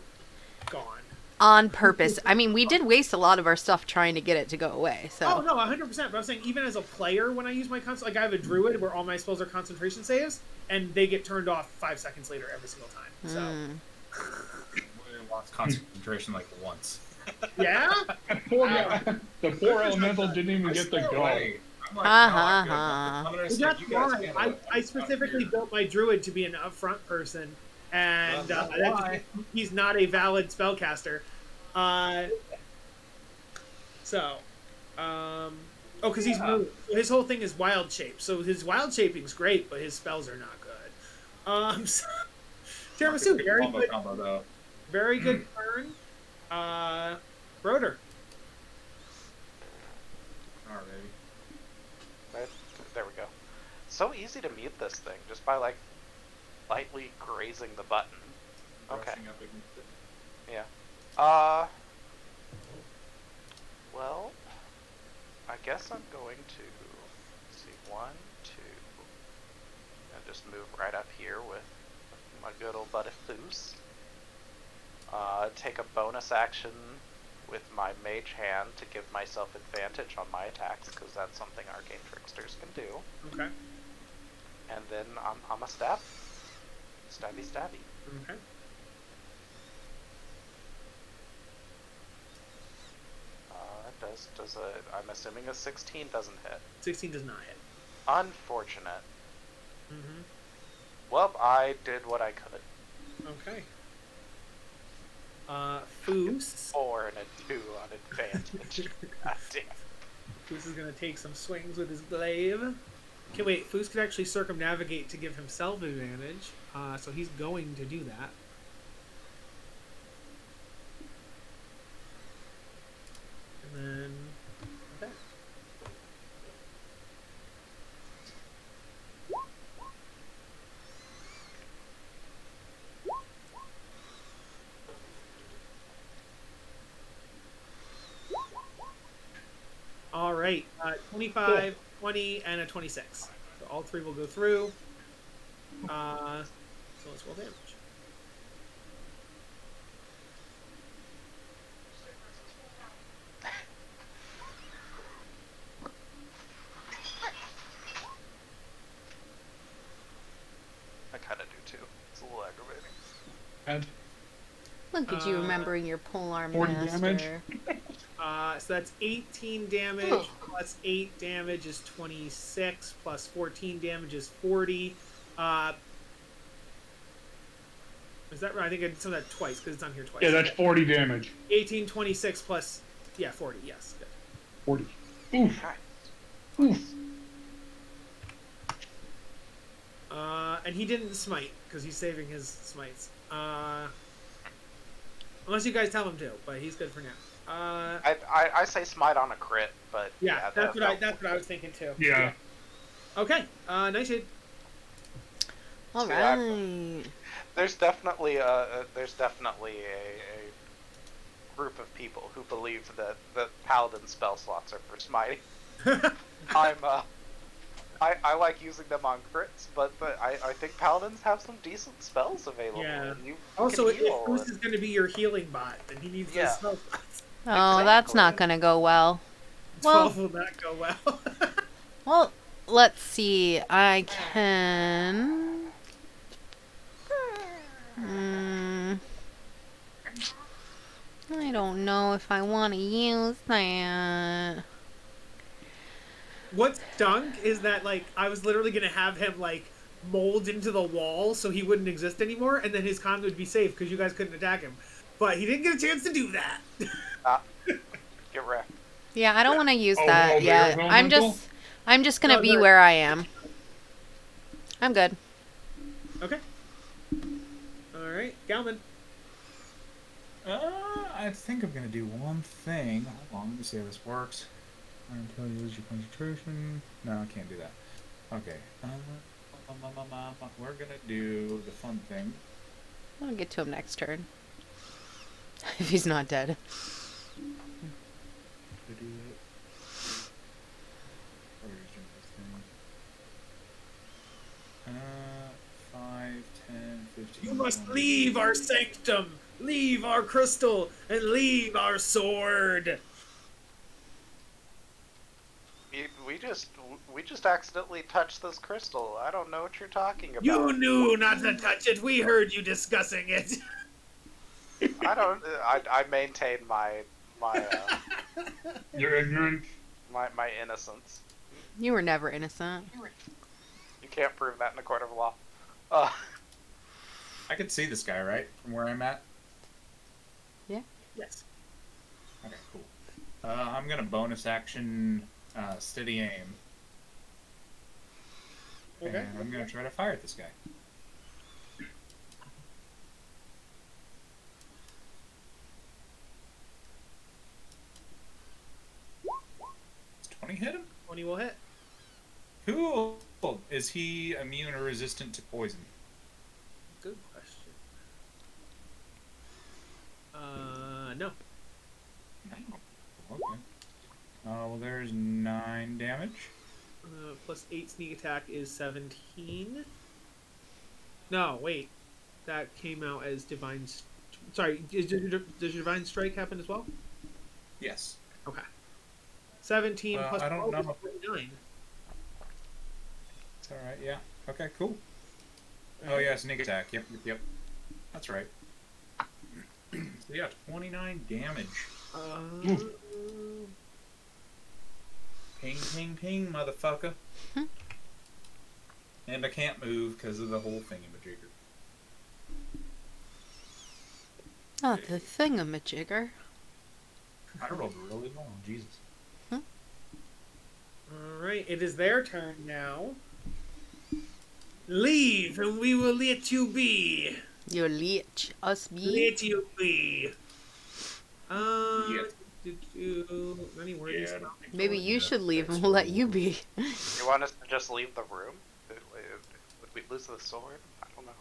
gone. On purpose. I mean, we did waste a lot of our stuff trying to get it to go away, so. Oh, no, 100%. But I'm saying, even as a player, when I use my like, I have a druid where all my spells are concentration saves, and they get turned off 5 seconds later every single time. So, We lost concentration like once. yeah? The poor elemental didn't even get to go. Well, that's why I specifically built my druid to be an upfront person, and he's not a valid spellcaster. Because he's moved. His whole thing is wild shape. So his wild shaping's great, but his spells are not good. Tiramisu, very good turn. Broder. Alrighty. so easy to mute this thing just by like lightly grazing the button. Okay. Brushing up against it. Yeah. Well, I guess I'm going to let's see 1, 2, and just move right up here with my good old buddy Foos. Take a bonus action with my mage hand to give myself advantage on my attacks, because that's something arcane tricksters can do. Okay. And then I'm a stabby. Okay. I'm assuming a 16 doesn't hit. 16 does not hit. Unfortunate. Mm-hmm. Well, I did what I could. Okay. Foos. 4 and a 2 on advantage. God damn. Foos is gonna take some swings with his glaive. Okay, wait. Foos could actually circumnavigate to give himself advantage. So he's going to do that. And then okay. All right, 25, 20, and a 26. So all three will go through. So let's roll damage. I kind of do too. It's a little aggravating. And Look at you remembering your polearm 40 master. damage. So that's 18 damage plus 8 damage is 26 plus 14 damage is 40. Is that right? I think I did some of that twice because it's on here twice. Yeah, that's 40 damage. 18, 26 plus 40. Yes. Good. 40. Oof. Okay. Oof. And he didn't smite because he's saving his smites. Unless you guys tell him to, but he's good for now. I say smite on a crit, but Yeah, that's what I was thinking too. Yeah. Okay. Nice hit. All See, right. There's definitely a group of people who believe that paladin spell slots are for smiting. I like using them on crits, but I think paladins have some decent spells available. Yeah. And you Also, can if heal Bruce and- is going to be your healing bot, then he needs Yeah. those spell slots. Oh, that's not gonna go well. 12 will not go well. Well, let's see. I can. I don't know if I want to use that. What stunk is that, like, I was literally going to have him, like, mold into the wall so he wouldn't exist anymore, and then his con would be safe because you guys couldn't attack him. But he didn't get a chance to do that. Get wrecked. Yeah, I don't want to use Oh, that no, yet. they're I'm just gonna No, be they're- where I am. I'm good. Okay. Alright, Galman. I think I'm gonna do one thing. Hold on, let me see how this works. Until you lose your concentration. No, I can't do that. Okay. We're gonna do the fun thing. I'll get to him next turn. If he's not dead. To do it. Where is this thing? 5, 10, 15. You must 20. leave our sanctum, leave our crystal, and leave our sword. We just accidentally touched this crystal. I don't know what you're talking about. You knew not to touch it. We heard you discussing it. I maintain my You're ignorant. my innocence. You were never innocent. You can't prove that in a court of law. I can see this guy, right? From where I'm at? Yes. Okay, cool. I'm gonna bonus action steady aim. Okay. And I'm gonna try to fire at this guy. Does 20 hit him? 20 will hit. Cool. Well, is he immune or resistant to poison? Good question. No. Okay. Well, there's 9 damage. Plus 8 sneak attack is 17. No, wait. That came out as divine. Sorry, does your divine strike happen as well? Yes. Okay. 17 plus I don't 12 is know. 49. It's alright, yeah. Okay, cool. Oh, yeah, sneak attack. Yep. That's right. So, yeah, 29 damage. Ping, motherfucker. And I can't move because of the whole thingamajigger. Oh, the thingamajigger. I rolled really long, Jesus. Alright, it is their turn now. Leave, and we will let you be. Your leech, us be. Let you be. Yeah. Any words? Yeah. Maybe you should leave and we'll let you be. You want us to just leave the room? Would we lose the sword? I don't know.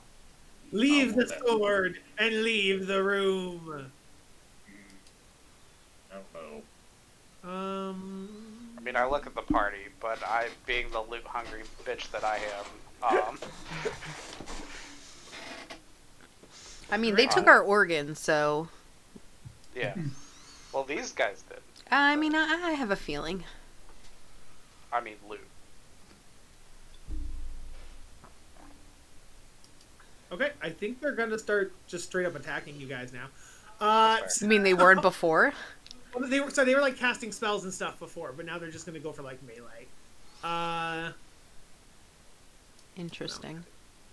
Leave the sword and leave the room. Oh. I mean, I look at the party, but I, being the loot-hungry bitch that I am, I mean, they took our organs, so. yeah. Well, these guys did. I mean, I have a feeling. I mean, loot. Okay, I think they're gonna start just straight up attacking you guys now. That's You mean they weren't before? Well, they were like casting spells and stuff before, but now they're just gonna go for like melee. Interesting.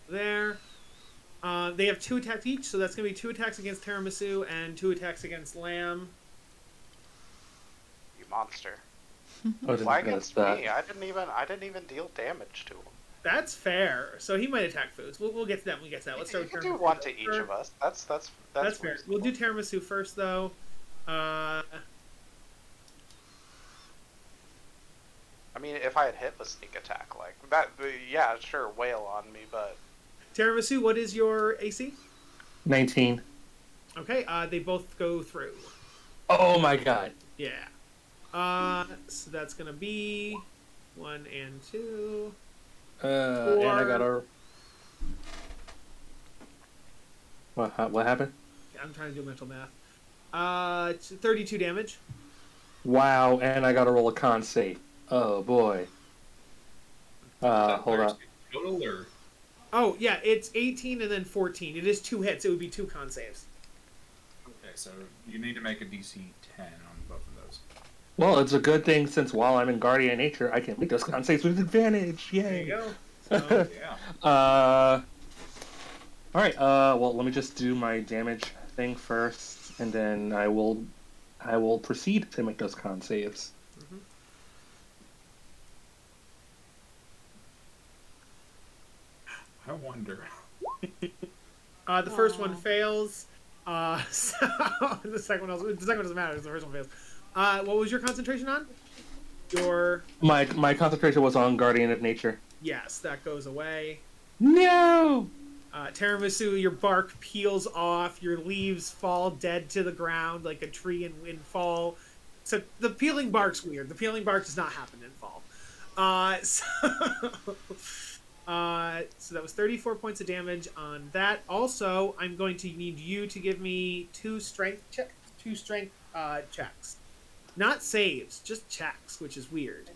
There. They have 2 attacks each, so that's gonna be 2 attacks against Tiramisu and 2 attacks against Lamb. You monster. Oh, Why against me? I didn't even deal damage to him. That's fair. So he might attack Foods. We'll get to that when we get to that. Let's start You with can do Tiramisu. one to each of us. That's That's fair. reasonable. We'll do Tiramisu first, though. I mean, if I had hit the sneak attack, like that, yeah, sure, wail on me, but Tiramisu, what is your AC? 19. Okay, they both go through. Oh my god. Yeah. So that's gonna be 1 and 2. And I got a. What happened? I'm trying to do mental math. It's 32 damage. Wow, and I got to roll a con save. Oh boy. Hold on. Total or? Oh yeah, it's 18 and then 14. It is 2 hits. It would be 2 con saves. Okay, so you need to make a DC 10 on both of those. Well, it's a good thing since while I'm in Guardian Nature, I can make those con saves with advantage. Yay! There you go. So, Yeah. All right. Well, let me just do my damage thing first, and then I will proceed to make those con saves. I wonder. the first one fails. So the second one doesn't matter. The first one fails. What was your concentration on? My concentration was on Guardian of Nature. Yes, that goes away. No. Tiramisu, your bark peels off. Your leaves fall dead to the ground like a tree in fall. So the peeling bark's weird. The peeling bark does not happen in fall. So that was 34 points of damage on that. Also, I'm going to need you to give me 2 strength checks. Not saves, just checks, which is weird.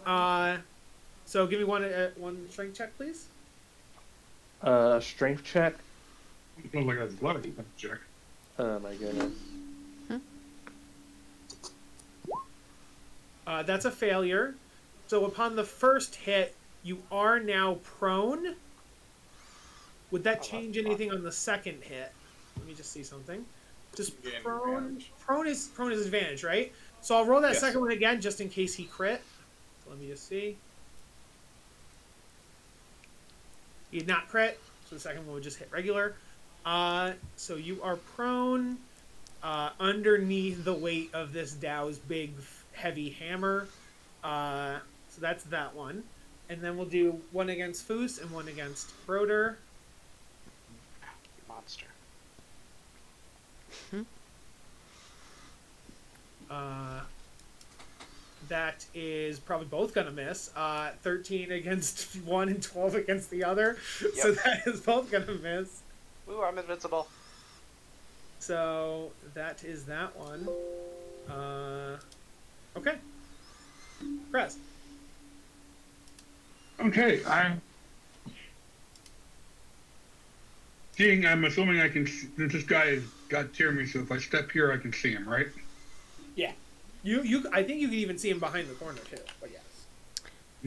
So give me one strength check, please. Strength check. Sounds like a athletic check. Oh my goodness. That's a failure. So upon the first hit, you are now prone. Would that change anything on the second hit? Let me just see something. Just Gain prone. advantage. Prone is advantage, right? So I'll roll that Yes. second one again just in case he crit. So let me just see. He did not crit, so the second one would just hit regular. So you are prone underneath the weight of this Dow's big, heavy hammer. So that's that one. And then we'll do one against Foos and one against Broder. Monster. That is probably both gonna miss. 13 against one and 12 against the other. So that is both gonna miss. Ooh, I'm invincible. So that is that one. Okay. Craz. Okay, I'm assuming I can. This guy has got Tyranny, so if I step here, I can see him, right? Yeah. I think you can even see him behind the corner too. But yes.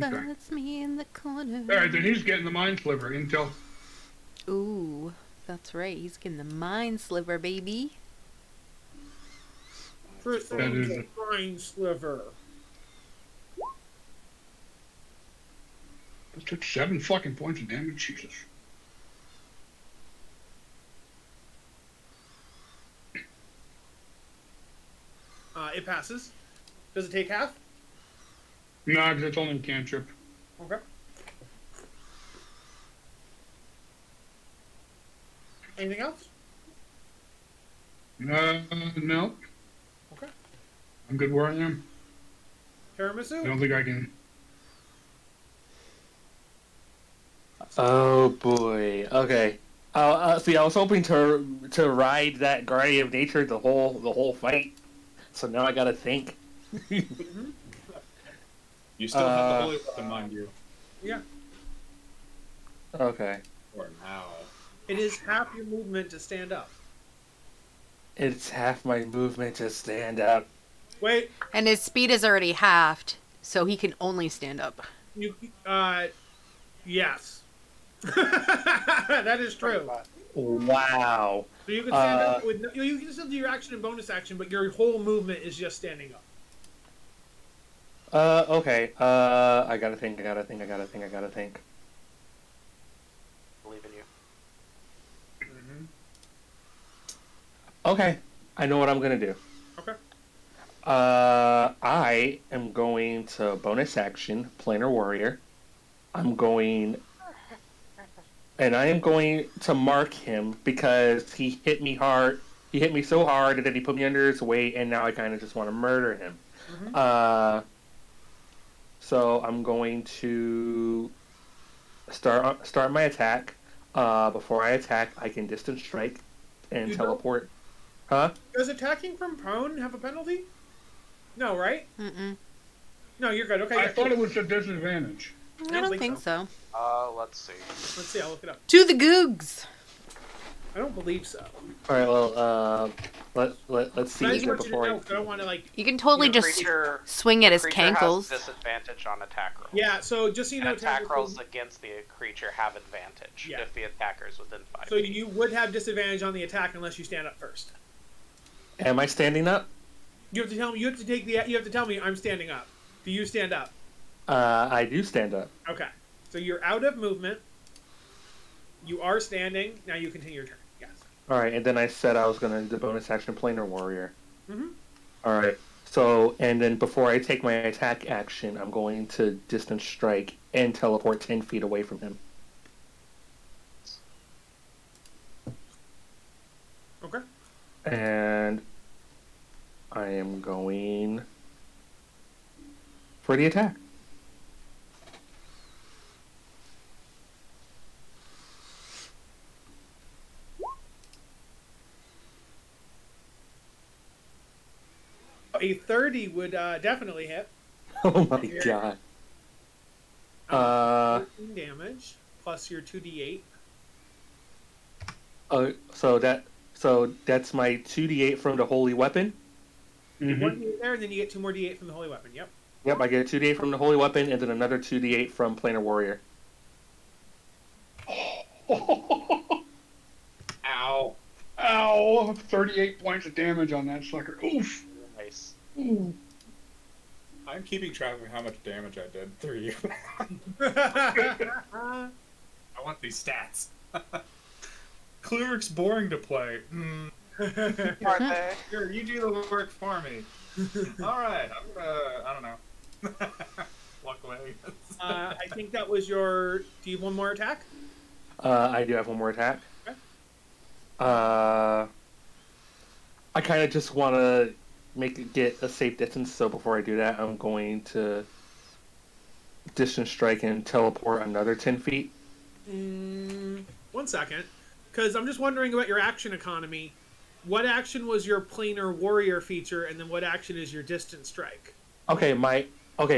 Okay. That's me in the corner. All right, then he's getting the mind sliver intel. Ooh, that's right. He's getting the mind sliver, baby. First That is the mind sliver. It took 7 fucking points of damage, Jesus. It passes. Does it take half? No, because it's only a cantrip. Okay. Anything else? No. Okay. I'm good where I am. I Tiramisu? don't think I can. Oh boy. Okay. See, I was hoping to ride that guardian of nature the whole fight. So now I gotta think. You still have the holy weapon, mind you. Yeah. Okay. For now. It is half your movement to stand up. It's half my movement to stand up. Wait. And his speed is already halved, so he can only stand up. You. Yes. That is true. Wow. So you can stand up with. You can still do your action and bonus action, but your whole movement is just standing up. Okay. I gotta think. Believe in you. Okay. I know what I'm gonna do. Okay. I am going to bonus action, Planar Warrior. I am going to mark him because he hit me hard. He hit me so hard that he put me under his weight, and now I kind of just want to murder him. So I'm going to start my attack. Before I attack, I can distance strike and teleport. Huh? Does attacking from prone have a penalty? No, right? No, you're good. Okay. I thought it was a disadvantage. I don't think so. Let's see. Let's see. I'll look it up. To the googs! I don't believe so. All right. Well, let's see I just here want you to before know, 'cause I don't want to You can totally The just creature- swing at his creature has cankles. disadvantage on attack rolls. Yeah. So just so you know, And attack technically- rolls against the creature have advantage Yeah. if the attacker is within 5 So feet. you would have disadvantage on the attack unless you stand up first. Am I standing up? You have to tell me. You have to take the. You have to tell me I'm standing up. Do you stand up? I do stand up. Okay. So you're out of movement. You are standing. Now you continue your turn. Yes. All right, and then I said I was going to do the bonus action Planar Warrior. Mhm. All right. So, and then before I take my attack action, I'm going to distance strike and teleport 10 feet away from him. Okay. And I am going for the attack. A 30 would definitely hit. Oh my god. 13 damage plus your 2d8. So that's my 2d8 from the holy weapon. Mm-hmm. 1d8 there, and then you get 2 more d8 from the holy weapon. Yep. Yep, I get a 2d8 from the holy weapon, and then another 2d8 from Planar Warrior. Ow. Ow. 38 points of damage on that sucker. Oof. Nice. Ooh. I'm keeping track of how much damage I did through you. I want these stats. Cleric's boring to play. Are they? Here, you do the work for me. Alright, I don't know. Luckily way. I think that was your. Do you have one more attack? I do have one more attack. Okay. I kind of just want to get a safe distance, so before I do that, I'm going to distance strike and teleport another 10 feet. 1 second, because I'm just wondering about your action economy. What action was your planar warrior feature, and then what action is your distance strike? Okay,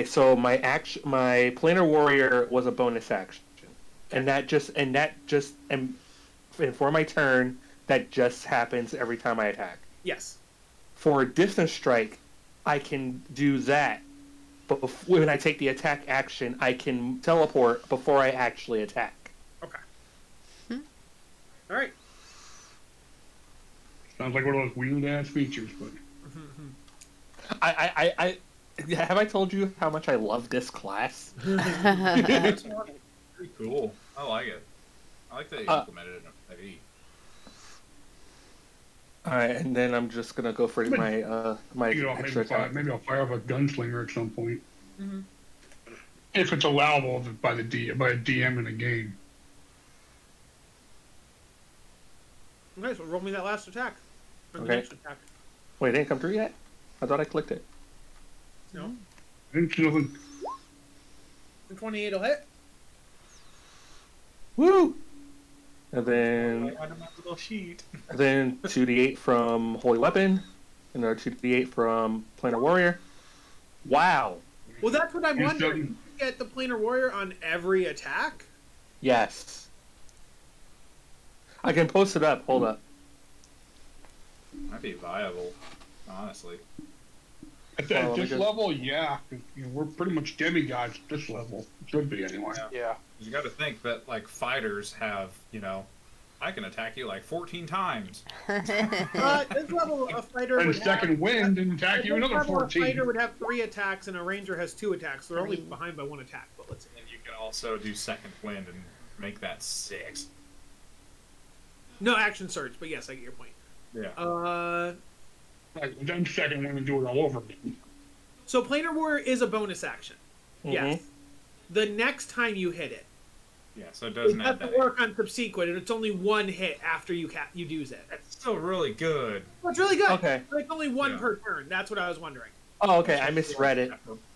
so my planar warrior was a bonus action, and for my turn, that just happens every time I attack. Yes. For distance strike, I can do that, but when I take the attack action, I can teleport before I actually attack. Okay. All right. Sounds like one of those weird ass features, but I have I told you how much I love this class? It's pretty cool. I like it. I like that you implemented it in a Alright, and then I'm just gonna go for my extra attack. maybe I'll fire up a gunslinger at some point. Mm-hmm. If it's allowable by a DM in a game. Okay, so roll me that last attack. Or the Okay. next attack. Wait, it didn't come through yet? I thought I clicked it. No. Didn't you know 28 will hit. Woo! And then I don't have a little sheet. 2d8 from Holy Weapon, another 2d8 from Planar Warrior. Wow! Well, that's what I'm You wondering. still- You get the planar warrior on every attack? Yes. I can post it up. Hold up. Might be viable, honestly. at Well, let me this just- level, yeah. 'Cause, we're pretty much demigods at this level. Should be anyway. Yeah. You got to think that like fighters have, I can attack you like 14 times. This level, a fighter And would second wind and have, attack you this another level, a 14. fighter would have 3 attacks, and a ranger has 2 attacks. They're only behind by 1 attack, but let's see. And you can also do second wind and make that 6. No action surge, but yes, I get your point. Yeah. Like, then second wind and do it all over again. So planar warrior is a bonus action. Mhm. Yes. The next time you hit it, Yeah, so it it doesn't has add to that. work on subsequent, and it's only 1 hit after you use it. That's still really good. Well, it's really good. Okay. But it's only 1 Yeah. per turn. That's what I was wondering. Oh, okay. I misread it.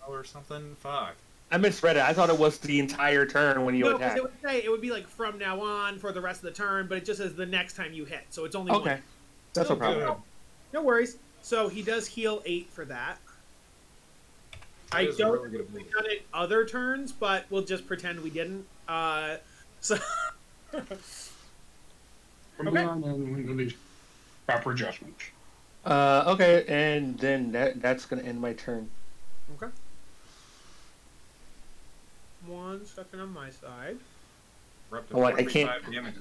Or something. Fuck. I misread it. I thought it was the entire turn when you No, because attack. it would say it would be like from now on for the rest of the turn, but it just says the next time you hit. So it's only 1. Okay. That's no Still problem. good. No worries. So he does heal 8 for that. That I is a don't really good think move. we've done it other turns, but we'll just pretend we didn't. So From Okay. here on in, with these proper adjustments. Okay, and then that's gonna end my turn. okay. 1 second on my side. We're up to Oh, I can't- 45 damage.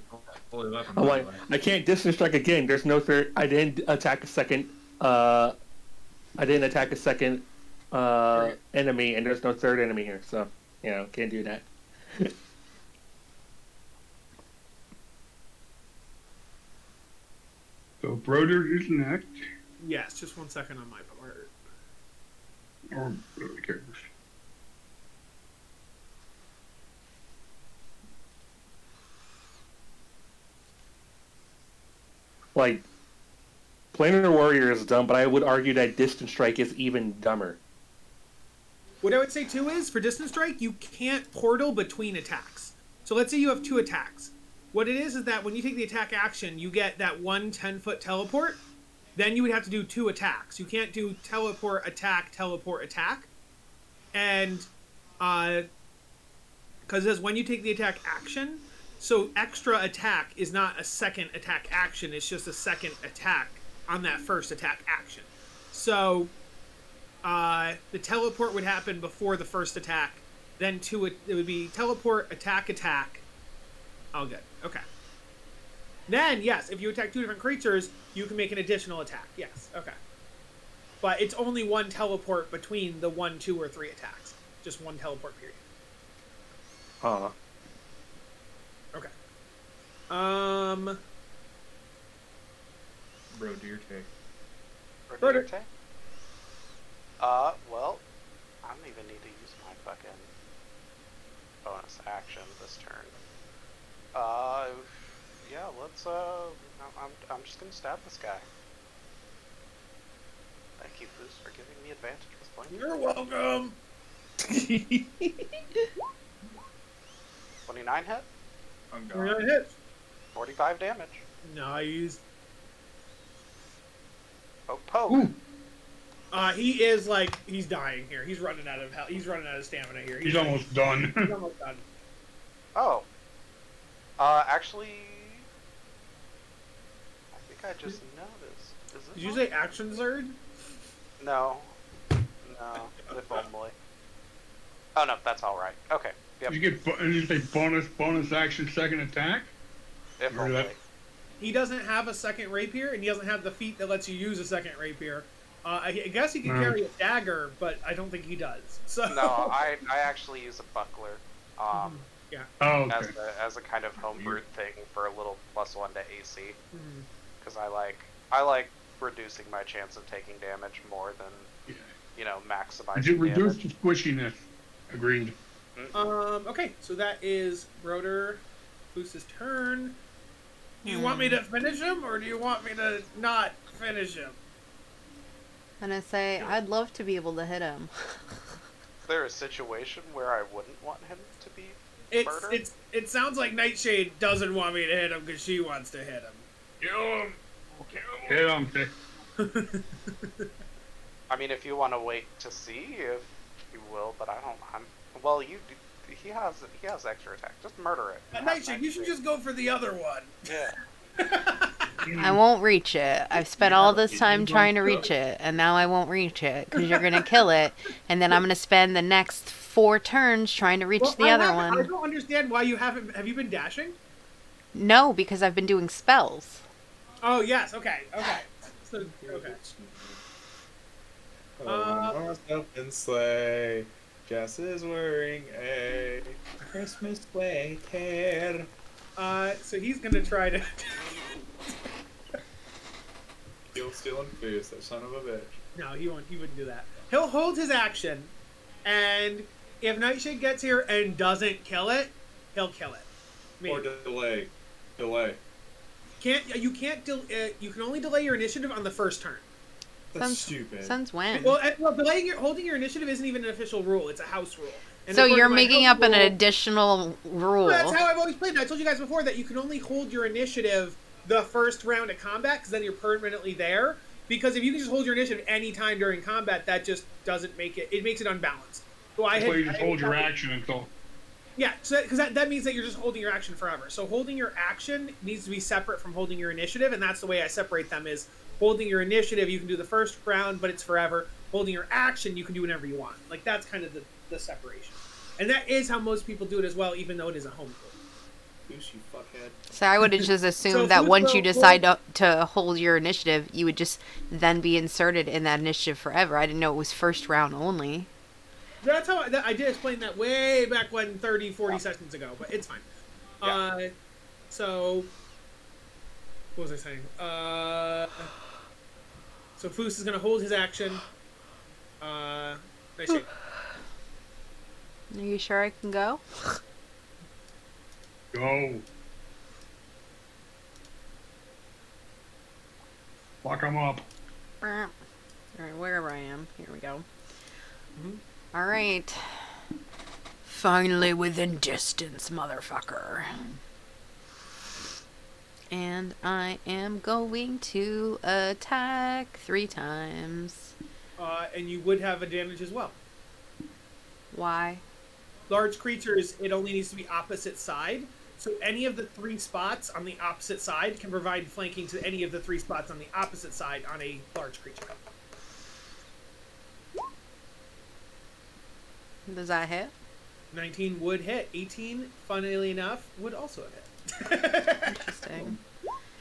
Fully left. I'm like, I can't distance strike again. There's no third. I didn't attack a second. Enemy, and there's no third enemy here. So, can't do that. So Broder is next. Yes, just 1 second on my part. Or who cares? Like, Planar Warrior is dumb, but I would argue that Distance Strike is even dumber. What I would say too is for distance strike, you can't portal between attacks. So let's say you have 2 attacks. What it is that when you take the attack action, you get that 1 10-foot teleport. Then you would have to do 2 attacks. You can't do teleport, attack, and because it says when you take the attack action, so extra attack is not a second attack action. It's just a second attack on that first attack action. So the teleport would happen before the first attack. Then it would be teleport, attack. All good. Okay. Then, yes, if you attack 2 different creatures, you can make an additional attack. Yes. Okay. But it's only 1 teleport between the 1, 2, or 3 attacks. Just 1 teleport period. Okay. Bro, do your take. For dinner time? Well, I don't even need to use my fucking bonus action this turn. Yeah, let's, I'm just gonna stab this guy. Thank you, Foos, for giving me advantage with flanking. You're welcome. 29 hit, I'm We're gone. gonna hit. 45 damage. Nice. Poke, poke. Ooh. He is like he's dying here. He's running out of health. He's running out of stamina here. He's almost done. He's almost done. Oh. Actually, I think I just noticed. Is it? Did you say action Zerd? No. No. If only. Oh no, that's all right. Okay. Yep. You get you say bonus action second attack. If Heard only. that. He doesn't have a second rapier, and he doesn't have the feat that lets you use a second rapier. I guess he can carry a dagger, but I don't think he does. So No, I actually use a buckler. Oh, okay. As a kind of homebrewed thing for a little +1 to AC. Mhm. Because I like reducing my chance of taking damage more than maximizing Reduce damage. the squishiness. Agreed. Okay, so that is Broder Foos's turn. Do you want me to finish him, or do you want me to not finish him? And I say, I'd love to be able to hit him. Is there a situation where I wouldn't want him to be murdered? It sounds like Nightshade doesn't want me to hit him because she wants to hit him. Kill him. Hit him. I mean, if you want to wait to see, if you will, but I don't. Well, you do. He has extra attack. Just murder it. Nightshade, you should just go for the other one. Yeah. I won't reach it. I've spent all this time trying to reach it, and now I won't reach it because you're gonna kill it, and then I'm gonna spend the next 4 turns trying to reach the other I one. don't understand why you haven't. Have you been dashing? No, because I've been doing spells. Oh yes. Okay. So, okay. Horse open sleigh. Jess is wearing a Christmas sweater. So he's gonna try to. He'll steal and fierce, that son of a bitch. No, he won't. He wouldn't do that. He'll hold his action, and if Nightshade gets here and doesn't kill it, he'll kill it. Or delay. Delay. You can only delay your initiative on the first turn. That's stupid. Since when? Well, holding your initiative isn't even an official rule; it's a house rule. And So according you're to my making house up an rule- additional rule. That's how I've always played it. I told you guys before that you can only hold your initiative the first round of combat because then you're permanently there. Because if you can just hold your initiative any time during combat, that just doesn't make it. It makes it unbalanced. So That's why you just hold your action until. Yeah, so because that means that you're just holding your action forever. So holding your action needs to be separate from holding your initiative, and that's the way I separate them. Is holding your initiative, you can do the first round, but it's forever. Holding your action, you can do whenever you want. Like that's kind of the separation, and that is how most people do it as well, even though it is a home rule. Goose, you fuckhead. So I would have just assumed So that who's once the- you decide to hold your initiative, you would just then be inserted in that initiative forever. I didn't know it was first round only. That's how I did explain that way back when 30, 40 sessions ago, but it's fine. Yeah. So what was I saying? So Foos is gonna hold his action. Nice shape. Are you sure I can go? Go. Lock him up. Alright, wherever I am. Here we go. Mhm. Alright. Finally within distance, motherfucker. And I am going to attack 3 times. And you would have advantage as well. Why? Large creatures, it only needs to be opposite side. So any of the 3 spots on the opposite side can provide flanking to any of the 3 spots on the opposite side on a large creature. Does that hit? 19 would hit. 18, funnily enough, would also hit. Interesting.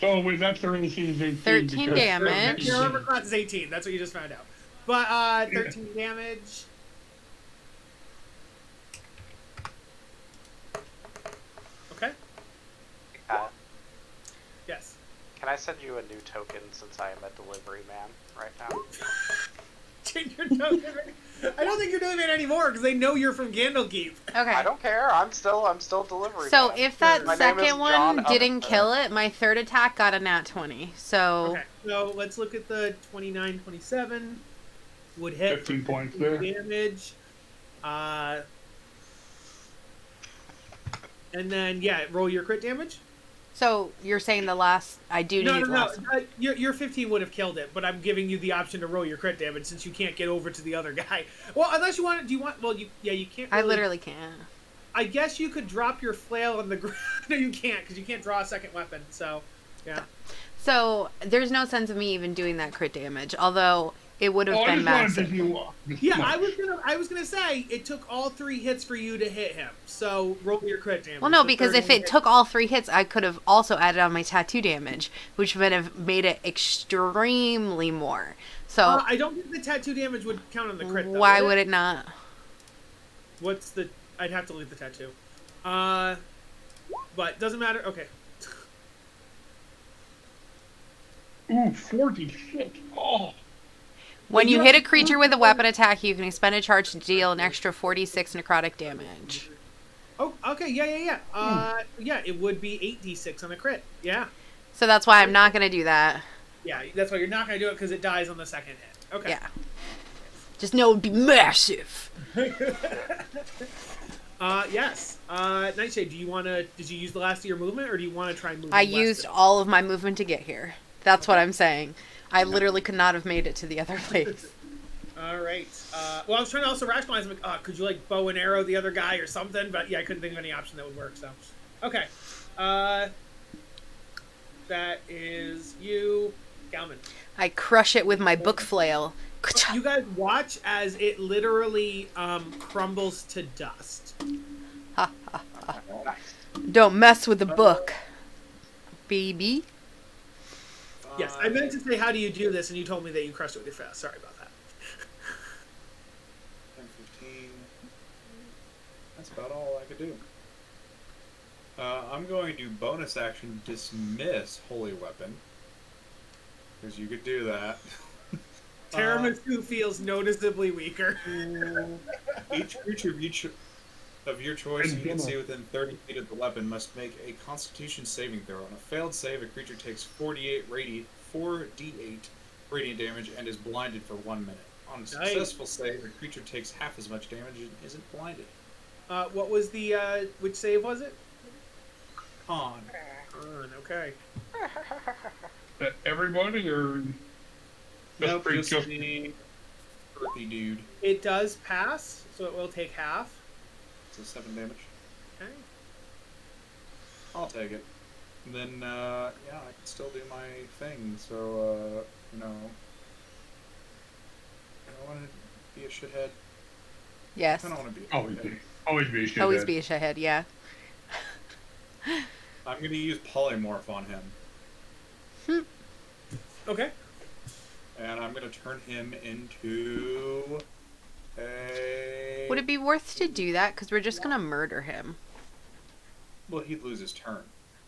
So with that, their AC is 18. 13 because- damage. Your armor class is 18. That's what you just found out. But 13 damage. Okay. Yes. Can I send you a new token since I am a delivery man right now? Change your token. I don't think you're doing it anymore because they know you're from Candlekeep. Okay. I don't care. I'm still delivering. So that. if that My name is second John one didn't Upton. kill it, my third attack got a nat 20. So Okay, so let's look at the 29, 27. Would hit 15 points 15 there. damage. And then roll your crit damage. so you're saying the last I do No, need no, last no. Your 15 would have killed it, but I'm giving you the option to roll your crit damage since you can't get over to the other guy. Well, unless you want to. Do you want? Well, you can't. I really- literally can't. I guess you could drop your flail on the ground. No, you can't because you can't draw a second weapon. So, yeah. So there's no sense of me even doing that crit damage, although it would have Oh, I been just wanted massive. to you off. Yeah, I was gonna say it took all 3 hits for you to hit him. So roll your crit damage. Well, no, So because if 31 it hits. took all 3 hits, I could have also added on my tattoo damage, which would have made it extremely more. So I don't think the tattoo damage would count on the crit. Though, why would it not? What's the? I'd have to leave the tattoo. But doesn't matter. Okay. Ooh, 46. Oh. When you you hit a have- creature with a weapon attack, you can expend a charge to deal an extra 46 necrotic damage. Oh, okay. Yeah. Yeah, it would be 8d6 on a crit. Yeah. So that's why I'm not going to do that. Yeah, that's why you're not gonna do it because it dies on the second hit. Okay. Yeah. Just know it would be massive. Yes. Nightshade, did you use the last of your movement or do you want to try moving I west used of- all of my movement to get here. That's what I'm saying. I literally could not have made it to the other place. All right. Well, I was trying to also rationalize, like, could you, like, bow and arrow the other guy or something? But, yeah, I couldn't think of any option that would work, so. Okay. That is you, Galman. I crush it with my book flail. You guys watch as it literally crumbles to dust. Don't mess with the book, baby. Yes, I meant to say, how do you do this? And you told me that you crushed it with your fist. Sorry about that. 10, 15. That's about all I could do. I'm going to bonus action dismiss Holy Weapon. Because you could do that. Tiramisu feels noticeably weaker. Each creature of your choice you can see within 30 feet of the weapon must make a Constitution saving throw. On a failed save, a creature takes 4d8 radiant damage and is blinded for 1 minute. On a successful save, a creature takes half as much damage and isn't blinded. What was the, which save was it? Con. Okay. Everybody or Nope, pretty just just- the earthy dude. It does pass, so it will take half. So 7 damage. Okay. I'll take it. And then, yeah, I can still do my thing, so, you know. I don't want to be a shithead. Yes. I don't want to be a Always shithead. be. Always be a shithead. Always be a shithead, yeah. I'm going to use polymorph on him. Okay. And I'm going to turn him into a... Would it be worth to do that? Because we're just going to murder him. Well, he'd lose his turn.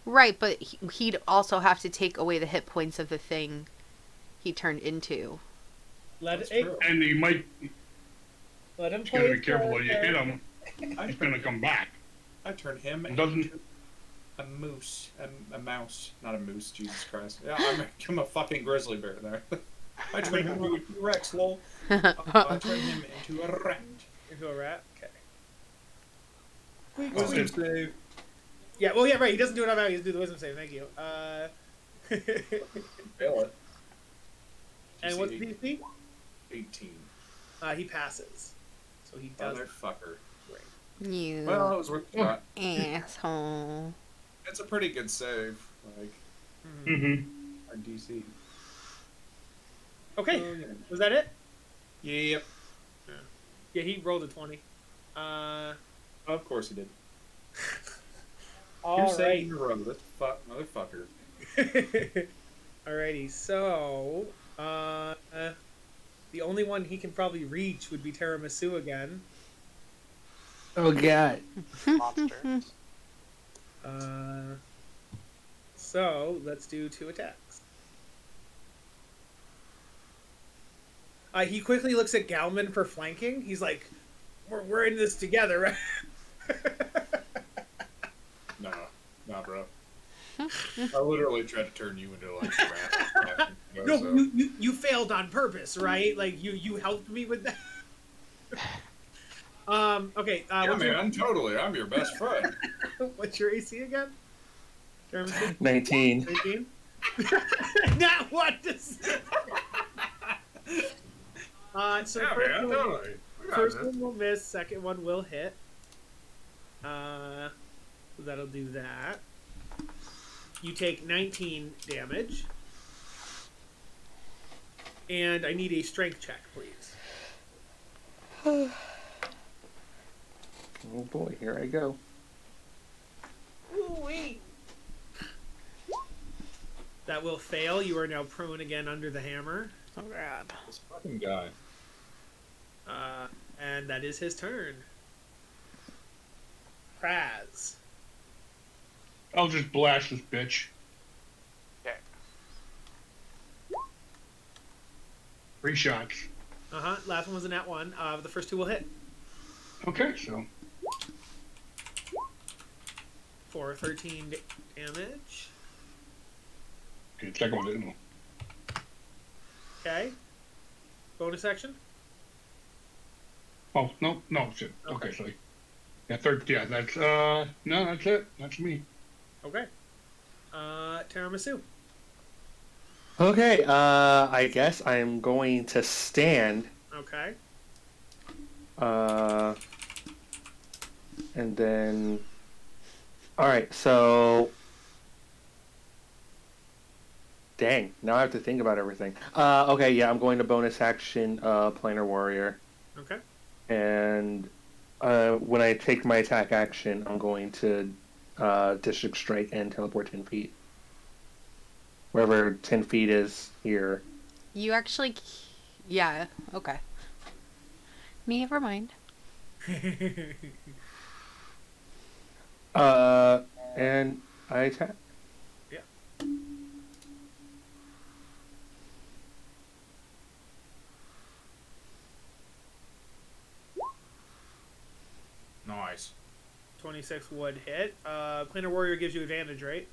Right, but he'd also have to take away the hit points of the thing he turned into. Let That's it. true. And he might. Let him You play. gotta be his careful when you hit character. him. He's gonna come back. I turn him Doesn't- into a moose. A mouse. Not a moose, Jesus Christ. Yeah, I'm a fucking grizzly bear there. I turn him into a T-Rex, lol. I turn him into a rat. Into a rat. Okay. Wisdom save. Yeah. Well, yeah. Right. He doesn't do it on that. He has to do the wisdom save. Thank you. Fail it. And what's the DC? 18. He passes. So he does. Motherfucker. You Well, it was worth a shot. asshole. It's a pretty good save. Like, Mm-hmm. our DC. Okay. Oh, yeah. Was that it? Yep. Yeah. He rolled a 20. Of course he did. All You're right. saying you're a motherfucker. Alrighty, so the only one he can probably reach would be Tiramisu again. Oh god. Monsters. So let's do 2 attacks. He quickly looks at Galman for flanking. He's like, we're in this together, right? Nah, bro. I literally tried to turn you into like a rat. No, you failed on purpose, right? Like you helped me with that. Okay. Yeah, man, totally. I'm your best friend. What's your AC again? 19. 19? Not what to say. So Yeah, the man, totally. We got first this. one will miss, second one will hit. That'll do that. You take 19 damage. And I need a strength check, please. Oh boy, here I go. Ooh-wee. That will fail. You are now prone again under the hammer. Oh god. This fucking guy. And that is his turn. Craz. I'll just blast this bitch. Okay. 3 shots. Last one was a nat 1. The first 2 will hit. Okay, so For 13 damage. okay, second one didn't. Okay. Bonus action. Oh no, shit. Okay, so yeah, third. Yeah, that's no, that's it. That's me. Okay. Tiramisu. Okay, I guess I'm going to stand. Okay. And then... Alright, so... Dang, now I have to think about everything. Okay, yeah, I'm going to bonus action, Planar Warrior. Okay. And when I take my attack action, I'm going to District Strike and teleport 10 feet. Wherever 10 feet is here. You actually... Yeah, okay. Never mind. And I attack. Yeah. Nice. 26 would hit. Planar Warrior gives you advantage, right?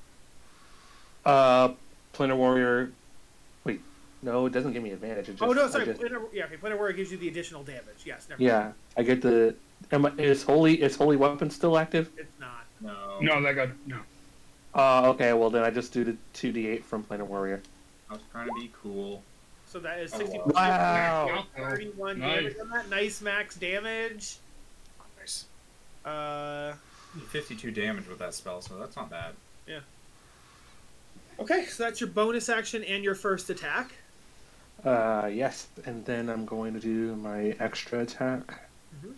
Planar Warrior... Wait, no, it doesn't give me advantage. It just, Oh, no, sorry. I just- Planar Warrior gives you the additional damage. Yes, never mind. Yeah, I get the... Is Holy Weapon still active? It's not. No. No, that got no. Okay, well then I just do the 2d8 from Planar Warrior. I was trying to be cool. So that is Oh, 60 wow. 31 Nice. damage on that. Nice max damage. Nice. 52 damage with that spell, so that's not bad. Yeah. Okay, so that's your bonus action and your first attack. Yes, and then I'm going to do my extra attack. Mhm.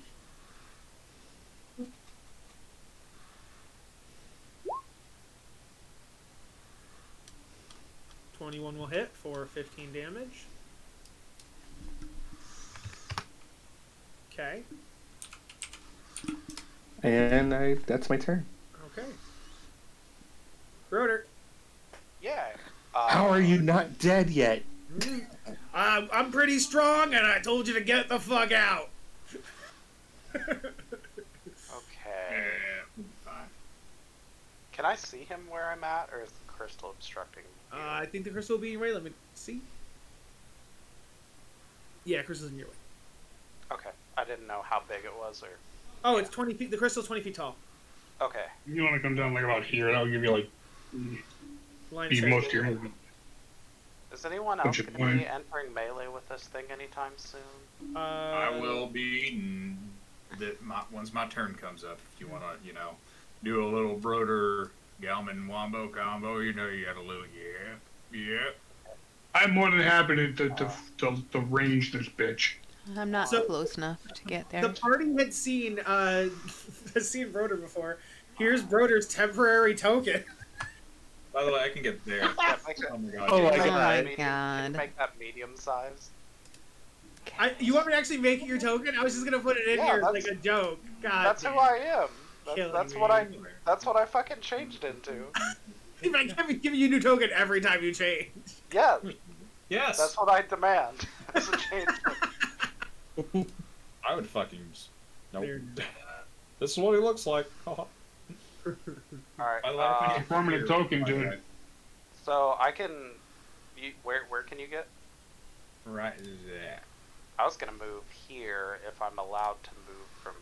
'21 will hit for 15 damage. Okay. And that's my turn. Okay. Rotor. Yeah. How are you not dead yet? I'm pretty strong, and I told you to get the fuck out. Okay. Fine. Can I see him where I'm at, or is the crystal obstructing view? I think the crystal will be in your way. Let me see. Yeah, crystal's in your way. Okay. I didn't know how big it was, or... Oh, it's 20 feet. The crystal's 20 feet tall. Okay. You want to come down like about here? That'll give you like Line of be sight. most of your movement. Is anyone Bunch else of going to be wine. entering melee with this thing anytime soon? I will be once my turn comes up. If you want to, do a little Broder Galman Wombo combo, you got a little yeah. I'm more than happy to range this bitch. I'm not So- close enough to get there. The party had seen Broder before. Here's Broder's temporary token. By the way, I can get there. Yeah, make it, Oh my god. Oh, yeah. I Oh got my medium- god. Make that medium sized. You want me to actually make it your token? I was just gonna put it in Yeah, here as that's- like a joke. God. That's who damn. I am. Killing That's me. what I. That's what I fucking changed into. I can't be giving you a new token every time you change. Yeah. Yes. That's what I demand. As a changeling. I would fucking. Nope. There. This is what he looks like. Alright. I like when you Permanent token, dude. So I can. Where can you get? Right there. I was gonna move here if I'm allowed to move from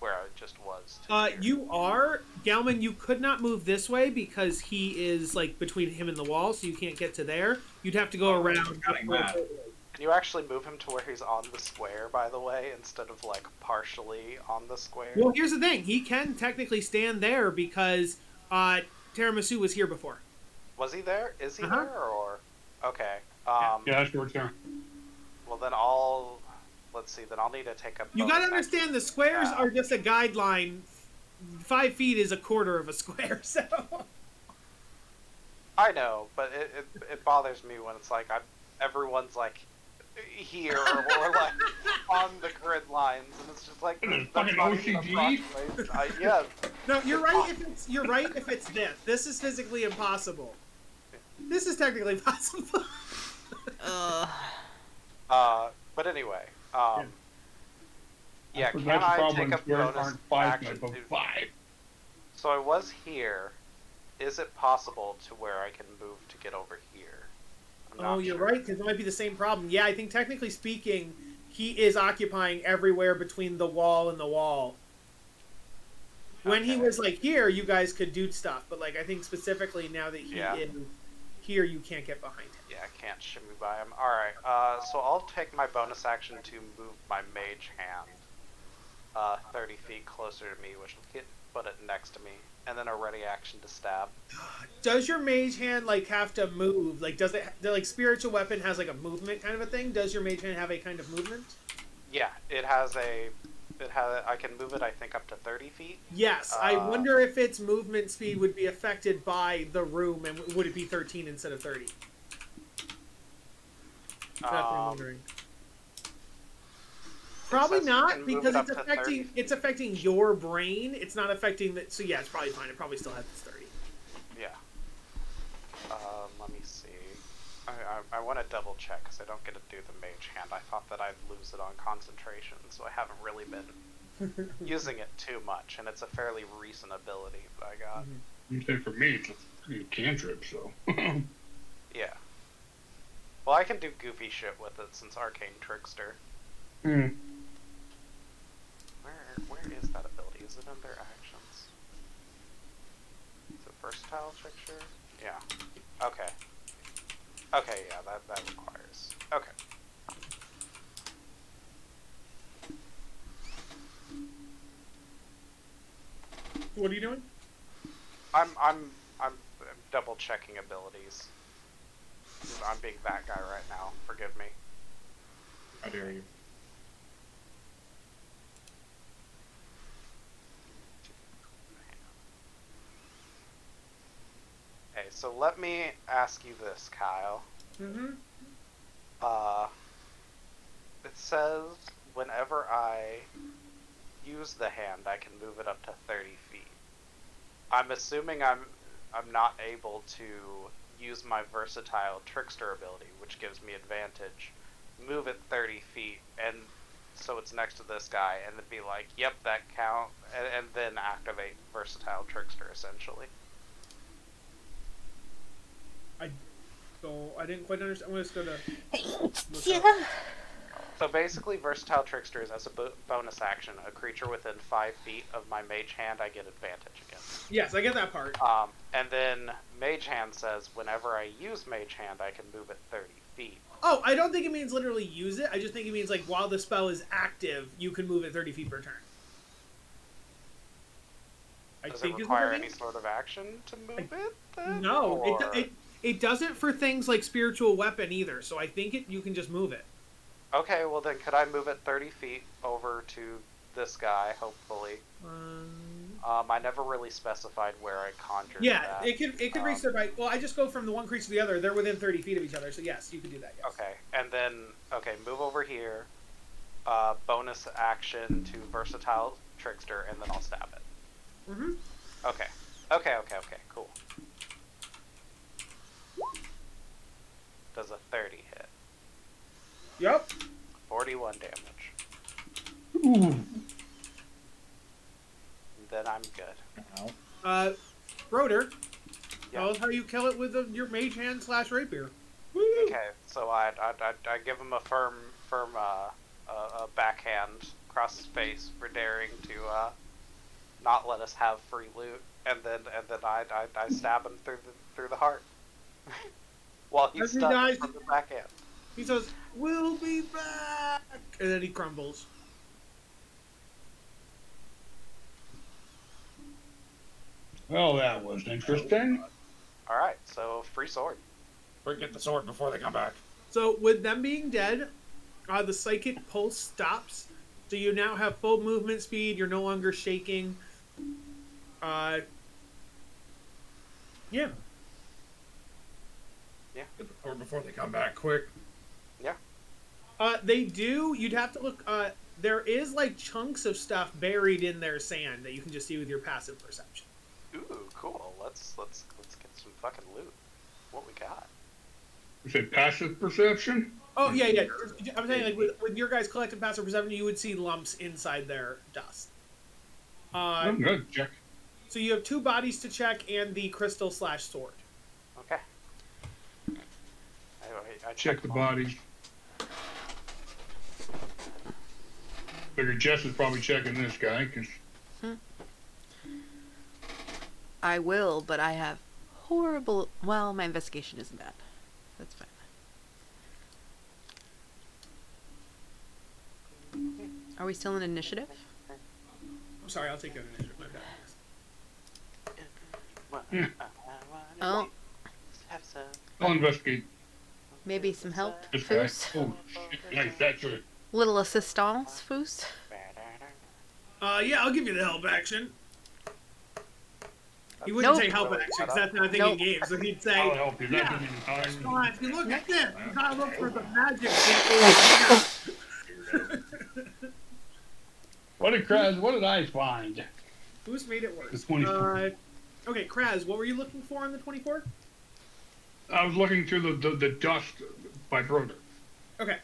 where I just was. To here. You are Galman. You could not move this way because he is like between him and the wall, so you can't get to there. You'd have to go around. cutting that. Can you actually move him to where he's on the square, by the way, instead of like partially on the square? Well, here's the thing. He can technically stand there because Tiramisu was here before. Was he there? Is he Uh-huh. there or? Okay. Yeah, that's where it's there. Well, then let's see. Then I'll need to take a. You bonus gotta understand the squares Yeah. are just a guideline. 5 feet is a quarter of a square, so. I know, but it bothers me when it's like everyone's like here or like on the grid lines, and it's just like that's Fucking not even OCD? approximate. Yeah. No, you're right. You're right if it's this. This is physically impossible. This is technically possible. But anyway, Yeah. can That's the I problem take when a squares bonus aren't 5 action feet, but to? 5. So I was here. Is it possible to where I can move to get over here? I'm not Oh, you're sure. right, because it might be the same problem. Yeah, I think technically speaking, he is occupying everywhere between the wall and the wall. When he Okay. was like here, you guys could do stuff, but like I think specifically now that he Yeah. is here, you can't get behind him. Yeah, I can't shimmy by him. Alright, so I'll take my bonus action to move my mage hand 30 feet closer to me, which will put it next to me, and then a ready action to stab. Does your mage hand like have to move? Like, does it the like spiritual weapon has like a movement kind of a thing? Does your mage hand have a kind of movement? Yeah, I can move it, I think, up to 30 feet. Yes, I wonder if its movement speed would be affected by the room, and would it be 13 instead of 30? That's what I'm wondering. Probably says you not, can move because it it's up to affecting 30. it's affecting your brain. It's not affecting the. So yeah, it's probably fine. It probably still has its 30. Yeah. Let me see. I want to double check because I don't get to do the mage hand. I thought that I'd lose it on concentration, so I haven't really been using it too much, and it's a fairly recent ability that I got. You say for me, it's a cantrip, so. Yeah. Well, I can do goofy shit with it since Arcane Trickster. Hmm. Where is that ability? Is it under actions? Is it versatile trickster? Yeah. Okay. Okay, yeah, that requires. Okay. What are you doing? I'm double checking abilities. I'm being that guy right now. Forgive me. How dare you? Okay, so let me ask you this, Kyle. Mm-hmm. It says whenever I use the hand, I can move it up to 30 feet. I'm assuming I'm not able to use my versatile trickster ability, which gives me advantage, move it 30 feet, and so it's next to this guy, and then be like, yep, that count, and then activate versatile trickster, essentially. So I didn't quite understand. I'm just gonna. Yeah. So basically, versatile trickster is as a bonus action, a creature within 5 feet of my mage hand, I get advantage against. Yes, I get that part. And then mage hand says whenever I use mage hand, I can move it 30 feet. Oh, I don't think it means literally use it. I just think it means like while the spell is active, you can move it 30 feet per turn. Does it require any sort of action to move it? Then? No, Or- it doesn't for things like spiritual weapon either. So I think you can just move it. Okay, well then could I move it 30 feet over to this guy, hopefully? I never really specified where I conjured Yeah, that. it could reach their bite. Well, I just go from the one creature to the other. They're within 30 feet of each other, so yes, you could do that. Yes. Okay, and then, move over here, bonus action to versatile trickster, and then I'll stab it. Mm-hmm. Okay, cool. Does a 30 hit? Yep. 41 damage. Ooh. Then I'm good. Ow. Broder, Yeah. tell us how you kill it with your mage hand / rapier. Okay, so I give him a firm backhand across his face for daring to not let us have free loot, and then I stab him through the heart while he's As he stunned dies, from the backhand. He says, "We'll be back," and then he crumbles. Well, that was interesting. All right, so free sword. Get the sword before they come back. So, with them being dead, the psychic pulse stops. So you now have full movement speed. You're no longer shaking. Yeah. Get the sword before they come back, quick. They do. You'd have to look. There is like chunks of stuff buried in their sand that you can just see with your passive perception. Ooh, cool. Let's get some fucking loot. What we got? You said passive perception? Oh yeah. I'm saying like with your guys' collective passive perception, you would see lumps inside their dust. Oh, good. Check. So you have 2 bodies to check and the crystal / sword. Okay. I Check the them all. bodies. Figure Jess is probably checking this guy, because I will, but I have horrible... Well, my investigation isn't bad. That's fine. Are we still in initiative? I'm sorry, I'll take your initiative. My bad. Oh, I'll investigate maybe some help, this guy. Foos? Oh, shit. Nice, that's a... Little assistance, Foos? Yeah, I'll give you the help action. He wouldn't Nope. say help action because that's not a thing Nope. in games. So he'd I'll say, help you. yeah. That didn't even "Come on, if you look at this, you gotta look for the magic." What did I find? Who's made it worse? The 24. Okay, Craz, what were you looking for on the 24? I was looking through the dust by Broder. Okay.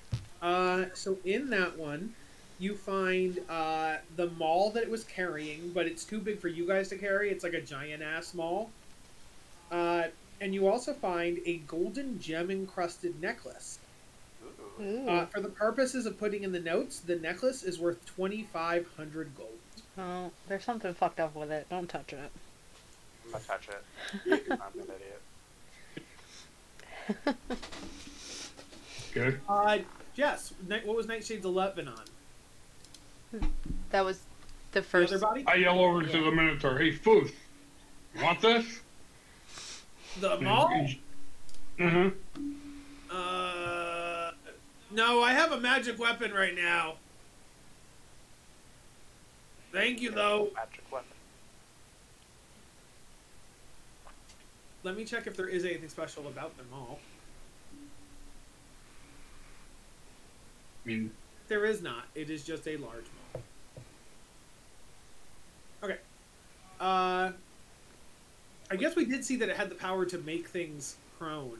So in that one, you find the maul that it was carrying, but it's too big for you guys to carry. It's like a giant-ass maul. And you also find a golden gem-encrusted necklace. Ooh. For the purposes of putting in the notes, the necklace is worth 2,500 gold. Oh, there's something fucked up with it. Don't touch it. I'm gonna touch it. I'm an idiot. Good. Jess, what was Nightshade's 11 on? That was the The first... other body? I yell over to the Minotaur, "Hey, Foos, you want this?" The maul? Uh-huh. No, I have a magic weapon right now. Thank you, though. Magic weapon. Let me check if there is anything special about them all. I mean, There is not. It is just a large maul. Okay. I guess we did see that it had the power to make things prone.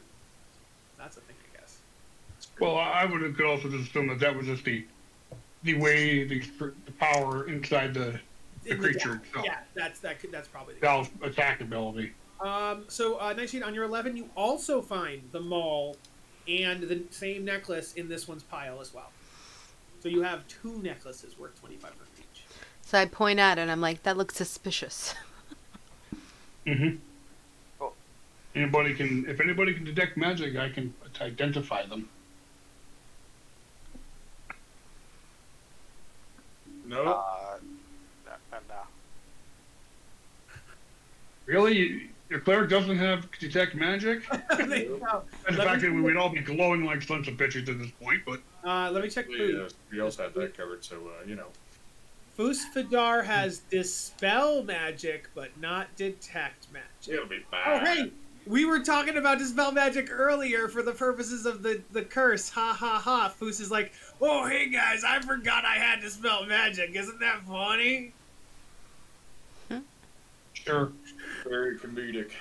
That's a thing, I guess. well, I could also just assume that was just the way the power inside the In creature deck. itself. Yeah, that's probably the Val's attack ability. So, Nightshade, on your 11, you also find the maul and the same necklace in this one's pile as well. So you have 2 necklaces worth 2,500 each. So I point at it and I'm like, that looks suspicious. Mm-hmm. Cool. If anybody can detect magic, I can identify them. No. No. Really? Your cleric doesn't have detect magic? They- no. And the Let fact me- that we'd all be glowing like sons of bitches at this point, but Let me check food. We also had that covered, so, you know. Fusfadar has Dispel magic, but not Detect magic. It'll be Oh, bad. hey! We were talking about Dispel magic earlier for the purposes of the curse. Ha ha ha. Fus is like, oh, hey guys, I forgot I had Dispel magic. Isn't that funny? sure. Very comedic.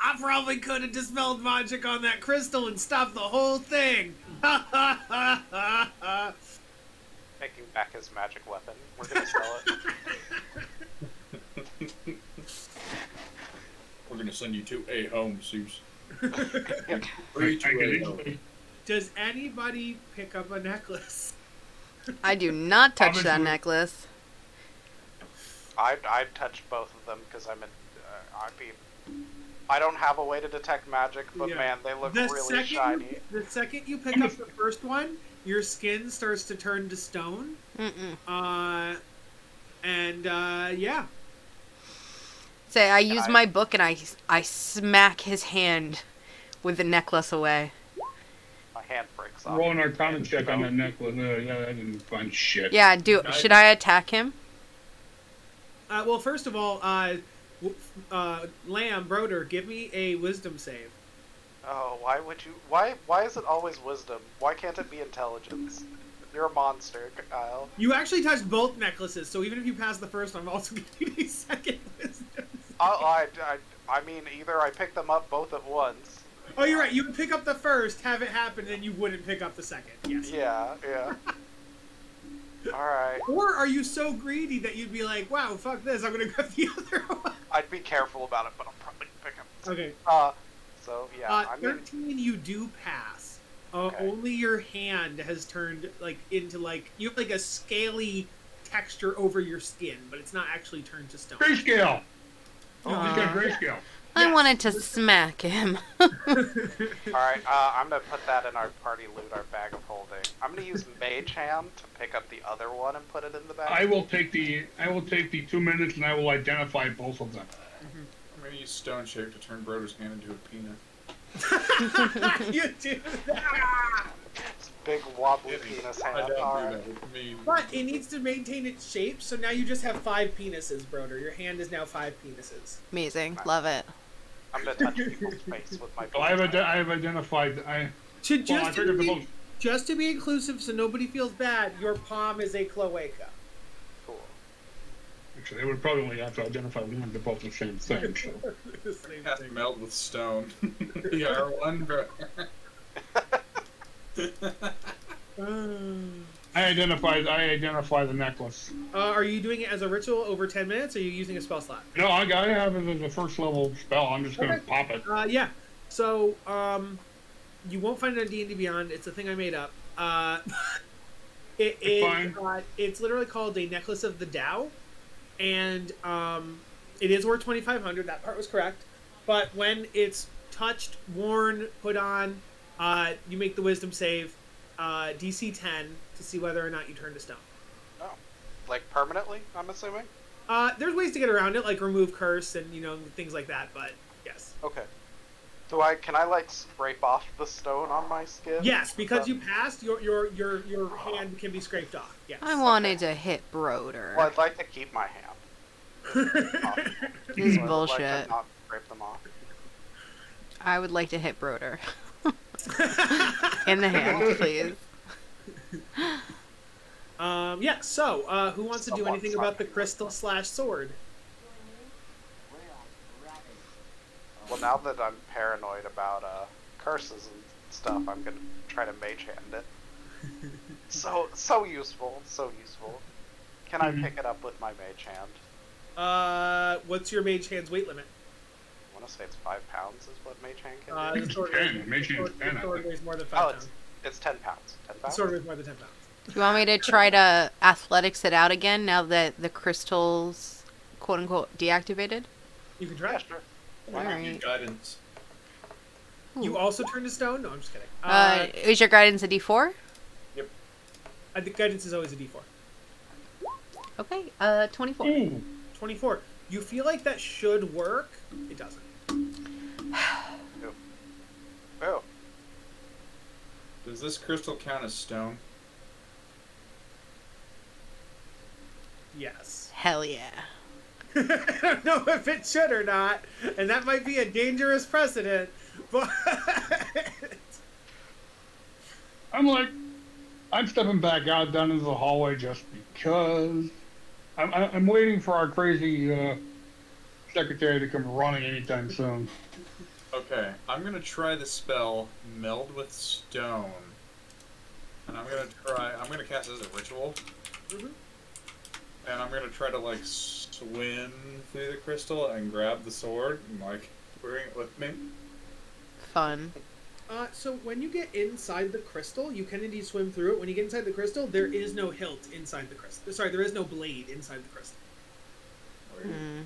I probably could have dispelled magic on that crystal and stopped the whole thing. Ha ha ha ha ha. Taking back his magic weapon. We're gonna sell it. We're gonna send you to a home, Zeus. I Free to can a home. easily- Does anybody pick up a necklace? I do not touch that Obviously. necklace. I'd touch both of them because I don't have a way to detect magic, but Yeah. man, they look The really shiny. second you pick up the first one, your skin starts to turn to stone. Mm-mm. Yeah. Say, I use my book and I smack his hand with the necklace away. My hand breaks off. Roll an Arcana check on that necklace. Yeah, that didn't find shit. Yeah, should I attack him? Well, first of all, Lamb, Broder, give me a wisdom save. Oh, why would you? Why is it always wisdom? Why can't it be intelligence? You're a monster, Kyle. You actually touched both necklaces, so even if you pass the first one, I'm also giving you a second wisdom. I mean, either I pick them up both at once. Oh, you're right. You would pick up the first, have it happen, and you wouldn't pick up the second. Yes. Yeah. Alright. Or are you so greedy that you'd be like, wow, fuck this, I'm gonna grab the other one? I'd be careful about it, but I'll probably pick up. Okay. So yeah, I mean, 13 you do pass. Okay. Only your hand has turned into you have a scaly texture over your skin, but it's not actually turned to stone. Grayscale! Aw. He's got grayscale. I Yes. wanted to smack him. alright, I'm gonna put that in our party loot, our bag of holding. I'm gonna use Mage Hand to pick up the other one and put it in the bag. I will take the 2 minutes and I will identify both of them. I'm gonna use Stone Shape to turn Broder's hand into a penis. You do that! It's big wobbly penis I hand. don't do Alright. that. It's mean. But it needs to maintain its shape, so now you just have 5 penises, Broder. Your hand is now 5 penises. Amazing. Love it. I'm gonna touch people's face with my So I have identified. I figured the most. Just to be inclusive so nobody feels bad, your palm is a cloaca. Cool. Actually, they would probably only have to identify one. They're both the same thing. So. The same Has to thing. meld with stone. Yeah, one, bro. I identify the necklace. Are you doing it as a ritual over 10 minutes, or are you using a spell slot? No, I have it as a first level spell. I'm just gonna Okay. pop it. Yeah. So, you won't find it on D&D Beyond. It's a thing I made up. It's literally called a Necklace of the Tao, and it is worth 2,500. That part was correct. But when it's touched, worn, put on, you make the Wisdom save, DC 10, to see whether or not you turn to stone. Oh. Like permanently, I'm assuming? There's ways to get around it, like remove curse and things like that. But yes. Okay. Can I scrape off the stone on my skin? Yes, because you passed, your hand can be scraped off. Yes. I wanted to hit Broder. Well, I'd like to keep my hand. This is So I would like to bullshit. not scrape them off. I would like to hit Broder. In the hand, please. Yeah. So, who wants to do Someone anything suck. about the crystal/sword? Well, now that I'm paranoid about curses and stuff, I'm gonna try to mage hand it. So useful, so useful. Can I pick it up with my mage hand? What's your mage hand's weight limit? I want to say it's 5 pounds is what mage hand can The do. It's sword 10. weighs- Mage hand's sword- 10, the I sword think. weighs more than 5 Oh, pounds. it's 10 pounds. 10 The pounds? sword weighs more than 10 pounds. Do you want me to try to athletics it out again now that the crystal's quote unquote deactivated? You can try. Yeah, sure. Alright. Guidance. You also turn to stone? No, I'm just kidding. Is your guidance a D4? I think guidance is always a D4. Okay, 24. Ooh. 24. You feel like that should work. It doesn't. Oh, Does this crystal count as stone? Yes. Hell yeah. I don't know if it should or not, and that might be a dangerous precedent, but... I'm stepping back out down into the hallway just because I'm waiting for our crazy secretary to come running anytime soon. Okay, I'm gonna try the spell Meld with Stone. And I'm gonna cast it as a ritual. Mhm. And I'm gonna try to, like, swim through the crystal and grab the sword and, like, bring it with me. Fun. So when you get inside the crystal, you can indeed swim through it. When you get inside the crystal, there is no hilt inside the crystal. Sorry, there is no blade inside the crystal. Mm.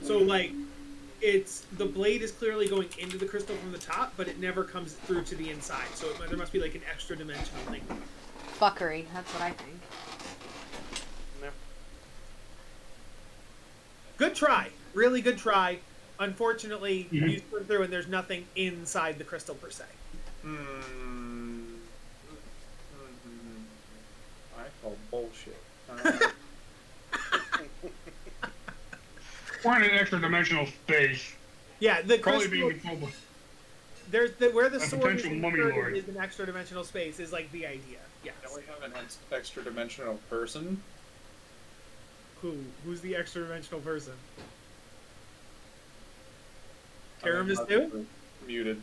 So, like, the blade is clearly going into the crystal from the top, but it never comes through to the inside. So there must be, like, an extra dimensional thing. Fuckery. That's what I think. Good try. Really good try. Unfortunately, you swim through and there's nothing inside the crystal per se. I call bullshit. We're in an extra dimensional space. Yeah, the Probably crystal... being told. Where the A sword is potential mummy inserted lord. is an extra dimensional space, is like the idea. Yes. Don't we have an extra dimensional person? Who's the extra dimensional person? I mean, Tiramisu? Muted.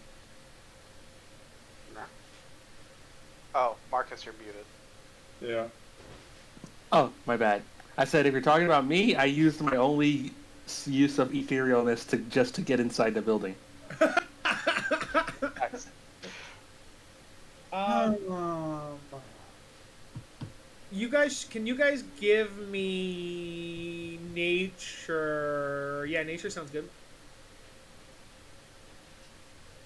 Oh, Marcus, you're muted. Yeah. Oh, my bad. I said if you're talking about me, I used my only use of etherealness to get inside the building. Excellent. Can you guys give me nature? Yeah, nature sounds good.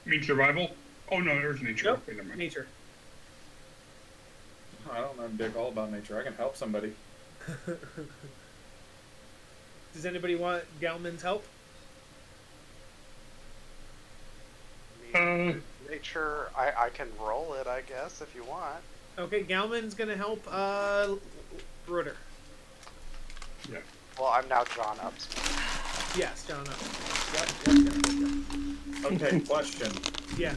You mean survival? Oh no, there's nature. Nope. Okay, never mind. Nature. I don't know dick all about nature. I can help somebody. Does anybody want Galman's help? Nature, I can roll it, I guess, if you want. Okay, Galman's gonna help Roder. Yeah. Well, I'm now John Ups. Yes, John. Okay, question. Yeah.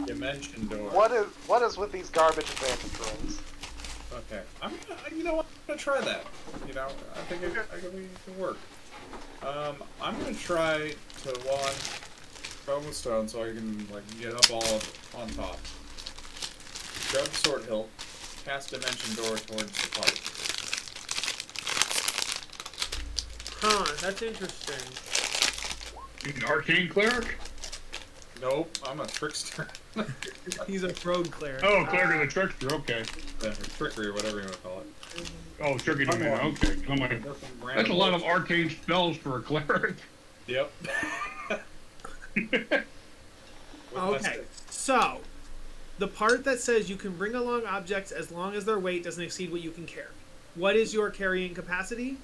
Dimension door. What is with these garbage advantage rolls? Okay. You know what? I'm gonna try that. You know, I think it can work. I'm gonna try to throw with stone so I can like get up all up on top. Grab the sword hilt, cast dimension door towards the party. Huh, that's interesting. You an arcane cleric? Nope, I'm a trickster. He's a rogue cleric. Oh, cleric of the trickster. Okay. Or trickery or whatever you want to call it. Oh, tricky to me. Okay. I'm like, that's a lot of arcane spells for a cleric. Yep. Okay, so the part that says you can bring along objects as long as their weight doesn't exceed what you can carry. What is your carrying capacity?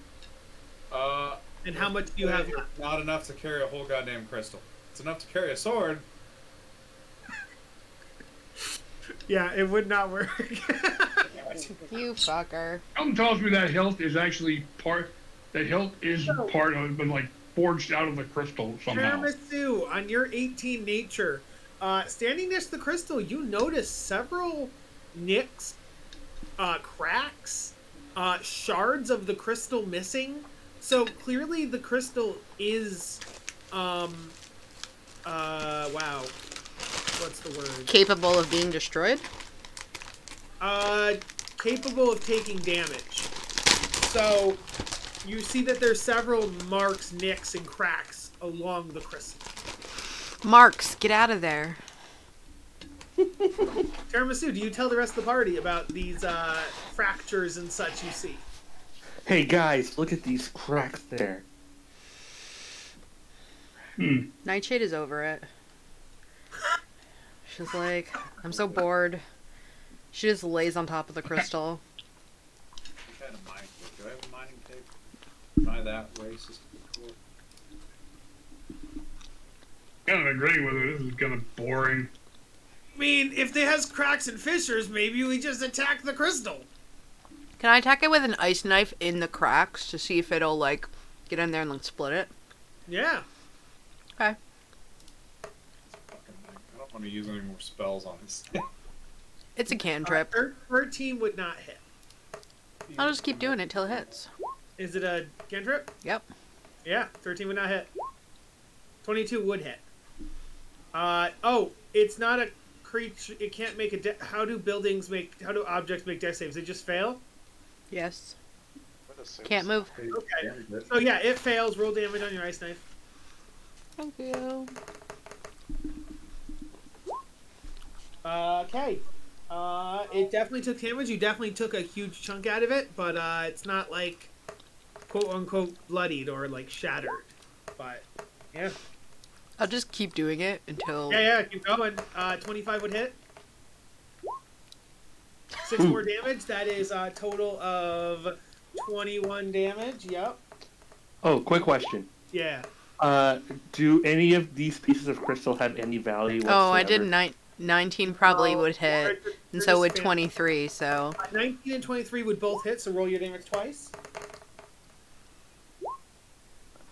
And how much do you have left? Not enough to carry a whole goddamn crystal. It's enough to carry a sword. Yeah, it would not work. You fucker. Something tells me that hilt is actually part. That hilt is part of, been like forged out of the crystal somehow. Tiramisu, on your 18 nature, standing next to the crystal, you notice several nicks, cracks, shards of the crystal missing. So clearly the crystal is, wow, what's the word? Capable of being destroyed? Capable of taking damage. So you see that there's several marks, nicks, and cracks along the crystal. Marks, get out of there. Tiramisu, do you tell the rest of the party about these fractures and such you see? Hey guys, look at these cracks there. Nightshade is over it. She's like, I'm so bored. She just lays on top of the crystal. What kind of mining tape? Do I have a mining tape? Am I that racist? Kind of agree with it. This is kind of boring. I mean, if it has cracks and fissures, maybe we just attack the crystal. Can I attack it with an ice knife in the cracks to see if it'll, like, get in there and, like, split it? Yeah. Okay. I don't want to use any more spells on this thing. It's a cantrip. 13 would not hit. I'll just keep doing it till it hits. Is it a cantrip? Yep. Yeah, 13 would not hit. 22 would hit. Oh, it's not a creature. It can't make a. How do objects make death saves? They just fail. Yes. What a Can't move. Okay. So yeah, it fails. Roll damage on your ice knife. Thank you. Okay. It definitely took damage. You definitely took a huge chunk out of it, but it's not like quote unquote bloodied or like shattered. But yeah. I'll just keep doing it until. Yeah, keep going. 25 would hit. 6 more damage. That is a total of 21 damage. Yep. Oh, quick question. Yeah. Do any of these pieces of crystal have any value whatsoever? Oh, I did 19 probably would hit, and so would 23, so. 19 and 23 would both hit, so roll your damage twice.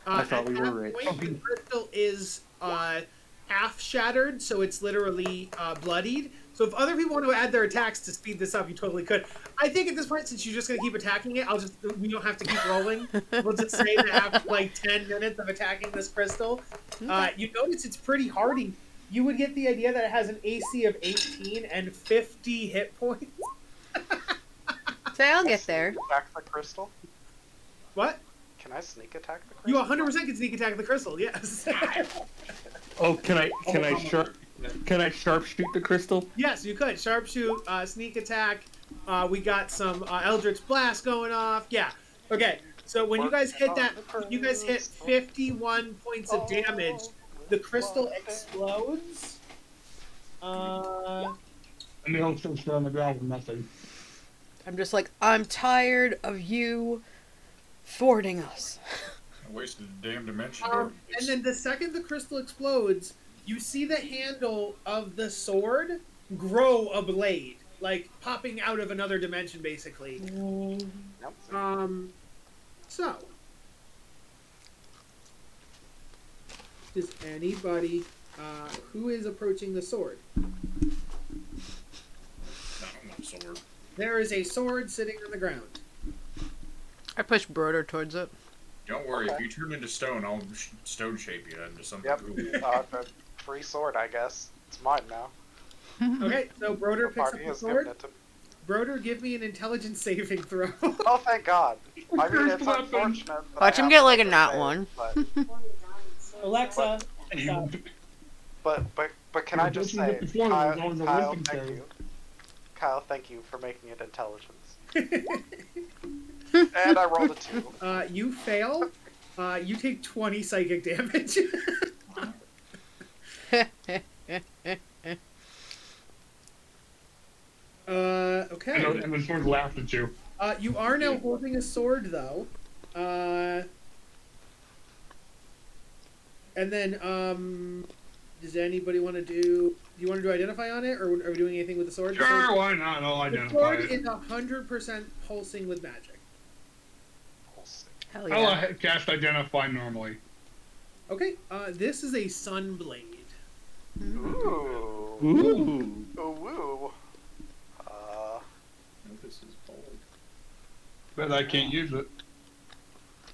I thought we at were that right. point, the crystal is half shattered, so it's literally bloodied. So if other people want to add their attacks to speed this up, you totally could. I think at this point, since you're just going to keep attacking it, we don't have to keep rolling. We'll just say that after like 10 minutes of attacking this crystal, you notice it's pretty hardy. You would get the idea that it has an AC of 18 and 50 hit points. So I'll get there. Attack the crystal? What? Can I sneak attack the You crystal? 100% can sneak attack the crystal, yes. Oh, can I sharpshoot the crystal? Yes, you could. Sharpshoot, sneak attack. We got some Eldritch Blast going off. Yeah. Okay. So when you guys hit that, you guys hit 51 points of damage. The crystal explodes. And they all still sit on the ground with nothing. I'm just like, I'm tired of you thwarting us. I wasted a damn dimension. And then the second the crystal explodes, you see the handle of the sword grow a blade, like popping out of another dimension, basically. So, does anybody who is approaching the sword? Sword. There is a sword sitting on the ground. I push Broder towards it. Don't worry, if you turn into stone, I'll stone shape you into something Yep. cool. The free sword, I guess. It's mine now. Okay, so Broder The picks up party the has sword. given it to me. Broder, give me an intelligence saving throw. Oh, thank God. I mean, it's Cursed weapon. unfortunate. that Watch I him have get to like a make nat save, one. Alexa. But can I just Don't you say, get the floor, Kyle, there's always a Kyle, wisdom thank save. you. Kyle, thank you for making it intelligence. And I rolled a 2. You fail. You take 20 psychic damage. Okay. And the sword laughed at you. You are now holding a sword, though. And then, does anybody want to do? Do you want to do identify on it, or are we doing anything with the sword? Sure, why not? I'll The identify sword it. is 100% pulsing with magic. Hell I'll yeah. cast identify normally. Okay. This is a sun blade. Ooh. Ooh. Ooh. This is bold. But I can't use it.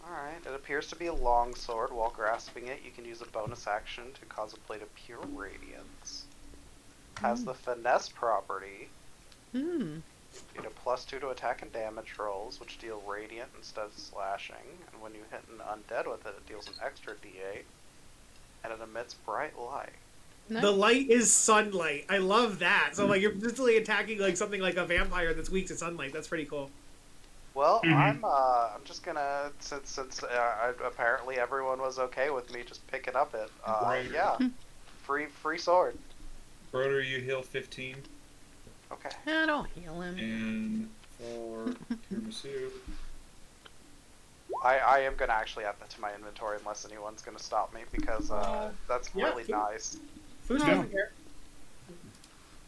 Alright, it appears to be a long sword. While grasping it, you can use a bonus action to cause a blade of pure radiance. Has the finesse property. Hmm. You get a +2 to attack and damage rolls, which deal radiant instead of slashing. And when you hit an undead with it, it deals an extra d8. And it emits bright light. Nice. The light is sunlight. I love that. So like you're literally attacking like something like a vampire that's weak to sunlight. That's pretty cool. Well, Mhm. I'm just gonna since apparently everyone was okay with me just picking up it. Right. Yeah, free sword. Broder, you heal 15, Okay. I don't heal him. and for tiramisu, I am gonna actually add that to my inventory unless anyone's gonna stop me because that's yeah, really sure. nice. Who's Yeah. doing here?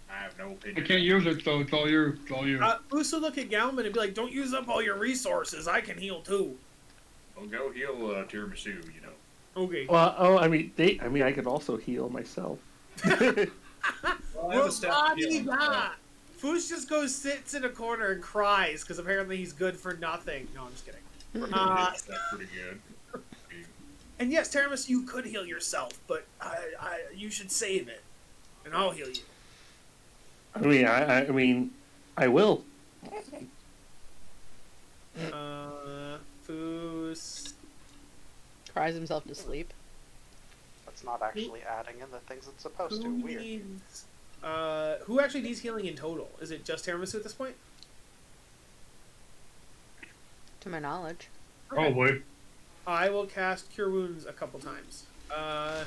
I have no I opinion. can't use it, so it's all you. It's all you. Who's to look at Galman and be like, "Don't use up all your resources. I can heal too." Well, go heal tiramisu, you know. Okay. Well, I could also heal myself. Well, I have Well, a stat healing. Foos just goes sits in a corner and cries because apparently he's good for nothing. No, I'm just kidding. That's pretty good. And yes, Taramis, you could heal yourself, but you should save it, and I'll heal you. I mean, I will. Foos. Cries himself to sleep. It's not actually adding in the things it's supposed to. Who Weird. needs, who actually needs healing in total? Is it just Tiramisu at this point? To my knowledge. Probably. I will cast Cure Wounds a couple times. How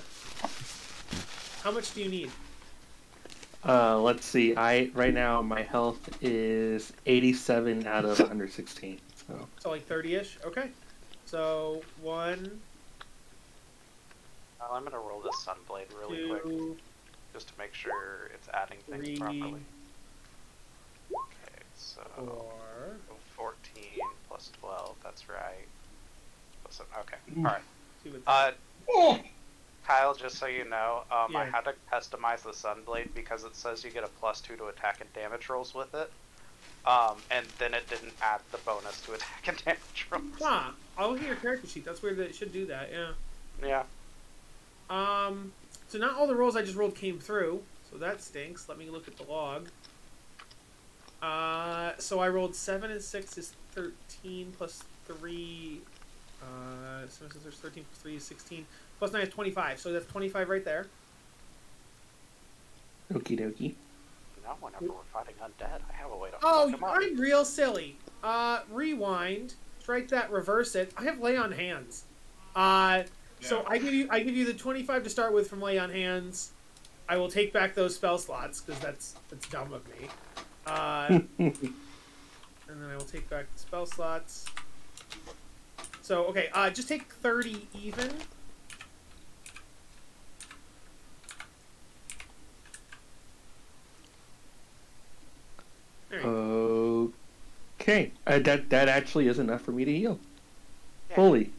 much do you need? Let's see. Right now my health is 87 out of 116. So like 30-ish? Okay. So 1, I'm gonna roll this Sunblade really quick, 2, just to make sure it's adding things 3, properly. Okay, so 4. 14 plus 12, that's right. Plus, okay, Ooh. alright. Oh! Kyle, just so you know, I Yeah. had to customize the Sunblade because it says you get a +2 to attack and damage rolls with it. And then it didn't add the bonus to attack and damage rolls. Ah, I'll look at your character sheet. That's weird that it should do that, yeah. Yeah. So not all the rolls I just rolled came through, so that stinks. Let me look at the log. So I rolled 7 and 6 is 13 plus 3. 7 6 is 13 plus 3 is 16. Plus 9 is 25, so that's 25 right there. Okie dokie. Now whenever we're fighting undead, I have a way to Oh, fuck them up. I'm real silly. Rewind, strike that, reverse it. I have lay on hands. So I give you the 25 to start with from lay on hands. I will take back those spell slots because that's dumb of me. And then I will take back the spell slots. So okay, just take 30 even. There you go. Okay. That actually is enough for me to heal. Yeah. Fully.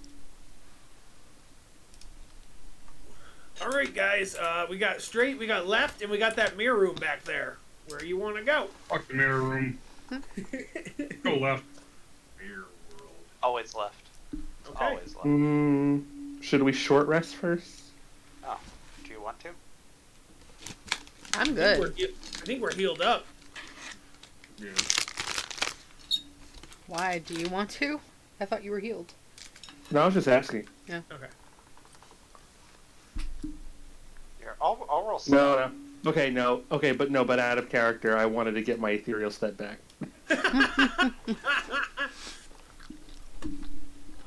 All right, guys. We got straight, we got left, and we got that mirror room back there. Where you want to go? Fuck the mirror room. Go left. Mirror world. Always left. Okay. Always left. Should we short rest first? Oh, do you want to? I'm I good. think we're healed up. Yeah. Why? Do you want to? I thought you were healed. No, I was just asking. Okay. Here, I'll roll some. No. Okay, no. Okay, but out of character, I wanted to get my ethereal step back.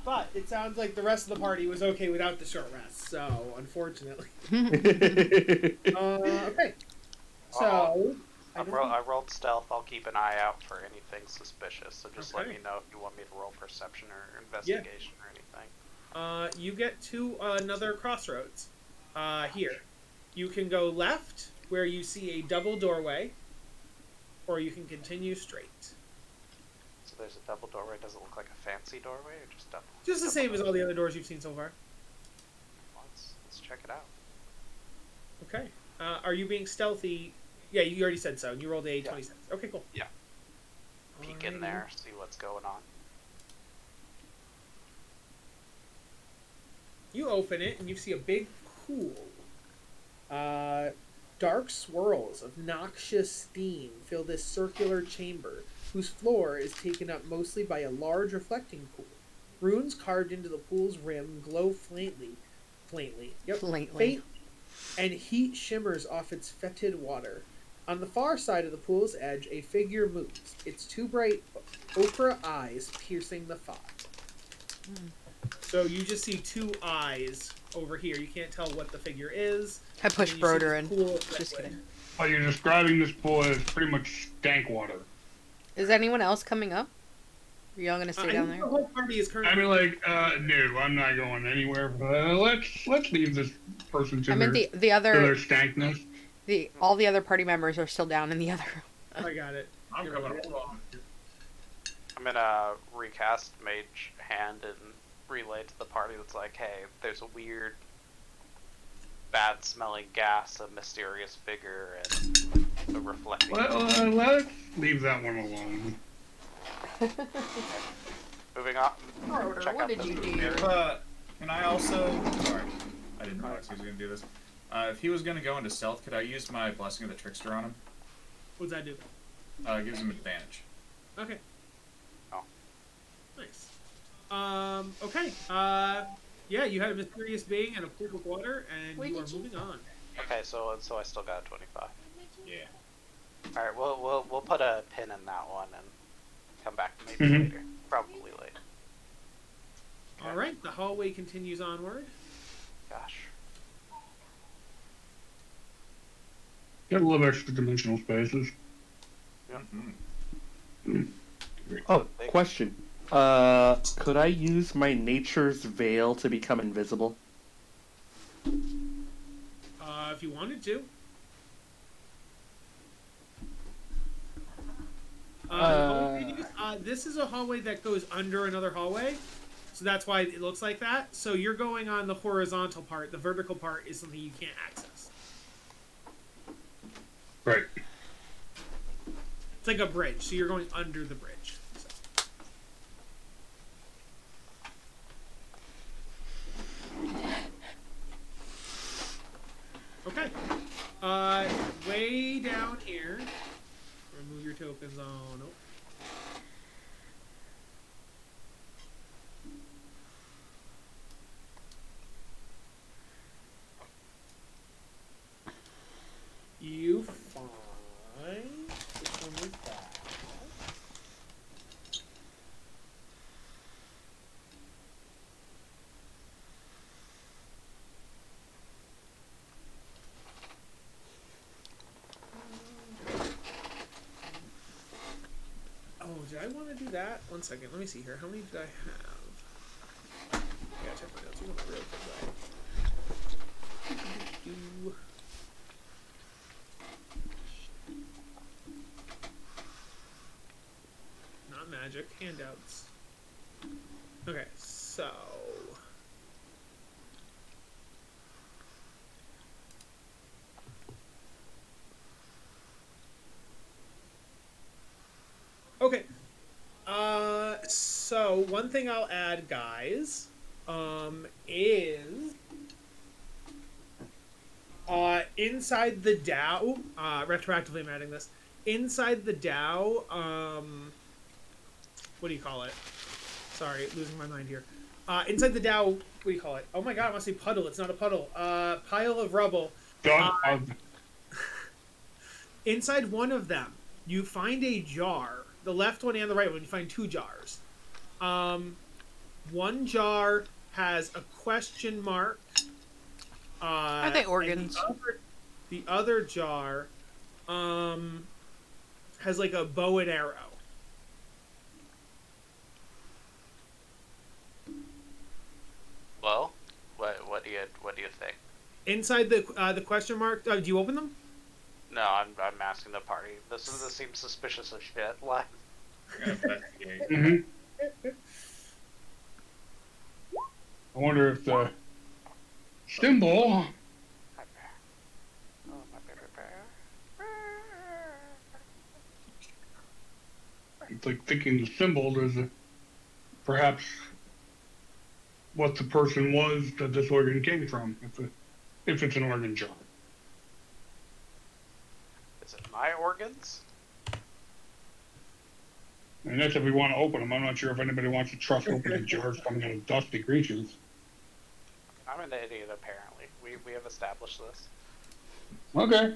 But it sounds like the rest of the party was okay without the short rest, so unfortunately. Okay. So I rolled stealth. I'll keep an eye out for anything suspicious. So just let Okay. me know if you want me to roll perception or investigation or anything. you get to another crossroads. Here, you can go left where you see a double doorway, or you can continue straight. So there's a double doorway. Does it look like a fancy doorway or just double? Just the double same as all doorway? the other doors you've seen so far. Let's check it out. Okay. Are you being stealthy? Yeah, you already said so. You rolled a 26. Okay, cool. Yeah. Peek in there, see what's going on. You open it and you see a big pool. Dark swirls of noxious steam fill this circular chamber, whose floor is taken up mostly by a large reflecting pool. Runes carved into the pool's rim glow faintly. Faint, and heat shimmers off its fetid water. On the far side of the pool's edge, a figure moves, its two bright ochre eyes piercing the fog. So you just see two eyes over here. You can't tell what the figure is. I pushed And then you see Broder this in. pool of Just liquid. kidding. Oh, you're describing this pool as pretty much stank water. Is anyone else coming up? Are y'all gonna I stay down think there? the whole party is currently. I mean, like, no, I'm not going anywhere. Let's leave this person to I meant their, the to their other stankness. all the other party members are still down in the other room. I got it. I'm You're coming. right. Hold on. I'm gonna recast Mage Hand and relay to the party that's like, hey, there's a weird, bad-smelling gas, a mysterious figure, and a reflecting. Let's leave that one alone. Moving on. Broder, Check what out did this you room do? here. And I also... Sorry. I didn't realize he was going to do this. If he was going to go into stealth, could I use my Blessing of the Trickster on him? What's that do? It gives him advantage. Okay. Oh. Nice. Okay. Yeah, you had a mysterious being and a pool of water, and Where you are did you- moving on. Okay, so I still got 25. Yeah. All right, we'll put a pin in that one and come back maybe Mhm. later. Probably later. All right, the hallway continues onward. Gosh. Got a little extra dimensional spaces. Mm-hmm. Oh, question. Could I use my nature's veil to become invisible? If you wanted to. This is a hallway that goes under another hallway, so that's why it looks like that. So you're going on the horizontal part. The vertical part is something you can't access. Right. It's like a bridge, so you're going under the bridge. So. Okay. Way down here. Remove your tokens. Oh, nope. You find... Which one is that? Oh, did I want to do that? One second, let me see here. How many did I have? Yeah, check my notes. We went real quick. Not magic, handouts. Okay, so... Okay. So one thing I'll add, guys, is inside the DAO. Retroactively, I'm adding this. Inside the DAO. What do you call it? Sorry, losing my mind here. Inside the DAO. What do you call it? Oh my God! I must say puddle. It's not a puddle. Pile of rubble. Inside one of them, you find a jar. The left one and the right one, you find two jars. One jar has a question mark. Are they organs? The other jar has like a bow and arrow. Well, what do you think? Inside the question mark, do you open them? No, I'm asking the party. This seems suspicious as shit. Like, Mm-hmm. I wonder if the symbol. It's like thinking the symbol is perhaps what the person was that this organ came from, if it's an organ jar. is it my organs? And that's if we want to open them. I'm not sure if anybody wants to trust opening jars coming out of dusty creatures. I'm an idiot, apparently. We have established this. Okay.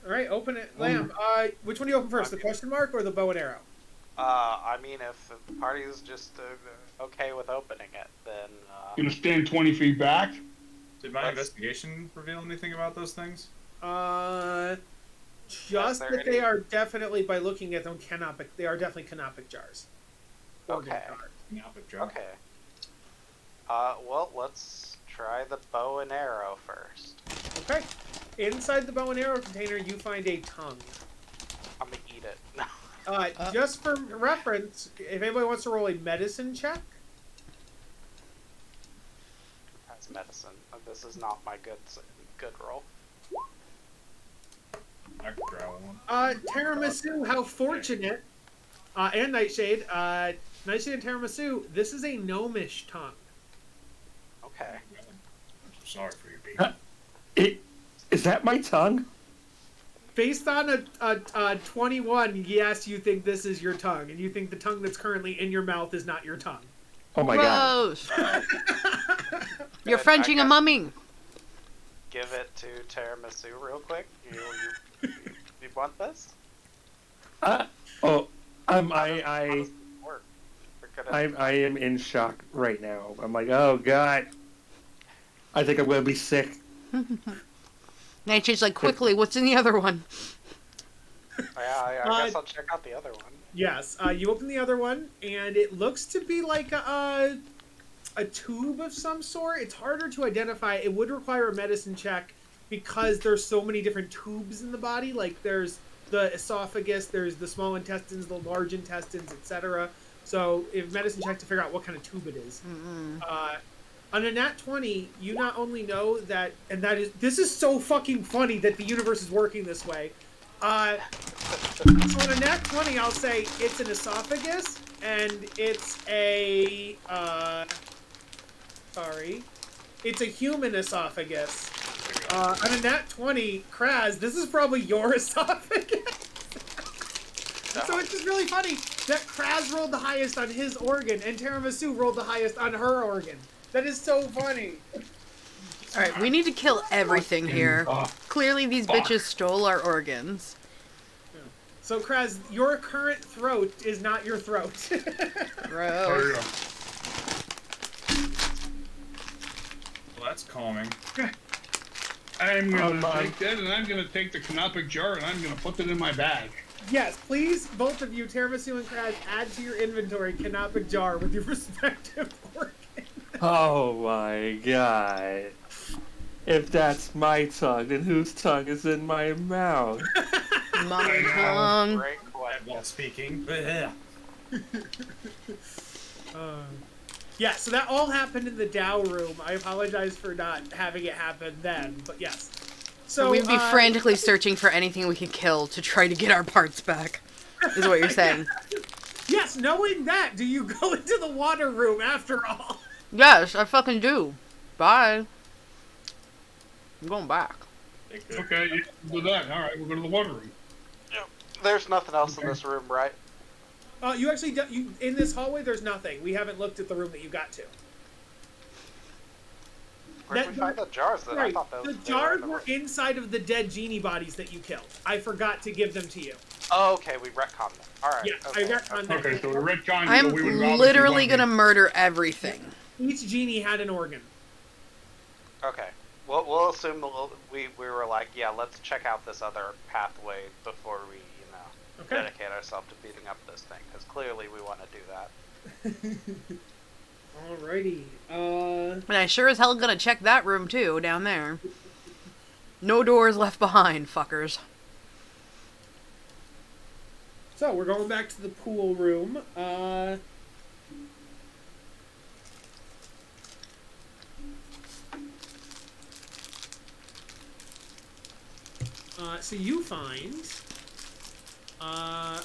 All right, open it, Lamb. Which one do you open first, the question mark or the bow and arrow? I mean, if the party is just okay with opening it, then... Gonna stand 20 feet back. Did my investigation reveal anything about those things? Just that they are definitely, by looking at them, canopic. They are definitely canopic jars. Organ Okay. jars. Canopic jar. Okay. Well, let's try the bow and arrow first. Okay. Inside the bow and arrow container, you find a tongue. I'm gonna eat it. Just for reference, if anybody wants to roll a medicine check, That's medicine. This is not my good roll. I could draw one. Tiramisu, how fortunate, and Nightshade, Nightshade and Tiramisu, this is a gnomish tongue. Okay. I'm sorry for your baby. Is that my tongue? Based on a 21, yes, you think this is your tongue, and you think the tongue that's currently in your mouth is not your tongue. Oh my god. Gross. You're Frenching a guess- mummy. Give it to Tiramisu real quick. You want this? Oh, How does I this work? We're gonna- I am in shock right now. I'm like, oh god. I think I'm gonna be sick. Nature's like, quickly, what's in the other one? I guess I'll check out the other one. Yes, you open the other one, and it looks to be like a tube of some sort. It's harder to identify. It would require a medicine check because there's so many different tubes in the body. Like there's the esophagus, there's the small intestines, the large intestines, etc. So if medicine check to figure out what kind of tube it is. On a nat 20, you not only know that, and this is so fucking funny that the universe is working this way. So on a nat 20, I'll say it's an esophagus, and it's a, it's a human esophagus. On a nat 20, Craz, this is probably your esophagus. So it's just really funny that Craz rolled the highest on his organ, and Tiramisu rolled the highest on her organ. That is so funny. Alright, we need to kill everything here. Clearly these bitches stole our organs. So, Craz, your current throat is not your throat. Gross. Well, that's calming. I'm gonna take that, and I'm gonna take the Canopic jar, and I'm gonna put it in my bag. Yes, please, both of you, Tiramisu and Craz, add to your inventory Canopic jar with your respective organs. Oh my god. If that's my tongue, then whose tongue is in my mouth? Mummy tongue. Great question. While speaking. Yeah, so that all happened in the Dow room. I apologize for not having it happen then, but yes. So We'd be frantically searching for anything we could kill to try to get our parts back, is what you're saying. Yes, knowing that, do you go into the water room after all? Yes, I fucking do. Bye. I'm going back. Okay, you can do that. All right, we'll go to the water room. There's nothing else in this room, right? You actually, in this hallway, there's nothing. We haven't looked at the room that you got to. Where did we find the jars then? I Right, thought those the they jars in were inside of the dead genie bodies that you killed. I forgot to give them to you. Oh, okay, we retconned them. Alright. Yeah, okay. I retconned that. Okay, so we're retconning. I'm so we would obviously literally want gonna murder everything. Each genie had an organ. Okay. We'll assume we were like, yeah, let's check out this other pathway before we, Okay. dedicate ourselves to beating up this thing, because clearly we want to do that. Alrighty. And I sure as hell gonna check that room too, down there. No doors left behind, fuckers. So we're going back to the pool room. So you find.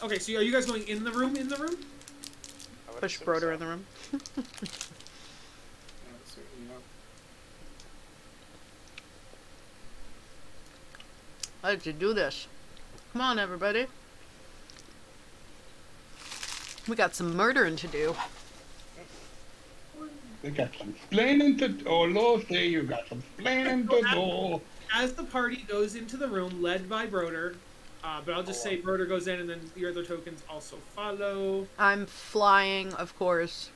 Okay, so are you guys going in the room? In the room? I would Push assume Broder so. in the room. Let's do this. Come on, everybody. We got some murdering to do. We got some explaining to do. Oh, Lord, say you got some explaining to do. As the party goes into the room, led by Broder, but I'll just say Broder goes in, and then the other tokens also follow. I'm flying, of course.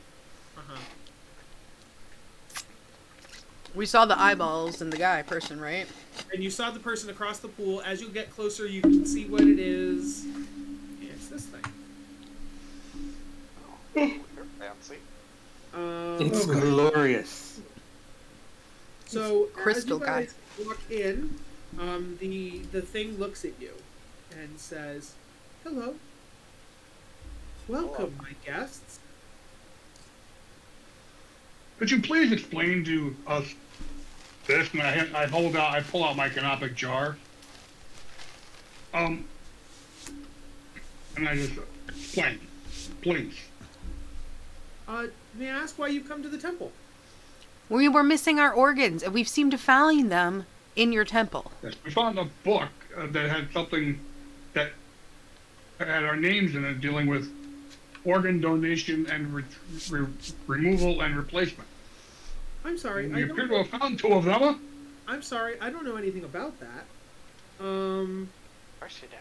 We saw the eyeballs in the guy person, right? And you saw the person across the pool. As you get closer, you can see what it is. It's this thing. You're fancy. It's glorious. So Crystal as you guys walk in, the thing looks at you and says, "Hello, welcome, my guests." Could you please explain to us this? And I pull out my Canopic jar. And I just explain, please. May I ask why you've come to the temple? We were missing our organs, and we've seemed to find them in your temple. Yes, we found a book that had something that had our names in it dealing with organ donation and removal and replacement. I'm sorry. We appear to have found 2 of them. Huh? I'm sorry. I don't know anything about that. Of course you do.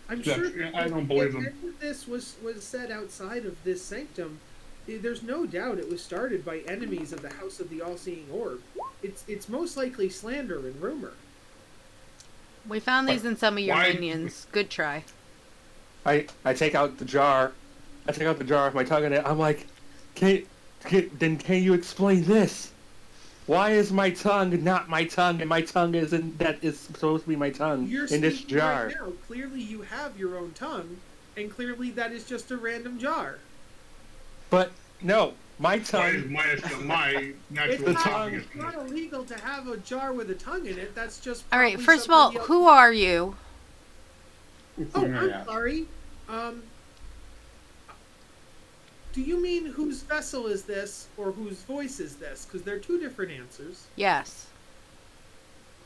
I'm Yeah, sure. I don't believe them. If this was said outside of this sanctum, there's no doubt it was started by enemies of the House of the All-Seeing Orb. It's most likely slander and rumor. We found these in some of your Why- minions. Good try. I take out the jar. I take out the jar with my tongue in it. I'm like, can you explain this? Why is my tongue not my tongue, and my tongue that is supposed to be my tongue You're in this speaking jar? right now. Clearly, you have your own tongue, and clearly that is just a random jar. But no, my Why is tongue. my natural tongue? It's not illegal to have a jar with a tongue in it. That's just. All right, probably first of all, somebody who are you? Oh, I'm sorry. Do you mean whose vessel is this, or whose voice is this? Because they're 2 different answers. Yes.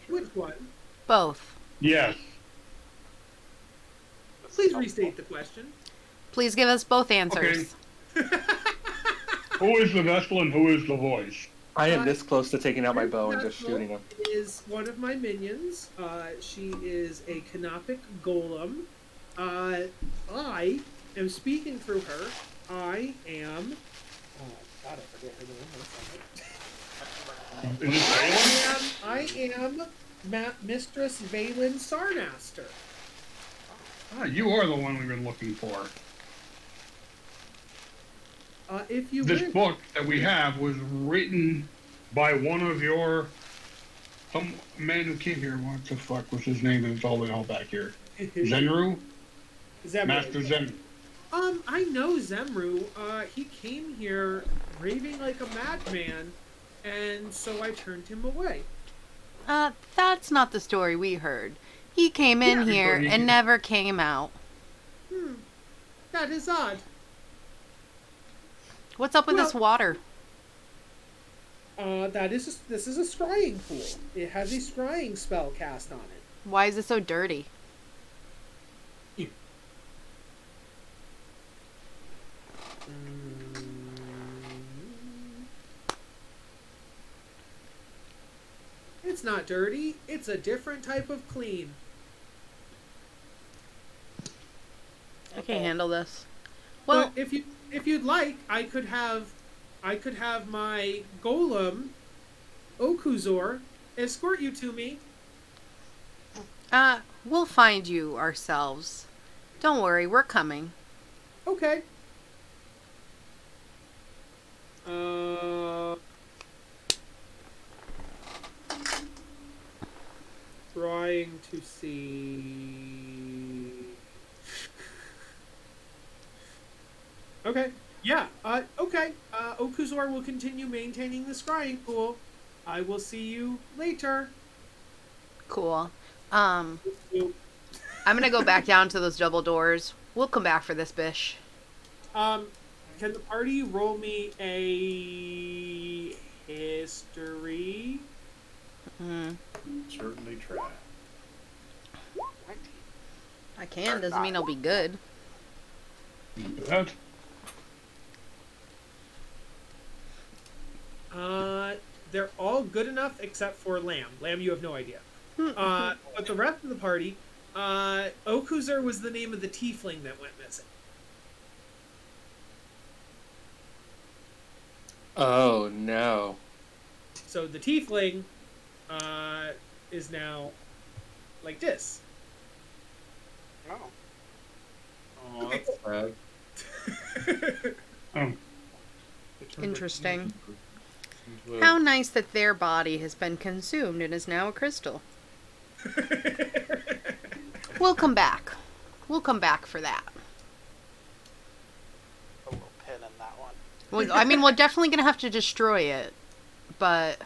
Which one? Both. Yes. Please restate the question. Please give us both answers. Who is the vessel and who is the voice? I am this close to taking out my bow and just Vessel shooting him. is one of my minions. She is a Canopic golem. I am speaking through her. I am. Oh God, I forget her name. Is it Salem? I am Mistress Valen Sarnaster. Ah, you are the one we've been looking for. If you This wish, book that we have was written by one of some man who came here. What the fuck was his name? It's all the way back here. Zenru? Zemru. Master Zenru. I know Zemru. He came here raving like a madman, and so I turned him away. That's not the story we heard. He came in Yeah, here he- and never came out. That is odd. What's up with this water? This is a scrying pool. It has a scrying spell cast on it. Why is it so dirty? It's not dirty. It's a different type of clean. I can't handle this. Well, But if you'd like, I could have my golem, Okuzor, escort you to me. we'll find you ourselves. Don't worry, we're coming. Okay. Trying to see. Okay. Yeah. Okay. Okuzor will continue maintaining the scrying pool. I will see you later. Cool. I'm gonna go back down to those double doors. We'll come back for this bish. Can the party roll me a history? Certainly try. I can, doesn't mean I'll be good. That. They're all good enough except for Lamb. Lamb, you have no idea. But the rest of the party, Okuzur was the name of the tiefling that went missing. Oh no. So the tiefling is now like this. Oh. Oh, Okay. that's sad. Interesting. How nice that their body has been consumed and is now a crystal. We'll come back. We'll come back for that. A little pin in that one. Well, I mean, we're definitely going to have to destroy it, but...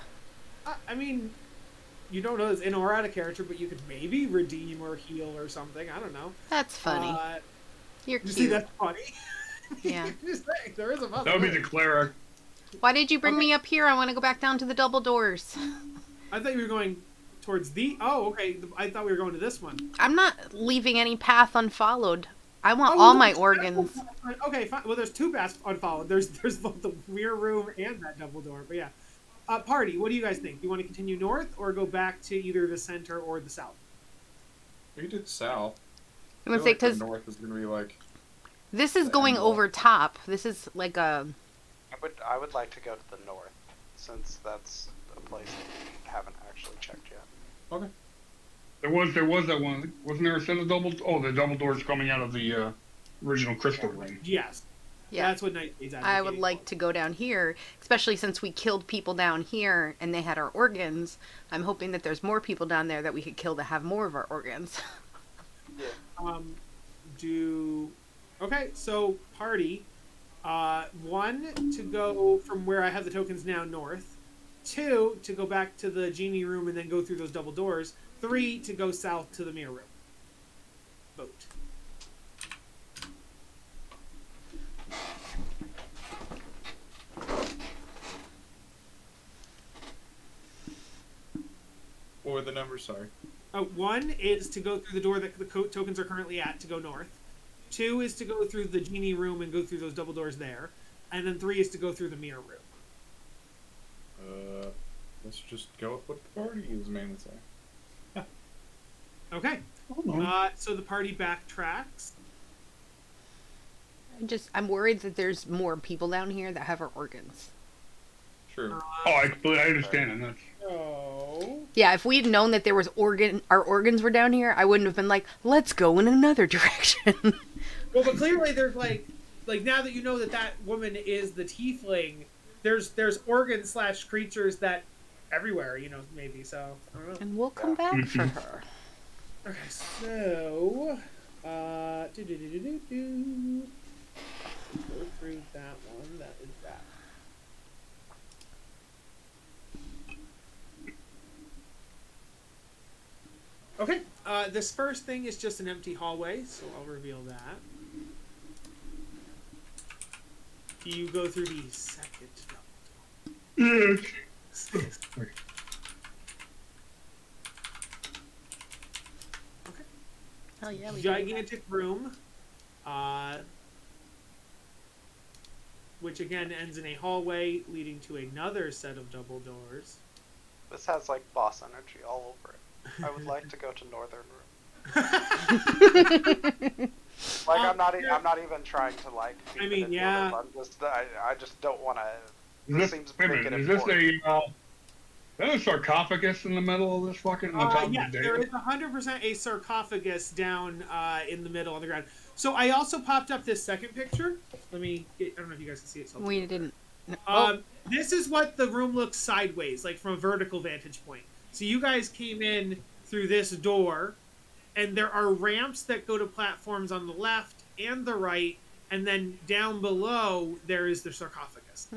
I mean, you don't know this in or out of character, but you could maybe redeem or heal or something. I don't know. That's funny. You're You cute. see, that's funny. Yeah. Just saying, there is a That would be the possibility. cleric. Why did you bring me up here? I want to go back down to the double doors. I thought you were going towards the... Oh, okay. I thought we were going to this one. I'm not leaving any path unfollowed. I want Oh, all well, my there's organs. Okay, fine. Well, there's two paths unfollowed. There's both the mirror room and that double door. But yeah. Party, what do you guys think? Do you want to continue north or go back to either the center or the south? We did south. I'm gonna I say, feel like because the north is gonna be like. this is the going end wall. over top. This is like a... I would like to go to the north, since that's a place that we haven't actually checked yet. Okay. There was that one. Wasn't there a set of double? Oh, the double doors coming out of the original crystal ring. Yes. Yeah. That's what Nightshade's advocating. I would like to go down here, especially since we killed people down here and they had our organs. I'm hoping that there's more people down there that we could kill to have more of our organs. Okay, so party. 1, to go from where I have the tokens now north. 2, to go back to the genie room and then go through those double doors. 3, to go south to the mirror room. Vote. What were the numbers? Sorry. 1 is to go through the door that the tokens are currently at to go north. 2 is to go through the genie room and go through those double doors there. And then 3 is to go through the mirror room. Let's just go with what the party is mainly saying. Okay. So the party backtracks. I'm worried that there's more people down here that have our organs. Sure. Oh, I understand, and that's So... Yeah, if we'd known that there was our organs were down here, I wouldn't have been like, let's go in another direction. Well, but clearly there's like now that you know that woman is the tiefling, there's organ/creatures that everywhere, maybe. So I don't know. And we'll come back for her. Okay, so go through that one. That is that. Okay, this first thing is just an empty hallway, so I'll reveal that. You go through the second double door. Okay. Hell yeah, we Gigantic room, which again ends in a hallway leading to another set of double doors. This has like boss energy all over it. I would like to go to northern room. Like I'm not even trying to like. I mean, yeah. I just don't want to. This Seems wait a big and minute, is this important. a sarcophagus in the middle of this fucking on top Yes, of the there day? is 100% a sarcophagus down in the middle on the ground. So I also popped up this second picture. Let me get, I don't know if you guys can see it. So We didn't. No. This is what the room looks sideways, like from a vertical vantage point. So you guys came in through this door, and there are ramps that go to platforms on the left and the right, and then down below there is the sarcophagus.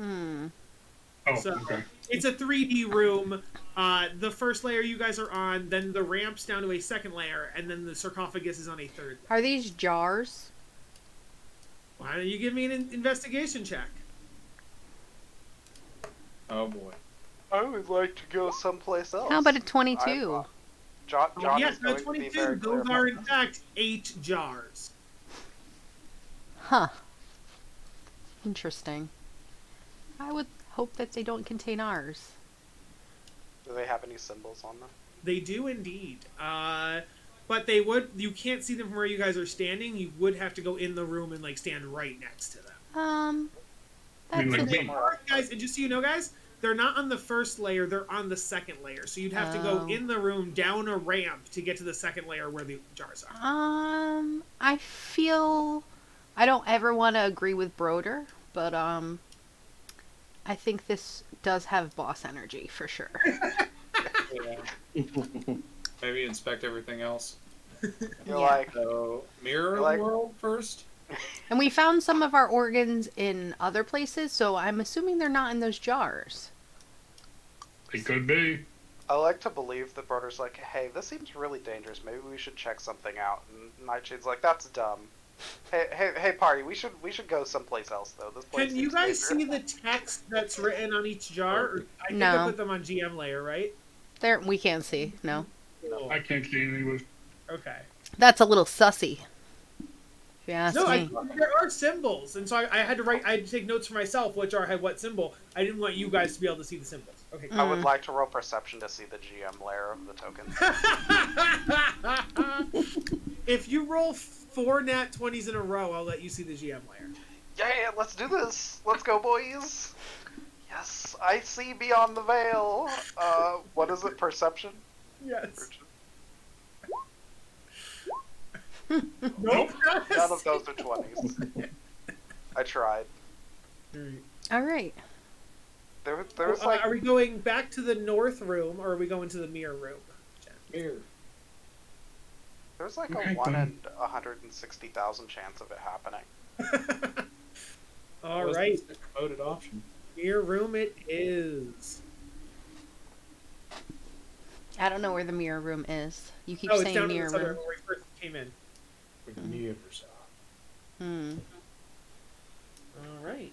Oh, So okay. it's a 3D room. The first layer you guys are on, then the ramps down to a second layer, and then the sarcophagus is on a third. Are these jars? Why don't you give me an investigation check? Oh boy. I would like to go someplace else. How about a 22? John Yes, is no, going to be 22. very clear Those about are in fact 8 jars. Huh. Interesting. I would hope that they don't contain ours. Do they have any symbols on them? They do indeed. But they would. You can't see them from where you guys are standing. You would have to go in the room and like stand right next to them. I mean, That's like a- me. Alright, guys, and just so you know, guys, they're not on the first layer. They're on the second layer. So you'd have to go Oh. in the room, down a ramp to get to the second layer where the jars are. I feel I don't ever want to agree with Broder, but I think this does have boss energy for sure. Yeah. Maybe inspect everything else. You're Yeah. like, So, mirror Like- world first. And we found some of our organs in other places, so I'm assuming they're not in those jars. It could be. I like to believe that Broder's like, hey, this seems really dangerous. Maybe we should check something out. And Nightshade's like, that's dumb. Hey, party. We should go someplace else though. This place Can you seems guys see dangerous. the text that's written on each jar? Or, I think No. I put them on GM layer, right? There, we can't see. No, Cool. I can't see anything with. Okay. that's a little sussy. If you ask No, me. there are symbols, and so I had to write. I had to take notes for myself, which jar had what symbol. I didn't want you guys to be able to see the symbols. Okay. I would like to roll perception to see the GM layer of the tokens. If you roll 4 nat 20s in a row, I'll let you see the GM layer. Yeah, let's do this. Let's go, boys. Yes, I see beyond the veil. What is it? Perception? Yes. Nope. None of those are 20s. I tried. All right. There was like... Are we going back to the north room, or are we going to the mirror room? Mirror. There's like Okay, a 1 fine. in 160,000 chance of it happening. All Was right. the promoted option. Mirror room it is. I don't know where the mirror room is. You keep Oh, it's saying down in mirror the southern room. where we first came in. With mirrors on. Hmm. All right.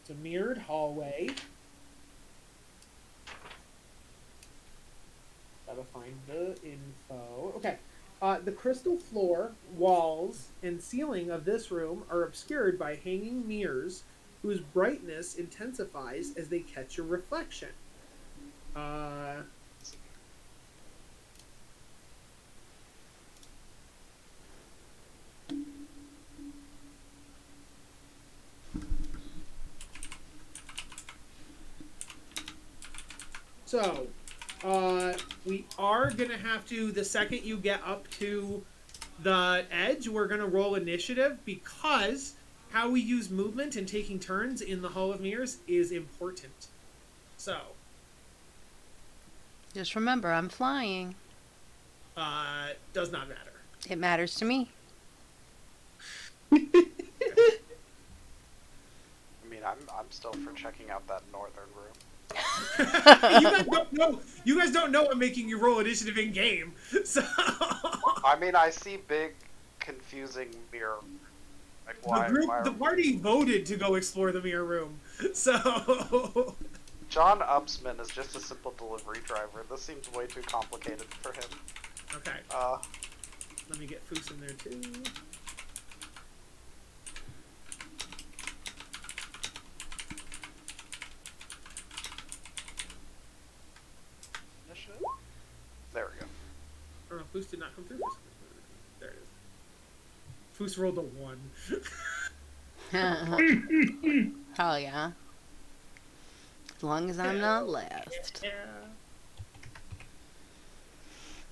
It's a mirrored hallway. Gotta find the info. Okay. The crystal floor, walls, and ceiling of this room are obscured by hanging mirrors whose brightness intensifies as they catch your reflection. So, we are gonna have to, the second you get up to the edge, we're gonna roll initiative because how we use movement and taking turns in the Hall of Mirrors is important. So, Just remember, I'm flying. does not matter. It matters to me. I mean, I'm still for checking out that northern room. You guys don't know I'm making you roll initiative in game. So I mean, I see big, confusing mirror. Like, why? the party voted to go explore the mirror room. So John Upsman is just a simple delivery driver. This seems way too complicated for him. okay, let me get Foos in there too. There we go. Oh, Foos did not come through. For some reason. There it is. Foos rolled a 1. Hell yeah. As long as I'm not last. Yeah.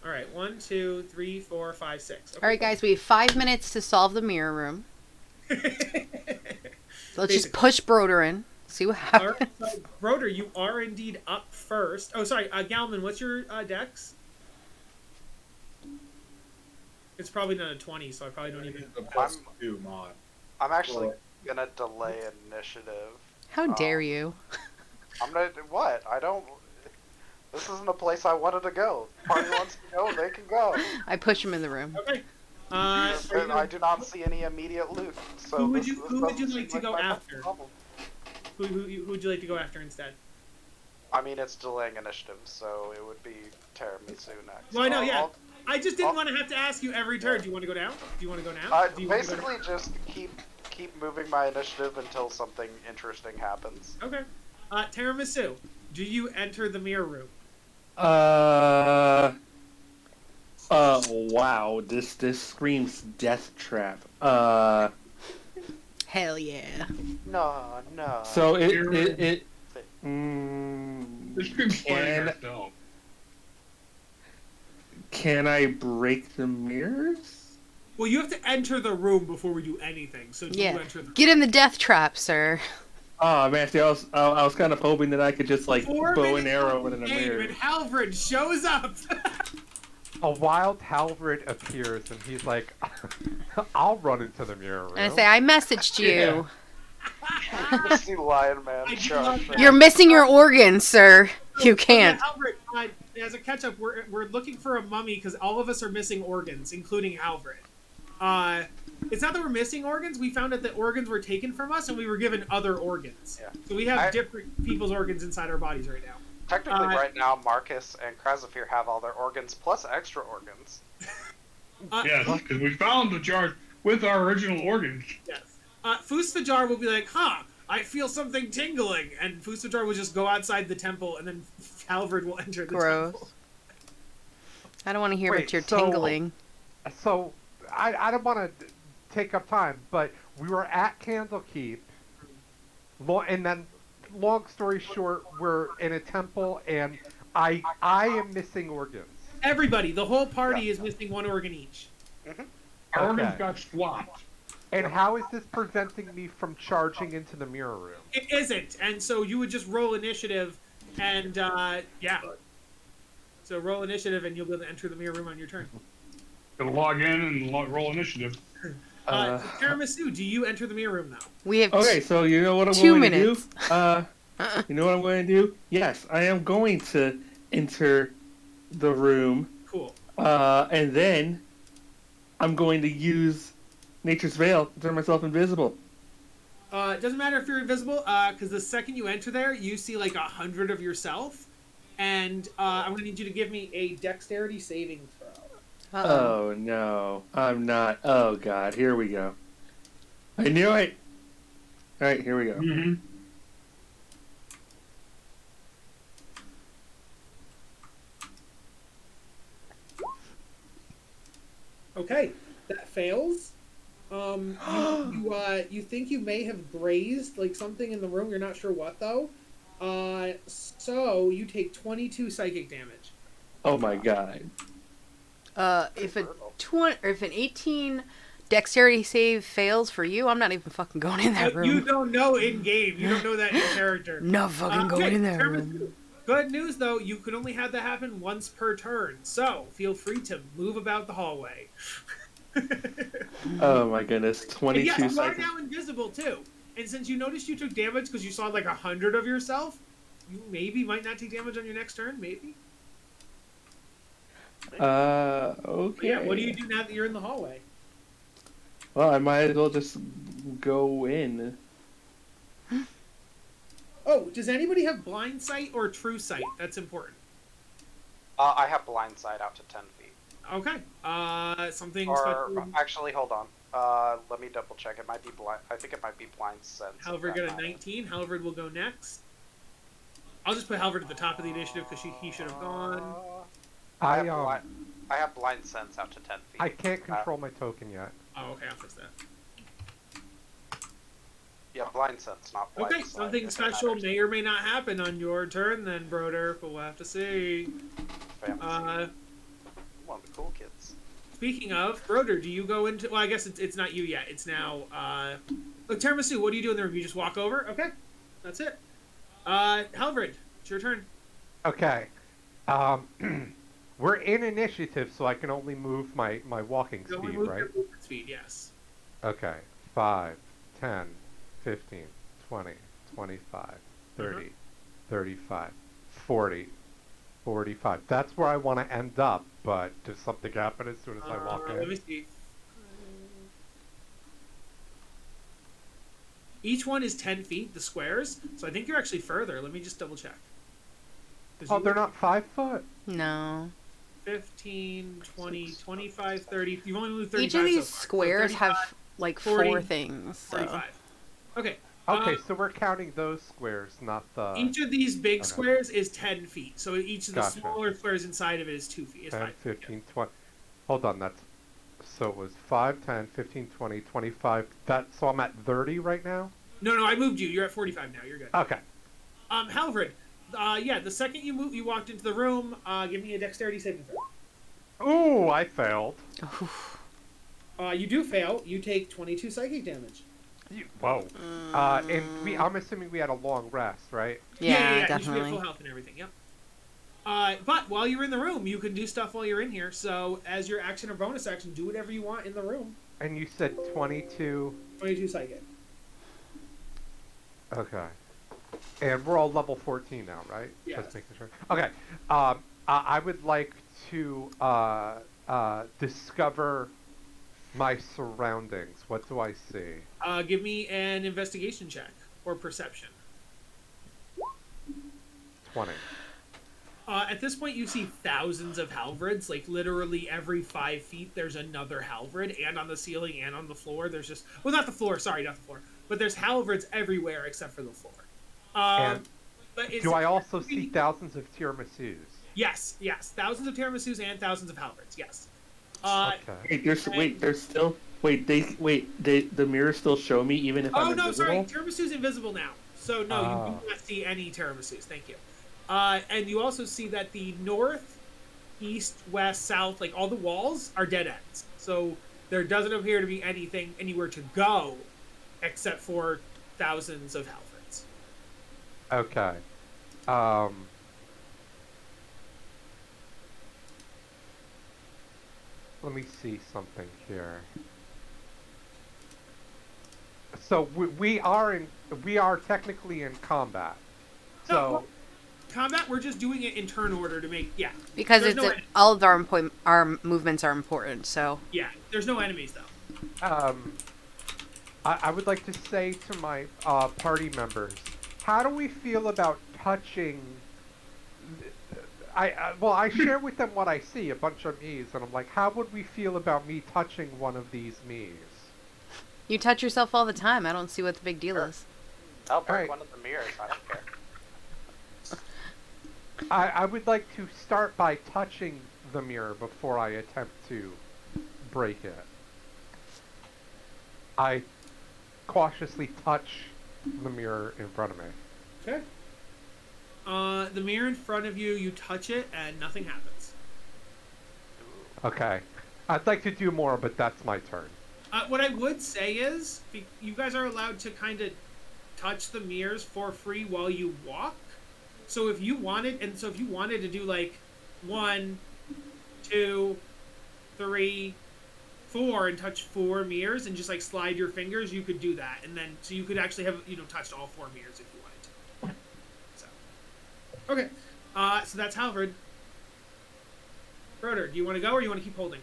All right, 1, 2, 3, 4, 5, 6. Okay. All right, guys, we have 5 minutes to solve the mirror room. So let's just push Broder in. See what All right, happens. so, Broder, you are indeed up first. Oh, sorry, Galman, what's your dex? It's probably not a 20, so I probably don't even. The +2 mod. I'm actually gonna delay initiative. How dare you? I'm gonna what? I don't. This isn't a place I wanted to go. Party wants to go, they can go. I push him in the room. Okay. I do not see any immediate loot. So Who would this- you- this who would doesn't you like seem to go my after? problem. Who would you like to go after instead? I mean, it's delaying initiative, so it would be Tiramisu next. Well, I know, yeah. I'll- I just didn't want to have to ask you every turn. Do you want to go down? Do you want to go now? Do you want to go basically, just keep moving my initiative until something interesting happens. down? Okay. Tiramisu, do you enter the mirror room? Wow, this screams death trap. Hell yeah. No. So it This screams Can- fire yourself. can I break the mirrors? Well, you have to enter the room before we do anything. So do Yeah. you enter the Get in the death trap, sir. Oh man, see, I was kind of hoping that I could just like 4 bow and minutes arrow of in a the game, mirror. and Halvard shows up. A wild Halvard appears and he's like, I'll run into the mirror room. And I say, I messaged you. Just see Lion Man. I do show love up. that. You're missing your organs, sir. You can't. Halvard, as a catch-up, we're looking for a mummy because all of us are missing organs, including Halvard. It's not that we're missing organs. We found out that organs were taken from us, and we were given other organs. Yeah. So we have different people's organs inside our bodies right now. Technically, right now, Marcus and Krazafir have all their organs plus extra organs. Yes, because we found the jar with our original organs. Yes. Fusfajar will be like, I feel something tingling. And Fusfajar will just go outside the temple, and then Halvard will enter the temple. I don't want to hear about your tingling. So, I don't want to take up time, but we were at Candlekeep, and then, long story short, we're in a temple, and I am missing organs. Everybody, the whole party is missing one organ each. Our organs got swapped. And how is this preventing me from charging into the mirror room? It isn't, and so you would just roll initiative, and So roll initiative, and you'll be able to enter the mirror room on your turn. Gonna log in and roll initiative. Tiramisu, do you enter the mirror room now? We have Okay, so you know what I'm 2 going minutes. to do? You know what I'm going to do? Yes, I am going to enter the room. Cool. And then I'm going to use Nature's Veil to turn myself invisible. It doesn't matter if you're invisible, because the second you enter there, you see like 100 of yourself, and I'm gonna need you to give me a dexterity saving throw. Oh no, I'm not. Oh god, here we go. I knew it. All right, here we go. Mm-hmm. Okay, that fails. You think you may have grazed like something in the room. You're not sure what though. So you take 22 psychic damage. Oh my god. If an 18 dexterity save fails for you, I'm not even fucking going in that room. You don't know in game. You don't know that in character. No fucking going in that room. Good news though, you can only have that happen once per turn. So feel free to move about the hallway. Oh my goodness, 22 and yes, you are seconds. now invisible too. And since you noticed you took damage because you saw like 100 of yourself, you maybe might not take damage on your next turn. Maybe. Okay. But yeah. What do you do now that you're in the hallway? Well, I might as well just go in. Oh, does anybody have blind sight or true sight? That's important. I have blind sight out to 10 feet. Okay. Something Or special. actually, hold on. Let me double check. It might be blind. I think it might be blind sense. Halvard got a 19. Halvard will go next. I'll just put Halvard at the top of the initiative because he should have gone. I have blind sense out to 10 feet. I can't control my token yet. Oh, okay. I'll fix that. Yeah, blind sense, not blind Okay, sight, something if it special matters. may or may not happen on your turn then, Broder, but we'll have to see. Fantasy. One of the cool kids. Speaking of, Broder, do you go into... Well, I guess it's not you yet. It's now... Look, Tiramisu, what do you do in the room? You just walk over? Okay, that's it. Halvard, it's your turn. Okay. We're in initiative, so I can only move my walking Go and speed, move right? your movement speed, yes. Okay. 5, 10, 15, 20, 25, 30, 35, 40, 45. That's where I want to end up, but does something happen as soon as I walk Let me in? see. Each one is 10 feet, the squares, so I think you're actually further. Let me just double check. Oh, they're not 5 foot? No. 15, 20, 25, 30. You've only moved 35 Each of these so far. squares 35, have like 40, 4 things. So. 45. Okay. Okay, so we're counting those squares, not the... Each of these big okay. squares is 10 feet. So each of the Gotcha. smaller squares inside of it is 2 feet. It's 10, 5 feet. 15, 20... Hold on, that's... So it was 5, 10, 15, 20, 25... So I'm at 30 right now? No, I moved you. You're at 45 now. You're good. Okay. Halvard, the second you walked into the room, give me a dexterity saving throw. Ooh, I failed. You do fail. You take 22 psychic damage. Whoa. And I'm assuming we had a long rest, right? Yeah, You should be definitely. at full health and everything, yep. But while you're in the room, you can do stuff while you're in here. So as your action or bonus action, do whatever you want in the room. And you said 22... 22 psychic. Okay. And we're all level 14 now, right? Yes. Just making sure. Okay. I would like to discover my surroundings. What do I see? Give me an investigation check or perception. 20. At this point, you see thousands of halberds. Like, literally every 5 feet, there's another halberd. And on the ceiling and on the floor, there's just... Well, not the floor. Sorry, not the floor. But there's halberds everywhere except for the floor. And But it's, do I also see thousands of tiramisus? Yes. Thousands of tiramisus and thousands of halberds, yes. Okay. The mirrors still show me even if I'm invisible? Sorry, tiramisu's invisible now. So, no, you do not see any tiramisus. Thank you. And you also see that the north, east, west, south, like all the walls are dead ends. So there doesn't appear to be anything anywhere to go except for thousands of halberds. Okay. Let me see something here. So we are technically in combat. So Combat, we're just doing it in turn order to make, Because There's it's all of our movements are important, so... Yeah, there's no enemies, though. I would like to say to my party members, how do we feel about touching... I share with them what I see, a bunch of me's, and I'm like, how would we feel about me touching one of these me's? You touch yourself all the time. I don't see what the big deal is. I'll break Alright. one of the mirrors. I don't care. I would like to start by touching the mirror before I attempt to break it. I cautiously touch the mirror in front of me. Okay. The mirror in front of you, you touch it, and nothing happens. Okay. I'd like to do more, but that's my turn. What I would say is, you guys are allowed to kind of touch the mirrors for free while you walk. So if you wanted, to do like 1, 2, 3, 4 and touch 4 mirrors and just like slide your fingers, you could do that, and then so you could actually have touched all 4 mirrors if you wanted to. So okay, so that's Halvard. Broder, do you want to go or you want to keep holding?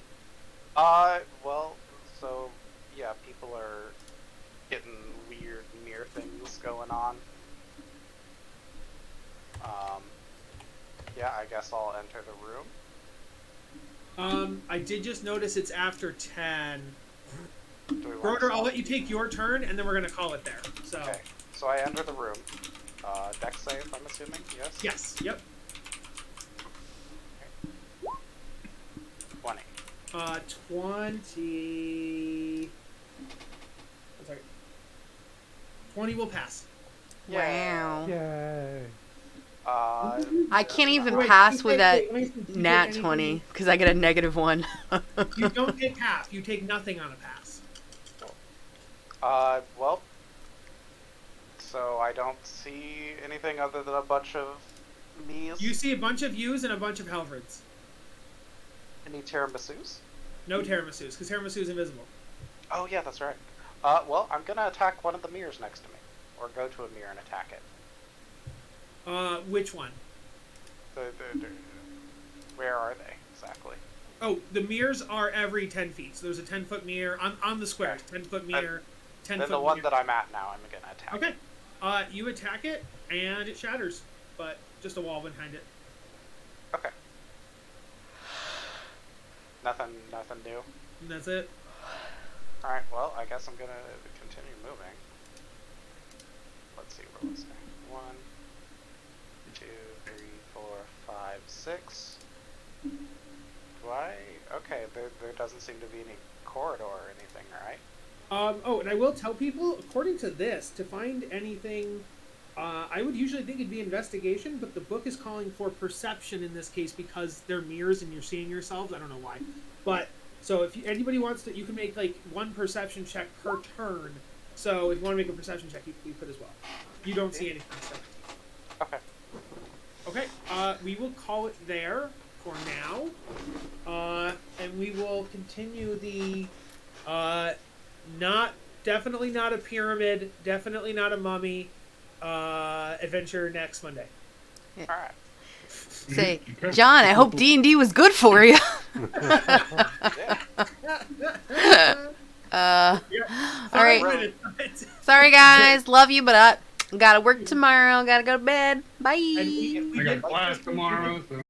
Well, so yeah, people are getting weird mirror things going on. Yeah, I guess I'll enter the room. I did just notice it's after 10. Do we want Broder, to I'll let you take your turn, and then we're gonna call it there. So. Okay, so I enter the room. Dex save, I'm assuming, yes? Yes. Yep. 20. 20. Sorry. 20 will pass. Wow. Yay. I can't even Wait, pass you with take- that wait, let me see, you nat take 20, because I get a -1. You don't take half. You take nothing on a pass. Well, so I don't see anything other than a bunch of me's. You see a bunch of U's and a bunch of Halvards. Any tiramisus? No tiramisu's, because tiramisu is invisible. Oh yeah, that's right. Well, I'm gonna attack one of the mirrors next to me, or go to a mirror and attack it. Which one? Where are they exactly? Oh, the mirrors are every 10 feet. So there's a 10-foot mirror on the square. Okay. 10-foot mirror, 10-foot Then the one mirror. that I'm at now, I'm gonna attack. Okay. You attack it, and it shatters, but just a wall behind it. Okay. Nothing new. And that's it. All right. Well, I guess I'm gonna continue moving. Let's see. Where was I? 1, 2, 3, 4, 5, 6. Do I? Okay. There doesn't seem to be any corridor or anything, right? Oh, and I will tell people, according to this, to find anything, I would usually think it'd be investigation, but the book is calling for perception in this case because they're mirrors and you're seeing yourselves. I don't know why. But, so if anybody wants to, you can make like 1 perception check per turn. So if you want to make a perception check, you could as well. You don't see anything. So. Okay. Okay, we will call it there for now. And we will continue the, definitely not a pyramid, definitely not a mummy, adventure next Monday. All right. Say, John, I hope D&D was good for you. Yeah. guys. Love you, but I gotta work tomorrow. Gotta go to bed. Bye. And we I did got class tomorrow. So.